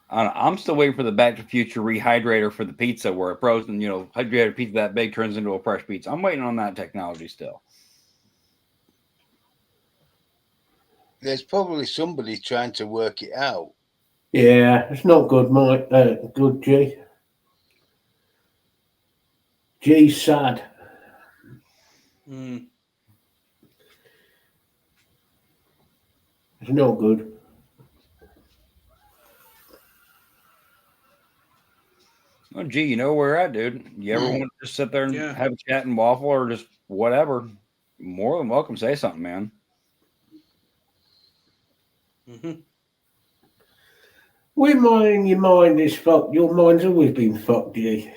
I'm still waiting for the Back to the Future rehydrator for the pizza where it frozen, hydrated pizza that big turns into a fresh pizza. I'm waiting on that technology still. There's probably somebody trying to work it out. Yeah, it's not good, Mike. Good, G. G's sad. Mm. It's not good. Oh, gee, you know where we're at, dude. You ever want to just sit there and Yeah. have a chat and waffle or just whatever? More than welcome. Say something, man. Mm-hmm. When your mind is fucked, your mind's always been fucked, G.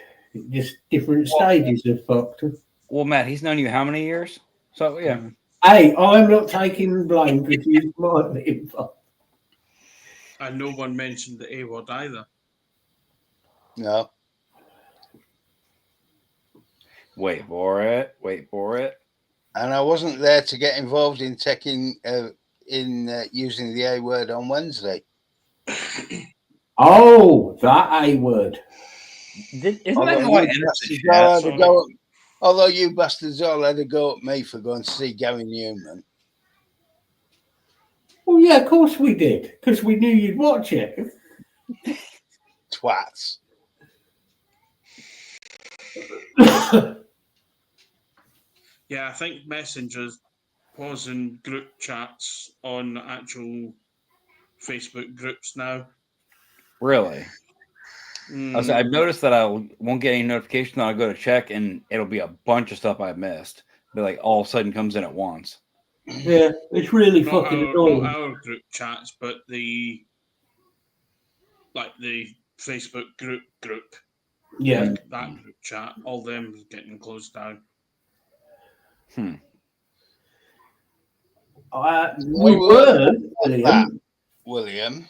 Just different stages of fucked. Well, Matt, he's known you how many years? So, yeah. Hey, I'm not taking blame because you might be fucked. And no one mentioned the A word either. No. Wait for it. Wait for it. And I wasn't there to get involved in using the A word on Wednesday. Oh, that A word. Isn't that how I ended the chat? Although you bastards all had a go at me for going to see Gary Newman. Well, yeah, of course we did, because we knew you'd watch it. Twats. Yeah, I think messengers pausing group chats on actual Facebook groups now. Really? Mm. I've noticed that I won't get any notification. I'll go to check, and it'll be a bunch of stuff I've missed. But like all of a sudden comes in at once. Yeah, it's really fucking annoying. Not our group chats, but the Facebook group. Yeah. That group chat, all them getting closed down. We were, William.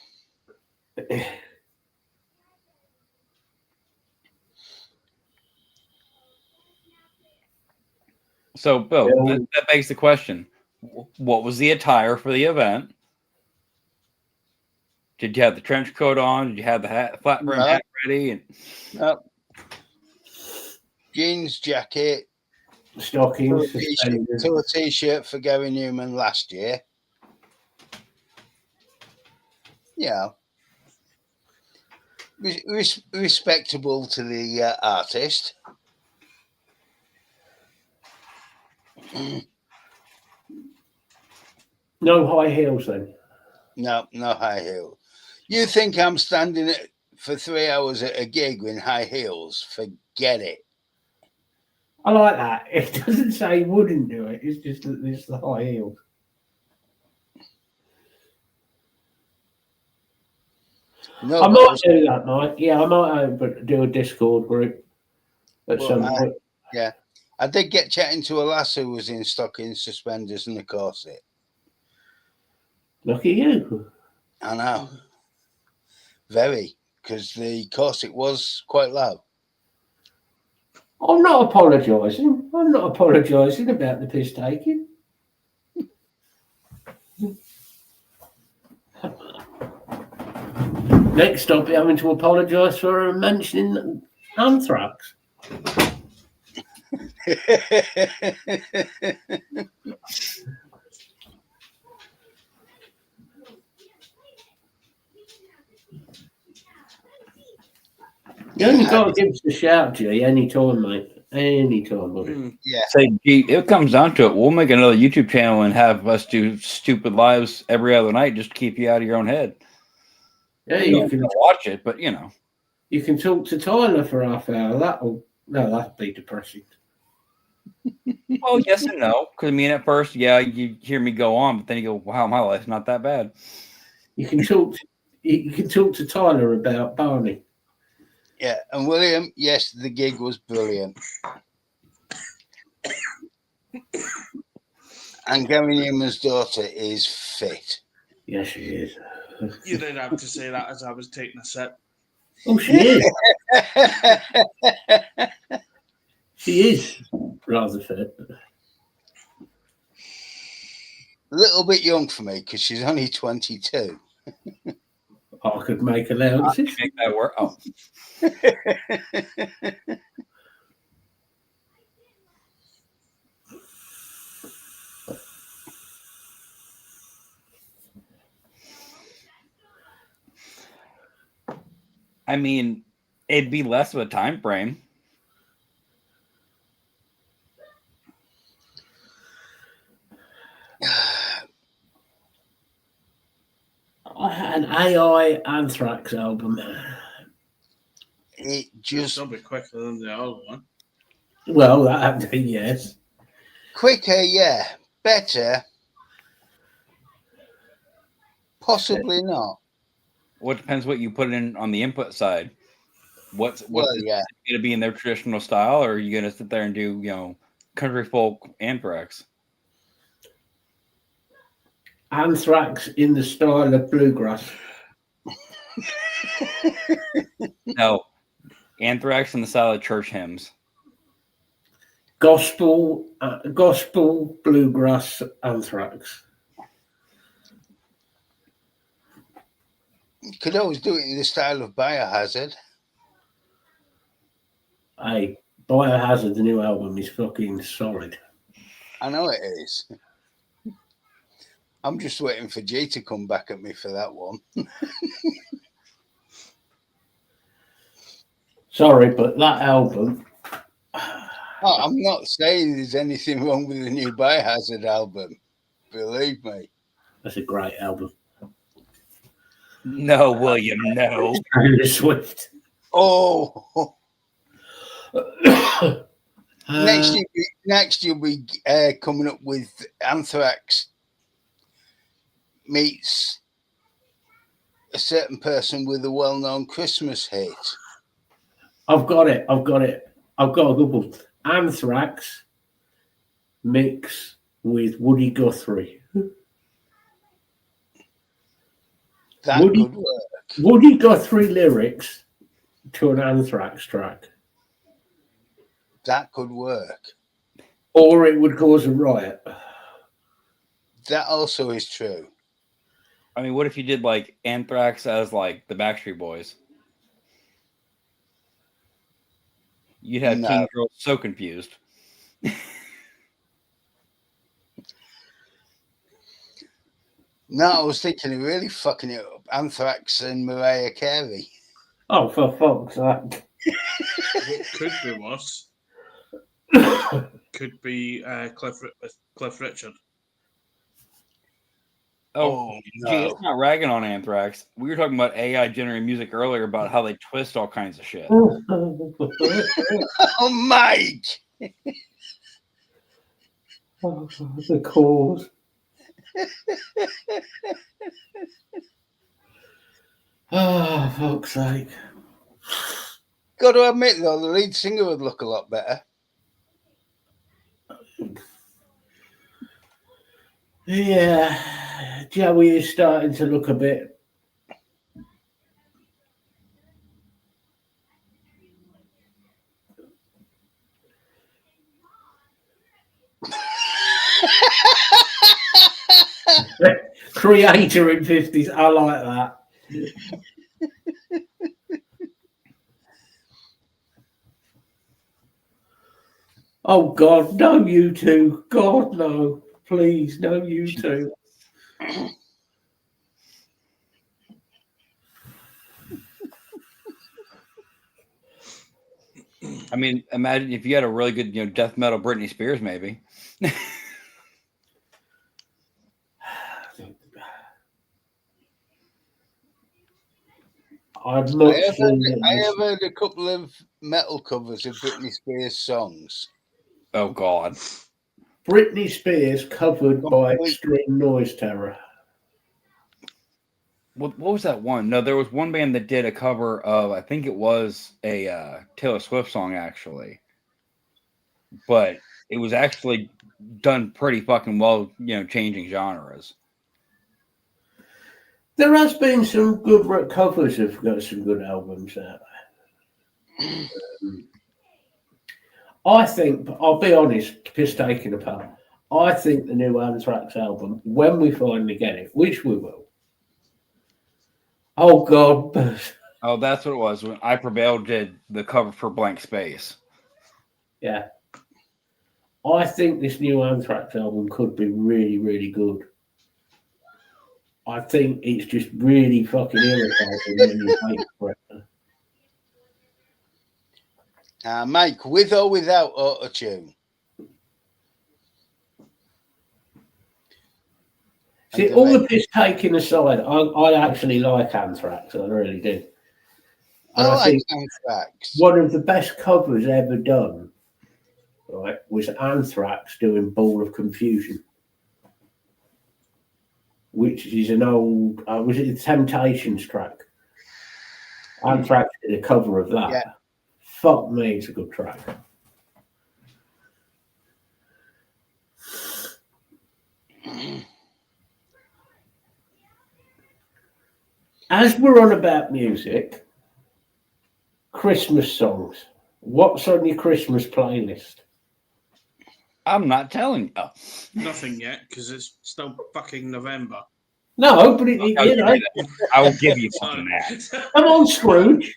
So, Bill, that begs the question: what was the attire for the event? Did you have the trench coat on? Did you have the flat brim hat ready? Jeans jacket, stockings, to a t-shirt for Gary Newman last year. Yeah, respectable to the artist. No high heels then. No high heels. You think I'm standing for 3 hours at a gig in high heels? Forget it. I like that. It doesn't say he wouldn't do it. It's just that it's the high heels. No, I might do that, Mike. Yeah, I might do a Discord group at some point. Yeah. I did get chatting to a lass who was in stocking suspenders and a corset. Look at you. I know. Very, because the corset was quite low. I'm not apologising. I'm not apologising about the piss taking. Next, I'll be having to apologise for mentioning anthrax. You only got to give us a shout, G, anytime, mate. Anytime, buddy. Mm. Yeah. Say, gee, it comes down to it. We'll make another YouTube channel and have us do stupid lives every other night just to keep you out of your own head. Yeah, You you can can watch it, but you know. you can talk to Tyler for half hour. That'd be depressing. Well, yes and no. Because I mean, at first, yeah, you hear me go on, but then you go, "Wow, my life's not that bad." You can talk. You can talk to Tyler about Barney. Yeah, and William, yes, the gig was brilliant. And Gary Newman's daughter is fit. Yes, she is. You didn't have to say that as I was taking a sip. Oh, she is. She is rather fit. A little bit young for me because she's only 22. I could make allowances. Make that work. Oh, I mean, it'd be less of a time frame. I had an AI Anthrax album. It just It'll be quicker than the other one. Well, that yes. quicker, yeah. Better, possibly not. Well, it depends what you put in on the input side. What's Yeah. going to be in their traditional style, or are you going to sit there and do country folk Anthrax? Anthrax in the style of bluegrass. No, Anthrax in the style of church hymns. Gospel bluegrass Anthrax. You could always do it in the style of Biohazard. Hey, Biohazard, the new album, is fucking solid. I know it is. I'm just waiting for G to come back at me for that one. Sorry, but that album. Oh, I'm not saying there's anything wrong with the new Biohazard album. Believe me. That's a great album. No, William, no. Taylor Swift. Oh, next you'll be coming up with Anthrax meets a certain person with a well-known Christmas hit. I've got it. I've got a good one. Anthrax mix with Woody Guthrie. That Woody- could work. Woody Guthrie lyrics to an Anthrax track. That could work. Or it would cause a riot. That also is true. I mean, what if you did like Anthrax as like the Backstreet Boys? You'd have No. teen girls so confused. No, I was thinking of really fucking it up. Anthrax and Mariah Carey. Oh, for fuck's sake. What could be worse could be Cliff Richard. Oh, gee, it's not ragging on Anthrax. We were talking about AI generated music earlier about how they twist all kinds of shit. Oh, Mike! The cause. Oh, fuck's sake. Got to admit, though, the lead singer would look a lot better. Yeah, Joey is starting to look a bit. Creator in 50s. I like that. Oh God, no, you two. God, no. Please, no, you two. I mean, imagine if you had a really good, death metal Britney Spears, maybe. I'd I much have, sooner I have listen. heard a couple of metal covers of Britney Spears songs. Oh God. Britney Spears covered by Extreme Noise Terror. What was that one? No, there was one band that did a cover of, I think it was a Taylor Swift song, actually. But it was actually done pretty fucking well, changing genres. There has been some good covers have got some good albums out. I think, I'll be honest, piss taken apart. I think the new Anthrax album, when we finally get it, which we will. Oh God. Oh, that's what it was when I Prevailed did the cover for Blank Space. Yeah. I think this new Anthrax album could be really, really good. I think it's just really fucking irritating when you wait for it. Mike, with or without auto-tune? See, all the piss taking aside, I actually like Anthrax. I really do. And I think Anthrax. one of the best covers ever done, right, was Anthrax doing Ball of Confusion, which is an old, was it the Temptations track? Anthrax did a cover of that. Yeah. Fuck me, it's a good track. As we're on about music, Christmas songs. What's on your Christmas playlist? I'm not telling you. Nothing yet because it's still fucking November. No, but I will give you something that. Come on, Scrooge.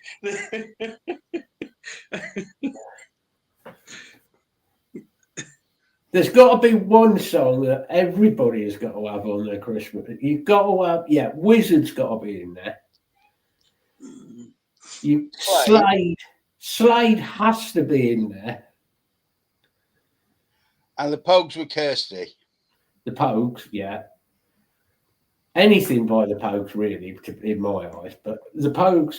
There's got to be one song that everybody has got to have on their Christmas. You've got to have, Wizard's got to be in there. Slade has to be in there. And the Pogues with Kirsty. The Pogues, yeah. Anything by the Pogues, really, in my eyes. But the Pogues,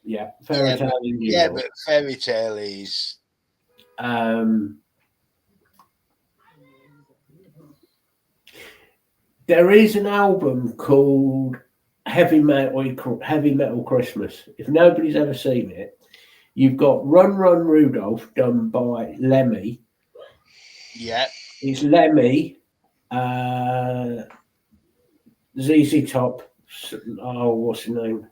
yeah. Fairy Tale in New York. But Fairy Tale is. There is an album called Heavy Metal Christmas. If nobody's ever seen it, you've got Run Run Rudolph done by Lemmy. Yeah. It's Lemmy, ZZ Top. Oh, what's his name?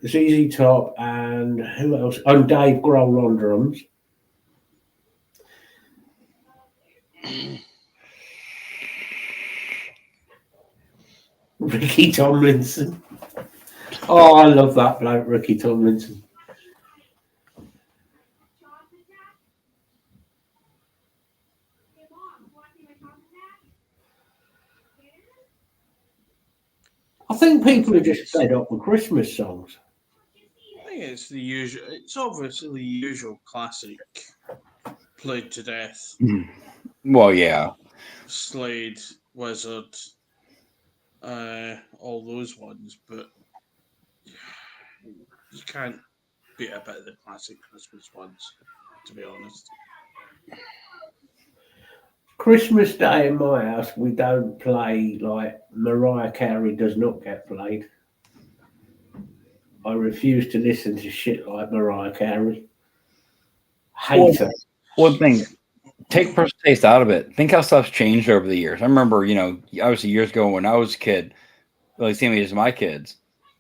ZZ Top and who else? And Dave Grohl on drums. Ricky Tomlinson. Oh, I love that bloke, Ricky Tomlinson. I think people are just fed up with Christmas songs. I think it's the usual. It's obviously the usual classic, played to death. Well, yeah. Slade, Wizard, all those ones, but you can't beat a bit of the classic Christmas ones, to be honest. Christmas Day in my house, we don't play, like Mariah Carey does not get played. I refuse to listen to shit like Mariah Carey. Hate her. One thing, take personal taste out of it. Think how stuff's changed over the years. I remember, obviously years ago when I was a kid, like same age as my kids,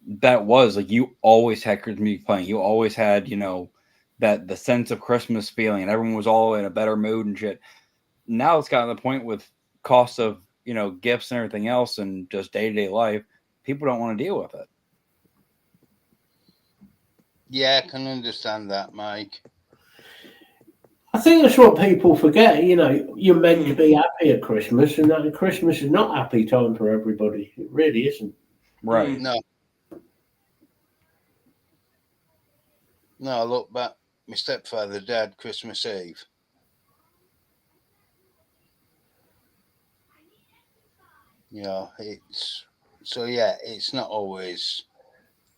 that was like you always had Christmas music playing. You always had, that the sense of Christmas feeling, and everyone was all in a better mood and shit. Now it's gotten to the point with cost of, gifts and everything else and just day-to-day life, people don't want to deal with it. Yeah, I can understand that, Mike. I think that's what people forget. You know, you're meant to be happy at Christmas, and that Christmas is not happy time for everybody. It really isn't. Right. No. No, I look back. My stepfather died Christmas Eve. You know, it's so yeah, it's not always.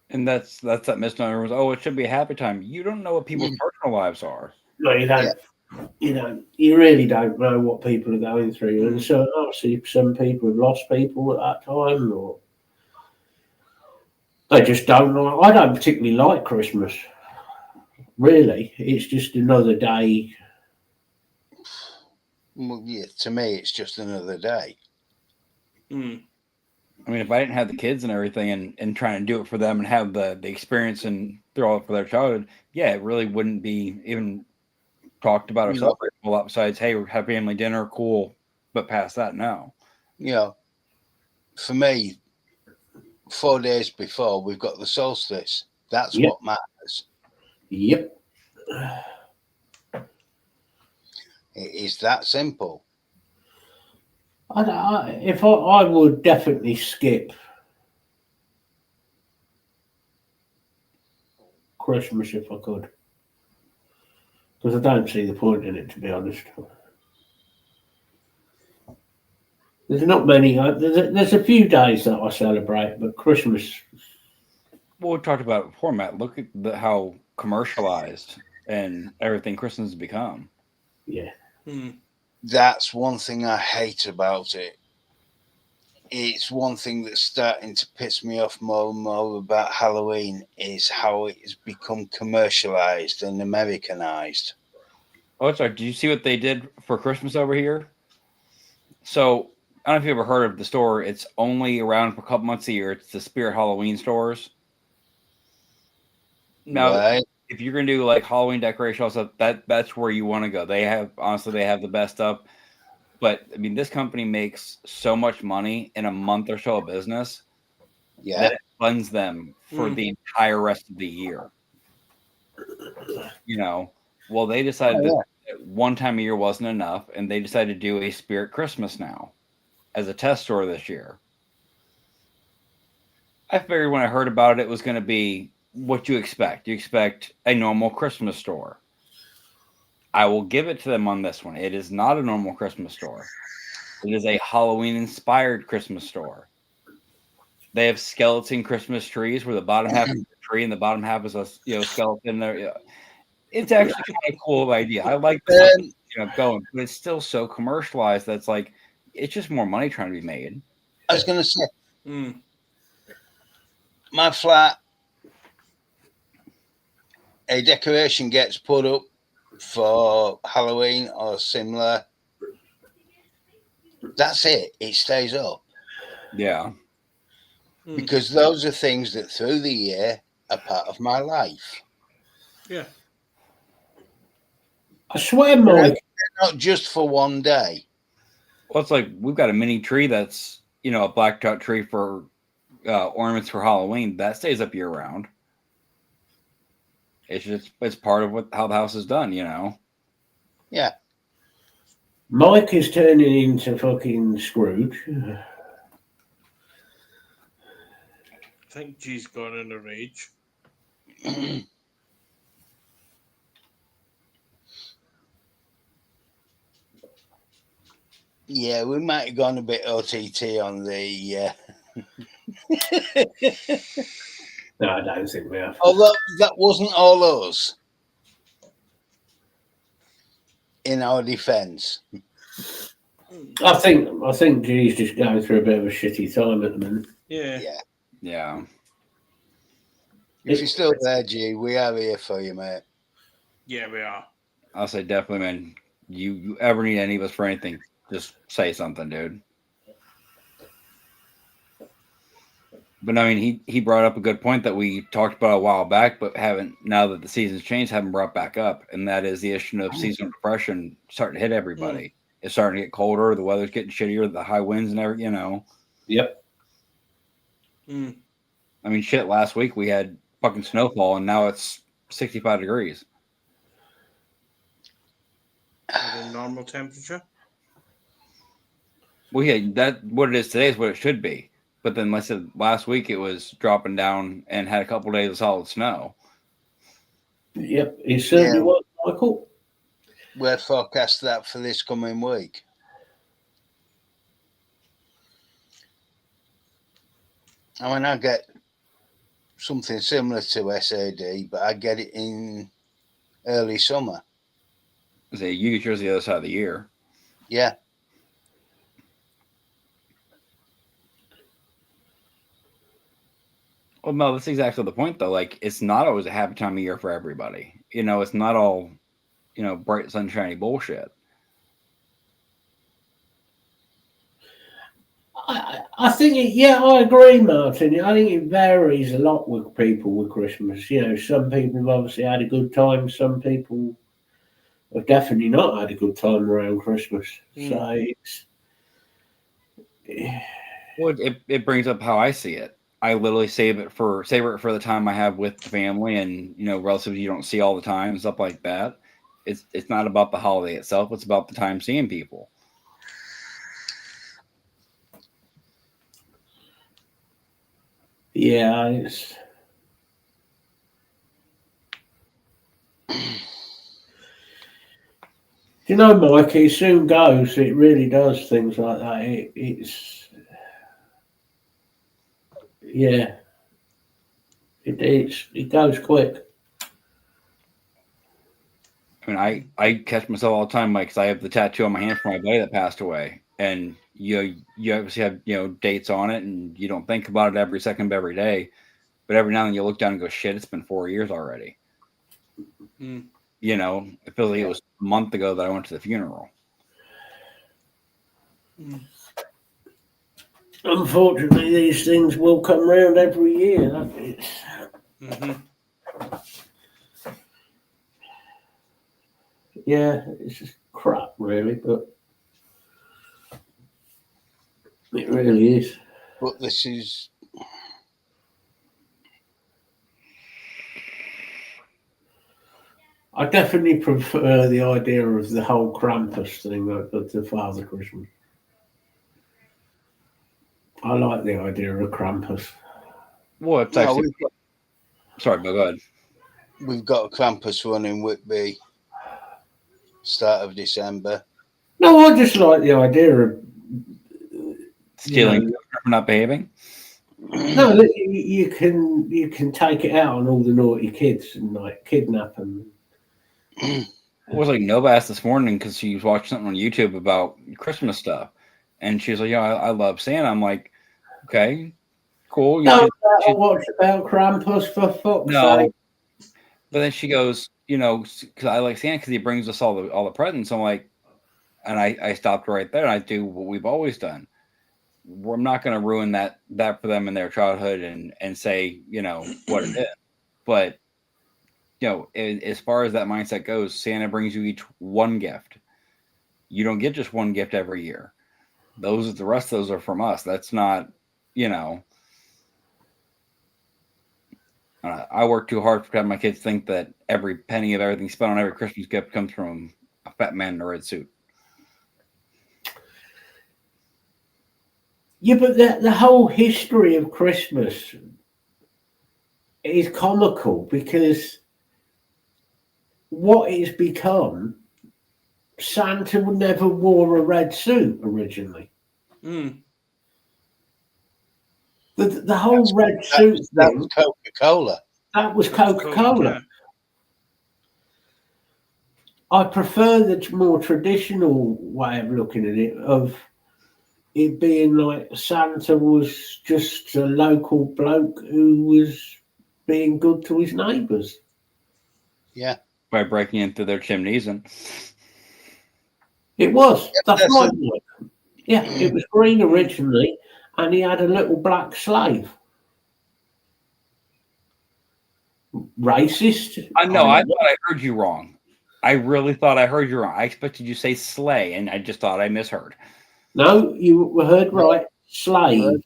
And that's that misnomer was, oh, it should be a happy time. You don't know what people's personal lives are. No, you don't. You know, you really don't know what people are going through, and so obviously some people have lost people at that time, or they just don't like. I don't particularly like Christmas. Really, it's just another day. Well, yeah, to me, it's just another day. Mm. I mean, if I didn't have the kids and everything and trying to do it for them and have the experience and throw it for their childhood, yeah, it really wouldn't be even talked about or No. celebrated a lot besides, hey, we're having family dinner, cool. But past that, no. You know, for me, 4 days before we've got the solstice. That's Yep. what matters. Yep. It is that simple. I would definitely skip Christmas if I could, because I don't see the point in it, to be honest. There's not many. There's a few days that I celebrate, but Christmas. Well, we talked about it before, Matt. Look at how commercialized and everything Christmas has become. Yeah. Mm. That's one thing I hate about it. It's one thing that's starting to piss me off more and more about Halloween is how it has become commercialized and Americanized. Oh, sorry. Did you see what they did for Christmas over here? So I don't know if you ever heard of the store. It's only around for a couple months a year. It's the Spirit Halloween stores. Now, Right? if you're gonna do like Halloween decoration stuff, that's where you want to go. They have the best stuff. But I mean, this company makes so much money in a month or so of business Yeah. that it funds them for the entire rest of the year. You know, well, they decided that one time a year wasn't enough, and they decided to do a Spirit Christmas now as a test store this year. I figured when I heard about it, it was going to be what you expect. You expect a normal Christmas store. I will give it to them on this one. It is not a normal Christmas store. It is a Halloween-inspired Christmas store. They have skeleton Christmas trees where the bottom half is a tree and the bottom half is a skeleton there. It's actually kind of a cool idea. I like the going, but it's still so commercialized that's like it's just more money trying to be made. I was going to say, my flat, a decoration gets put up for Halloween or similar. That's it. It stays up. Yeah. Because those are things that through the year are part of my life. Yeah. I swear, Mike. They're not just for one day. Well, it's like we've got a mini tree that's, a blacktop tree for ornaments for Halloween. That stays up year round. It's part of how the house is done, Yeah. Mike is turning into fucking Scrooge. I think G's gone in a rage. Yeah, we might have gone a bit OTT on the. No, I don't think we have. Although that wasn't all us. In our defence. I think G's just going through a bit of a shitty time at the minute. Yeah. Yeah. If you're still there, G, we are here for you, mate. Yeah, we are. I'll say definitely, man. You ever need any of us for anything, just say something, dude. But I mean, he brought up a good point that we talked about a while back, but haven't, now that the season's changed, haven't brought back up. And that is the issue of seasonal depression starting to hit everybody. It's starting to get colder. The weather's getting shittier. The high winds and everything, Yep. I mean, shit, last week we had fucking snowfall and now it's 65 degrees. at a normal temperature. Well, yeah, that what it is today is what it should be. But then, like I said, last week it was dropping down and had a couple days of solid snow. Yep, it certainly Yeah. was, Michael. We're forecast that for this coming week. I mean, I get something similar to SAD, but I get it in early summer. So you get yours the other side of the year. Yeah. Well, no, that's exactly the point, though. Like, it's not always a happy time of year for everybody. You know, it's not all, bright, sunshiny bullshit. I think, I agree, Martin. I think it varies a lot with people with Christmas. Some people have obviously had a good time. Some people have definitely not had a good time around Christmas. So it's... Well, it brings up how I see it. I literally savor it for the time I have with the family and relatives you don't see all the time and stuff like that. It's not about the holiday itself. It's about the time seeing people. Yeah, it's... Mike, it soon goes. It really does things like that. It's... Yeah. It goes quick. I mean, I catch myself all the time, Mike, because I have the tattoo on my hand from my buddy that passed away, and you obviously have dates on it, and you don't think about it every second of every day, but every now and then you look down and go, shit, it's been 4 years already. It feels like it was a month ago that I went to the funeral. Unfortunately, these things will come round every year. Yeah, it's just crap, really, but it really is. But this is... I definitely prefer the idea of the whole Krampus thing to Father Christmas. I like the idea of Krampus. Well, it's actually... Sorry, but go ahead. We've got a Krampus run in Whitby, start of December. No, I just like the idea of stealing, not behaving. No, you can take it out on all the naughty kids and like kidnap them. It was like Nova asked this morning because she was watching something on YouTube about Christmas stuff, and she was like, I love Santa." I'm like, "Okay, cool." No, watch about Krampus for fuck's sake. But then she goes, because I like Santa because he brings us all the presents. I'm like, and I stopped right there, and I do what we've always done. I'm not going to ruin that for them in their childhood and say what it is, but as far as that mindset goes, Santa brings you each one gift. You don't get just one gift every year. The rest of those are from us. That's not, I work too hard to have my kids think that every penny of everything spent on every Christmas gift comes from a fat man in a red suit. Yeah, but the whole history of Christmas is comical because what it's become, Santa never wore a red suit originally. The whole red suit thing. That was Coca-Cola. That was Coca-Cola. I prefer the more traditional way of looking at it, of it being like Santa was just a local bloke who was being good to his neighbours. Yeah. By breaking into their chimneys and... It was. That's right. Yeah, it was green originally, and he had a little black slave. Racist? I know. I thought I heard you wrong. I really thought I heard you wrong. I expected you to say sleigh, and I just thought I misheard. No, you heard right. Slave.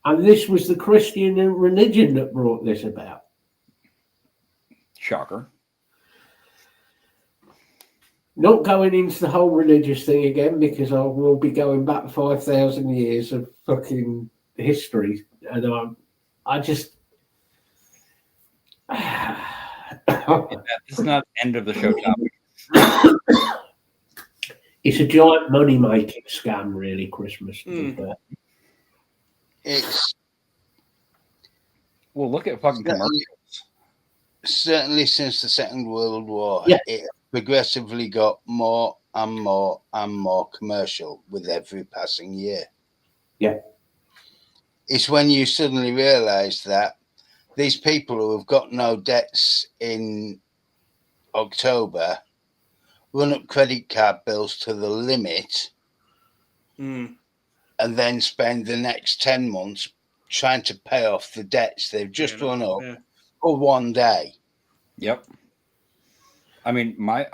And this was the Christian religion that brought this about. Shocker. Not going into the whole religious thing again because I will be going back 5,000 years of fucking history, and I just. This is not the end of the show topic. It's a giant money making scam, really. Christmas. To be fair. It's Well, look at fucking commercials. certainly since the Second World War, Yeah. it progressively got more and more and more commercial with every passing year. Yeah. It's when you suddenly realise that these people who have got no debts in October run up credit card bills to the limit Mm. and then spend the next 10 months trying to pay off the debts they've just Yeah, run up yeah. for one day. Yep. I mean, I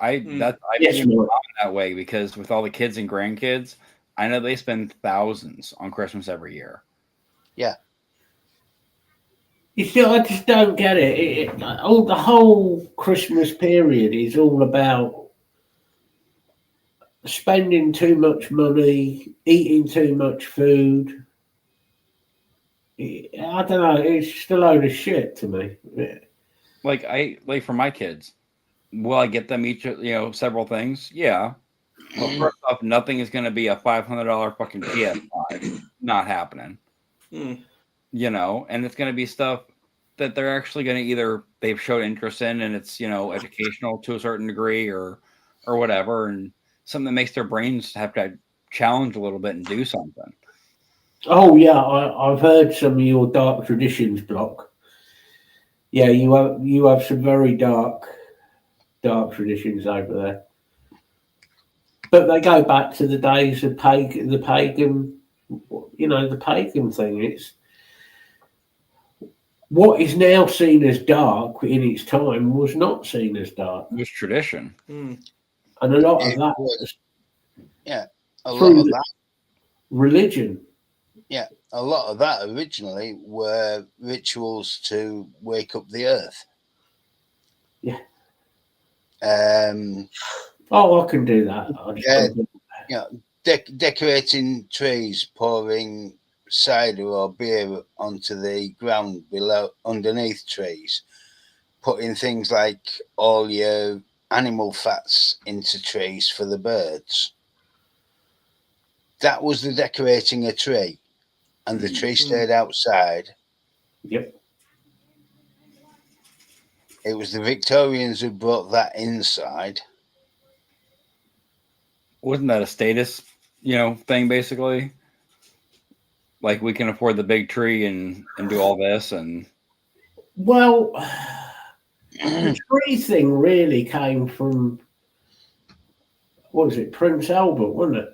Yes, believe Lord. that way because with all the kids and grandkids, I know they spend thousands on Christmas every year. You see, I just don't get it. All the whole Christmas period is all about spending too much money, eating too much food. I don't know. It's just a load of shit to me. Like for my kids, will I get them each several things? Yeah. But first off, nothing is going to be a $500 fucking PS5. Not happening. Mm. And it's going to be stuff that they're actually going to either they've showed interest in, and it's educational to a certain degree, or whatever, and something that makes their brains have to challenge a little bit and do something. Oh yeah, I've heard some of your dark traditions, Block. Yeah, you have some very dark traditions over there. But they go back to the days of the pagan thing. It's what is now seen as dark in its time was not seen as dark, It was tradition. Mm. and a lot of It that was. was A through lot of that. religion. A lot of that originally were rituals to wake up the earth. Yeah. Oh, I can do that. Decorating trees, pouring cider or beer onto the ground underneath trees, putting things like all your animal fats into trees for the birds. That was the decorating a tree, and the tree stayed outside. Yep. It was the Victorians who brought that inside. Wasn't that a status, thing basically? Like we can afford the big tree and do all this and. Well, the tree thing really came from what was it, Prince Albert, wasn't it?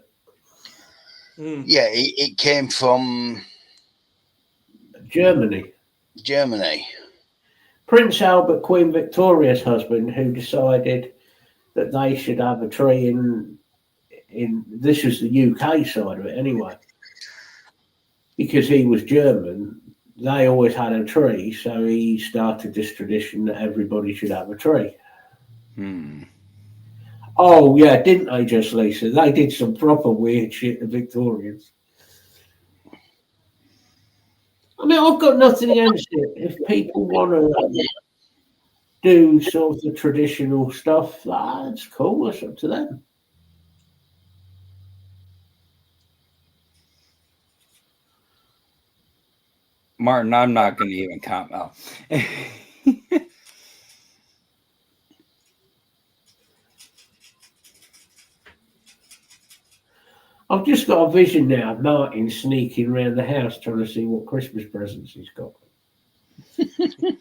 Mm. Yeah, it came from Germany. Prince Albert, Queen Victoria's husband, who decided that they should have a tree in this was the UK side of it anyway. Because he was German, they always had a tree, so he started this tradition that everybody should have a tree. Oh yeah, didn't they just, Lisa? They did some proper weird shit, the Victorians. I mean, I've got nothing against it. If people want to do sort of traditional stuff, that's cool. That's up to them. Martin, I'm not going to even comment. I've just got a vision now of Martin sneaking around the house trying to see what Christmas presents he's got.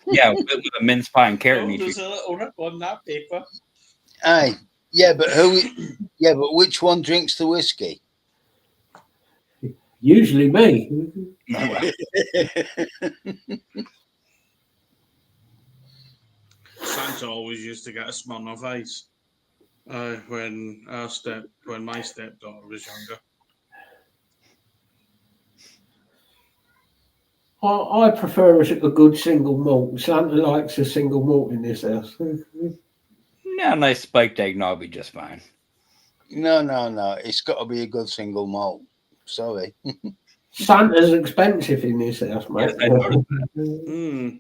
Yeah, with a mince pie and carrot. Oh, there's a little rip on that paper. Aye, yeah, but but which one drinks the whiskey? Usually me. Santa always used to get a Smirnoff Ice when my stepdaughter was younger. I prefer a good single malt. Santa likes a single malt in this house. No, nice spiked eggnog will be just fine. No. It's got to be a good single malt. Sorry. Santa's expensive in this house, mate. Yes, I noticed that. Mm.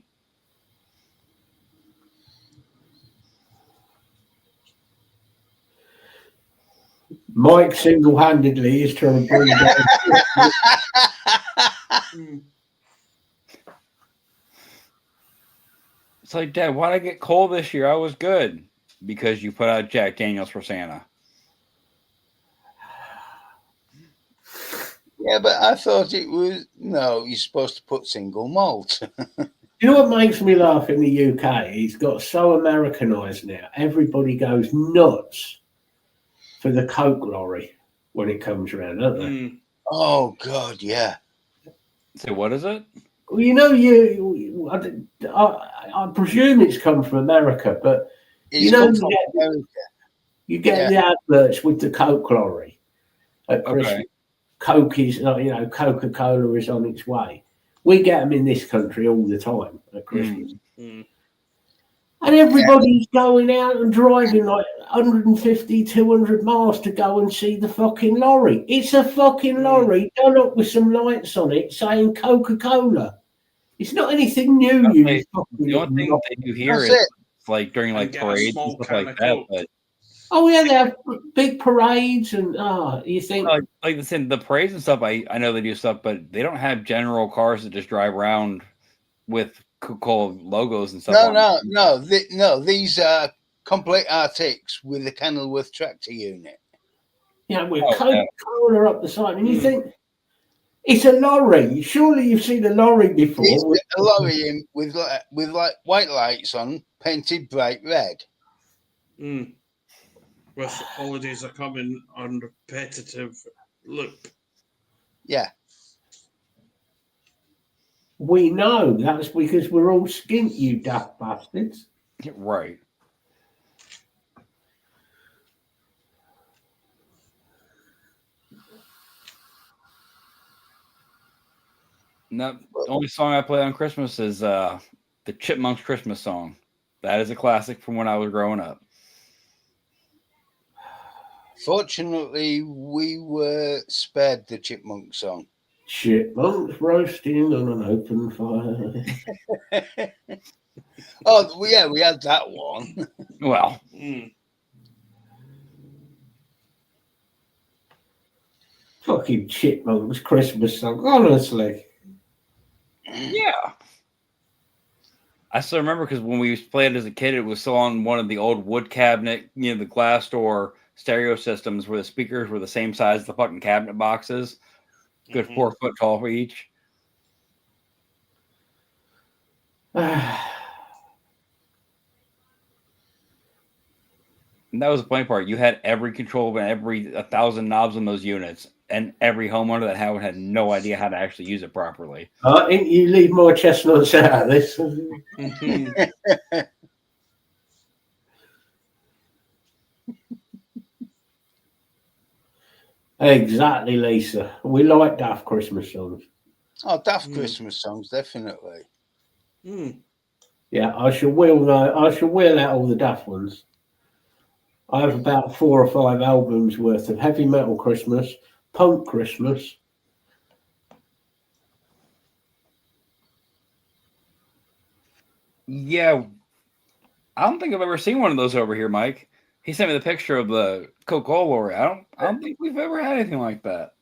Mike single-handedly is trying to bring down. Mm. It's like, Dad, why'd I get cold this year? I was good. Because you put out Jack Daniels for Santa. Yeah, but I thought it was no. You're supposed to put single malt. You know what makes me laugh in the UK? It's got so Americanized now. Everybody goes nuts for the Coke lorry when it comes around, don't they? Mm. Oh God, yeah. So what is it? Well, you know, I presume it's come from America, but It's you know, come from America. you get the adverts with the Coke lorry at Christmas. Okay. Coke is, Coca-Cola is on its way. We get them in this country all the time at Christmas. Mm. And everybody's going out and driving like 150, 200 miles to go and see the fucking lorry. It's a fucking lorry done up with some lights on it saying Coca-Cola. It's not anything new. Okay, You the only thing that you hear That's is it. like during like And get a parades and small stuff can like of that. Coke. But Oh yeah, they have big parades and you think like the parades and stuff, I know they do stuff, but they don't have general cars that just drive around with Coca-Cola logos and stuff. No. These are complete Arctics with a Kenilworth tractor unit. with Oh, Coca-Cola up the side, and you Mm. think it's a lorry. Surely you've seen a lorry before. It's a lorry in with like white lights on, painted bright red. Mm. With holidays are coming on repetitive loop. Yeah. We know that's because we're all skint, you daft bastards. Right. No, the only song I play on Christmas is the Chipmunks Christmas song. That is a classic from when I was growing up. Fortunately, we were spared the Chipmunk song. Chipmunks roasting on an open fire. Oh, yeah, we had that one. Well, Mm. Fucking Chipmunks Christmas song, honestly. yeah. I still remember because when we used to play it as a kid, it was still on one of the old wood cabinet, the glass door stereo systems where the speakers were the same size as the fucking cabinet boxes. Good 4 foot tall for each. And that was the funny part. You had every control and 1,000 knobs on those units, and every homeowner that had no idea how to actually use it properly. I think you leave my chestnuts out of this. Mhm. Exactly, Lisa. We like daft Christmas songs. Oh, daft Christmas songs, definitely. Mm. Yeah, I shall wheel out all the daft ones. I have about 4 or 5 albums worth of heavy metal Christmas, punk Christmas. Yeah. I don't think I've ever seen one of those over here, Mike. He sent me the picture of the Coca-Cola lorry. I don't think we've ever had anything like that.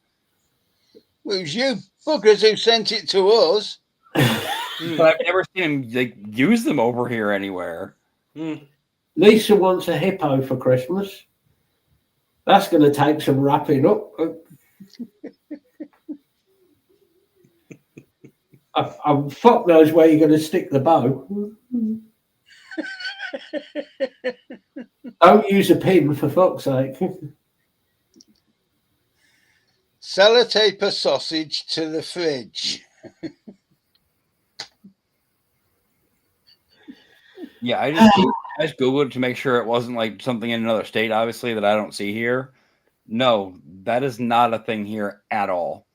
Well, it was you fuckers who sent it to us. But I've never seen him use them over here anywhere. Mm. Lisa wants a hippo for Christmas. That's going to take some wrapping up. Fuck knows where you're going to stick the bow. Don't use a pin, for fuck's sake. Sellotape a sausage to the fridge. Yeah, I just Googled it to make sure it wasn't like something in another state, obviously, that I don't see here. No, that is not a thing here at all.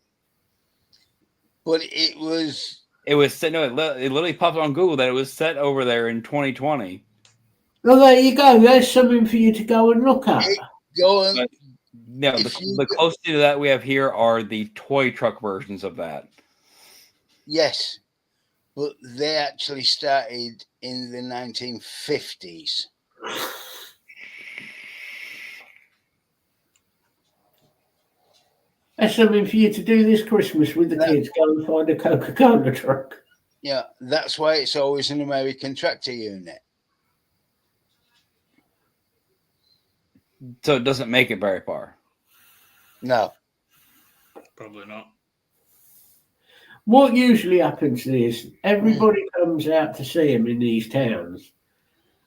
But it was... It was set, no, it literally popped on Google that it was set over there in 2020. Well, there you go. There's something for you to go and look at. Go and No, the closest to that we have here are the toy truck versions of that. Yes, but they actually started in the 1950s. That's something for you to do this Christmas with the kids. Go and find a Coca-Cola truck. Yeah, that's why it's always an American tractor unit. So it doesn't make it very far. No. Probably not. What usually happens is everybody comes out to see him in these towns,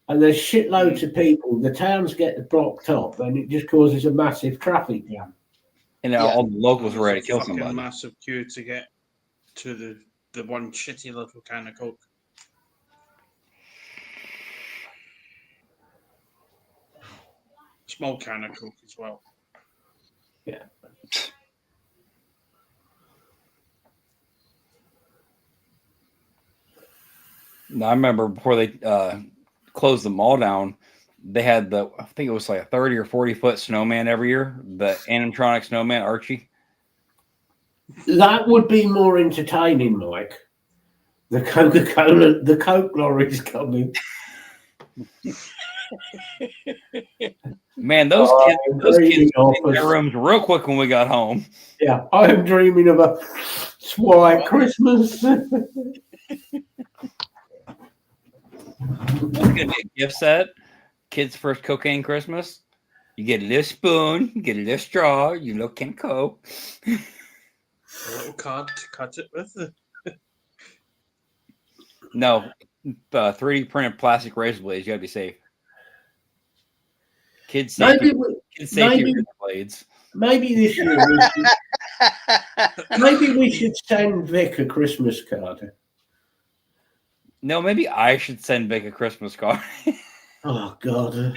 and there's shitloads of people. The towns get blocked up, and it just causes a massive traffic jam. And all the locals are ready to kill Fucking somebody. massive queue to get to the one shitty little can of Coke. Small can of Coke as well. Yeah. No, I remember before they closed the mall down, they had I think it was like a 30 or 40-foot snowman every year, the animatronic snowman, Archie. That would be more entertaining, Mike. The Coca-Cola, the Coke lorry's coming. Man, those kids in their rooms real quick when we got home. Yeah, I'm dreaming of a white Christmas. It's gonna be a gift set. Kids' first cocaine Christmas. You get a little spoon, you get a little straw, you little can Coke. A little card to cut it with. No, 3D printed plastic razor blades. You gotta be safe. Kids safety. Kids safety razor blades. Maybe this year, maybe we should send Vic a Christmas card. No, maybe I should send Vic a Christmas card. Oh, God.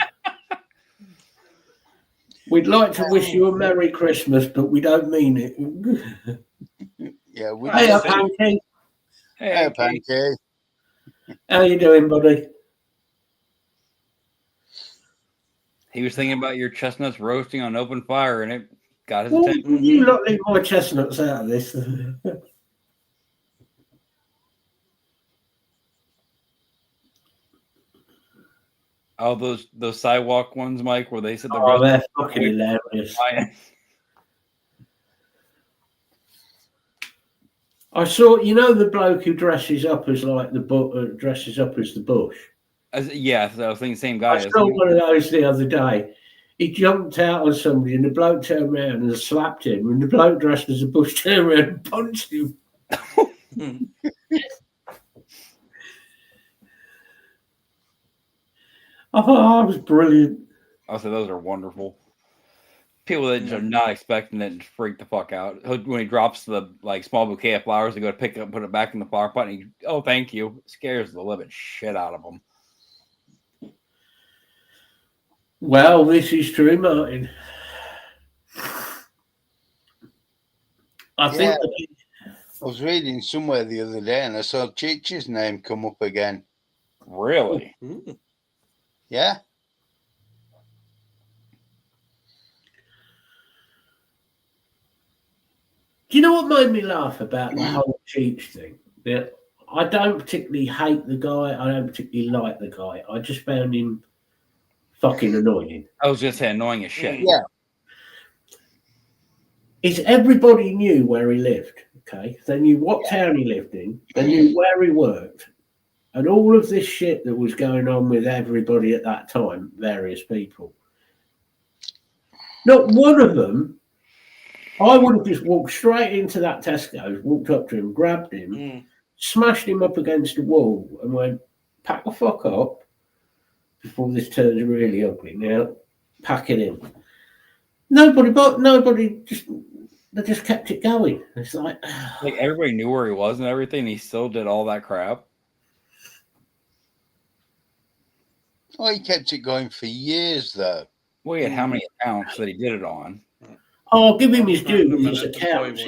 We'd like to wish you a Merry Christmas, but we don't mean it. Yeah, Hey, Pancake. Hey, Pancake. How you doing, buddy? He was thinking about your chestnuts roasting on open fire, and it got his attention. You lot leave my chestnuts out of this. Oh, those sidewalk ones, Mike, where they said they're fucking hilarious. I saw, the bloke who dresses up as like the bush. Yeah, so I was thinking same guy. I saw one of those the other day. He jumped out on somebody, and the bloke turned around and slapped him. And the bloke dressed as a bush turned around and punched him. Oh, that was brilliant. I said those are wonderful. People that are not expecting it and freak the fuck out. When he drops the small bouquet of flowers, they go to pick it up, put it back in the flower pot, and he, thank you. It scares the living shit out of them. Well, this is true, Martin. I think I was reading somewhere the other day, and I saw Cheech's name come up again. Really? Yeah. Do you know what made me laugh about the whole Cheech thing? Yeah, I don't particularly hate the guy. I don't particularly like the guy. I just found him fucking annoying. I was just saying annoying as shit. Yeah. Is everybody knew where he lived, okay? They knew what town he lived in. They knew where he worked. And all of this shit that was going on with everybody at that time, various people. Not one of them, I would have just walked straight into that Tesco's, walked up to him, grabbed him, smashed him up against the wall and went, pack the fuck up before this turns really ugly. Now, pack it in. Nobody just kept it going. It's like everybody knew where he was and everything. And he still did all that crap. Oh, he kept it going for years, though. Well, he had how many accounts that he did it on? Oh, give him his due with his accounts.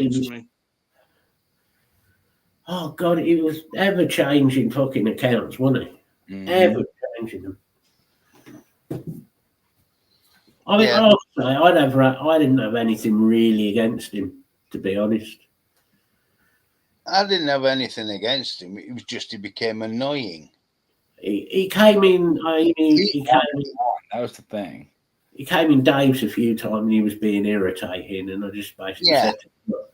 Oh, God, he was ever-changing fucking accounts, wasn't he? Mm-hmm. Ever-changing them. I mean, Yeah. I didn't have anything really against him, to be honest. I didn't have anything against him. It was just he became annoying. He came in. That was the thing. He came in Dave's a few times and he was being irritating, and I just basically Yeah. said, "Look,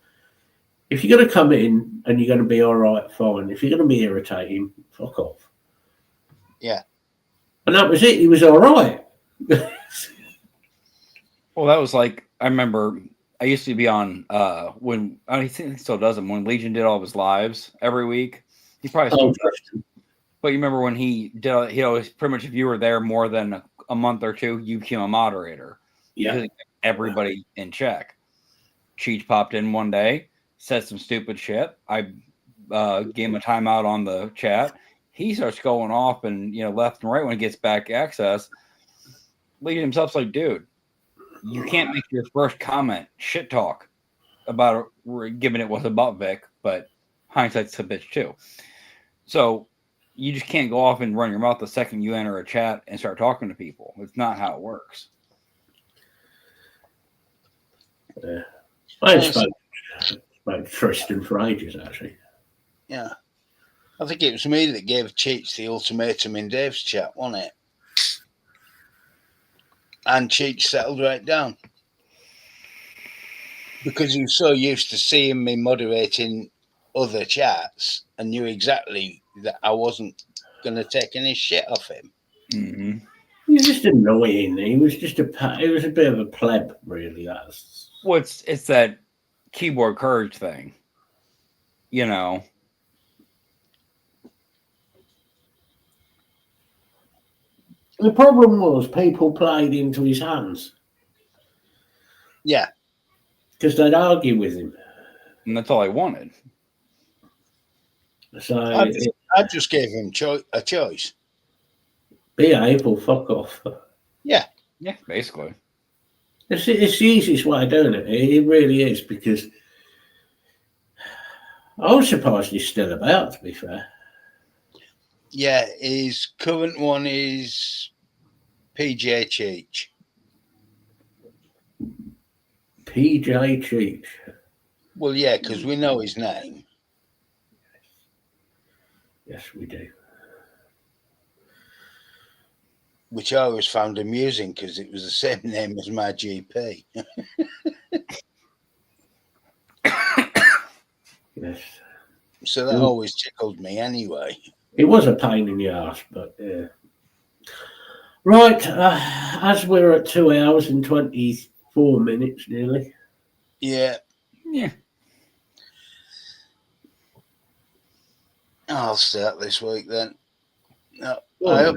if you're going to come in and you're going to be all right, fine. If you're going to be irritating, fuck off." Yeah. And that was it. He was all right. Well, that was like, I remember I used to be on when I think he still does them when Legion did all of his lives every week. He probably still Oh, does. But you remember when he did, he always pretty much, if you were there more than a month or two, you became a moderator. yeah. Because he kept everybody in check. Cheech popped in one day, said some stupid shit. I gave him a timeout on the chat. He starts going off and left and right when he gets back access. Legion himself's like, dude, you can't make your first comment shit talk about given it was about Vic, but hindsight's a bitch too. So you just can't go off and run your mouth the second you enter a chat and start talking to people. It's not how it works. I spoke to Tristan for ages, actually. Yeah. I think it was me that gave Cheech the ultimatum in Dave's chat, wasn't it? And Cheech settled right down. Because he was so used to seeing me moderating other chats and knew exactly that I wasn't going to take any shit off him. Mm-hmm. He was just annoying. He was just he was a bit of a pleb, really. Well, it's that keyboard courage thing. The problem was people played into his hands. Yeah. Because they'd argue with him. And that's all I wanted. So I just gave him a choice. behave or fuck off. Yeah. Yeah, basically. It's the easiest way of doing it. It really is, because I was surprised he's still about, to be fair. Yeah, his current one is PJ Cheech. PJ Cheech. Well, yeah, because we know his name. Yes, we do. Which I always found amusing because it was the same name as my GP. Yes. So that always tickled me anyway. It was a pain in the ass, but yeah. Right, as we're at 2 hours and 24 minutes nearly. Yeah. Yeah. I'll start this week then. No, I hope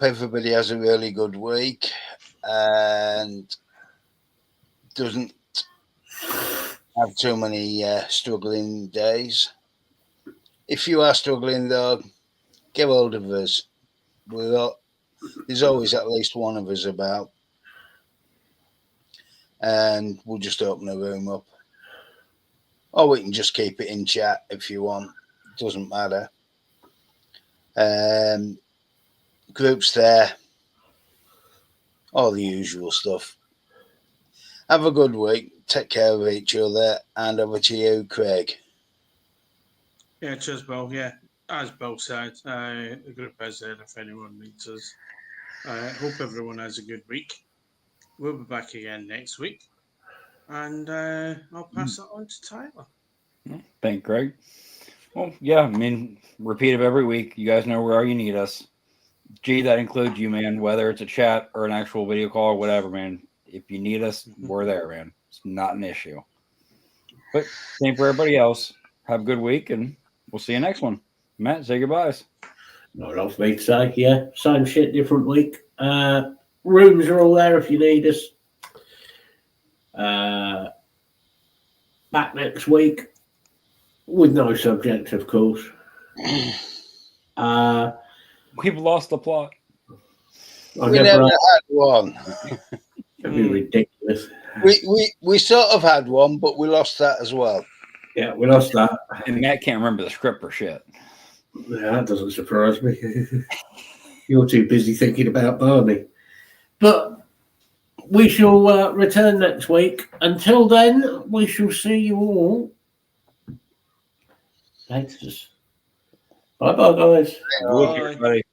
everybody has a really good week and doesn't have too many struggling days. If you are struggling though, get hold of us. There's always at least one of us about, and we'll just open a room up, or we can just keep it in chat if you want. It doesn't matter. Groups there, all the usual stuff. Have a good week. Take care of each other, and over to you, Craig. Yeah, cheers, Bill. Yeah, as Bill said, the group is there if anyone needs us. I hope everyone has a good week. We'll be back again next week, and I'll pass it on to Tyler. Thank Greg. Well, yeah, I mean, repeat of every week. You guys know where you need us. G, that includes you, man. Whether it's a chat or an actual video call or whatever, man. If you need us, we're there, man. It's not an issue. But same for everybody else. Have a good week, and we'll see you next one. Matt, say goodbyes. Not enough for me to say. Yeah, same shit, different week. Rooms are all there if you need us. Back next week with no subject, of course. We've lost the plot. We never had one. That'd be ridiculous. We sort of had one, but we lost that as well. Yeah, we lost that. And Matt can't remember the script for shit. Yeah, that doesn't surprise me. You're too busy thinking about Barney. But we shall return next week. Until then, we shall see you all later. Bye bye, guys. Good, everybody.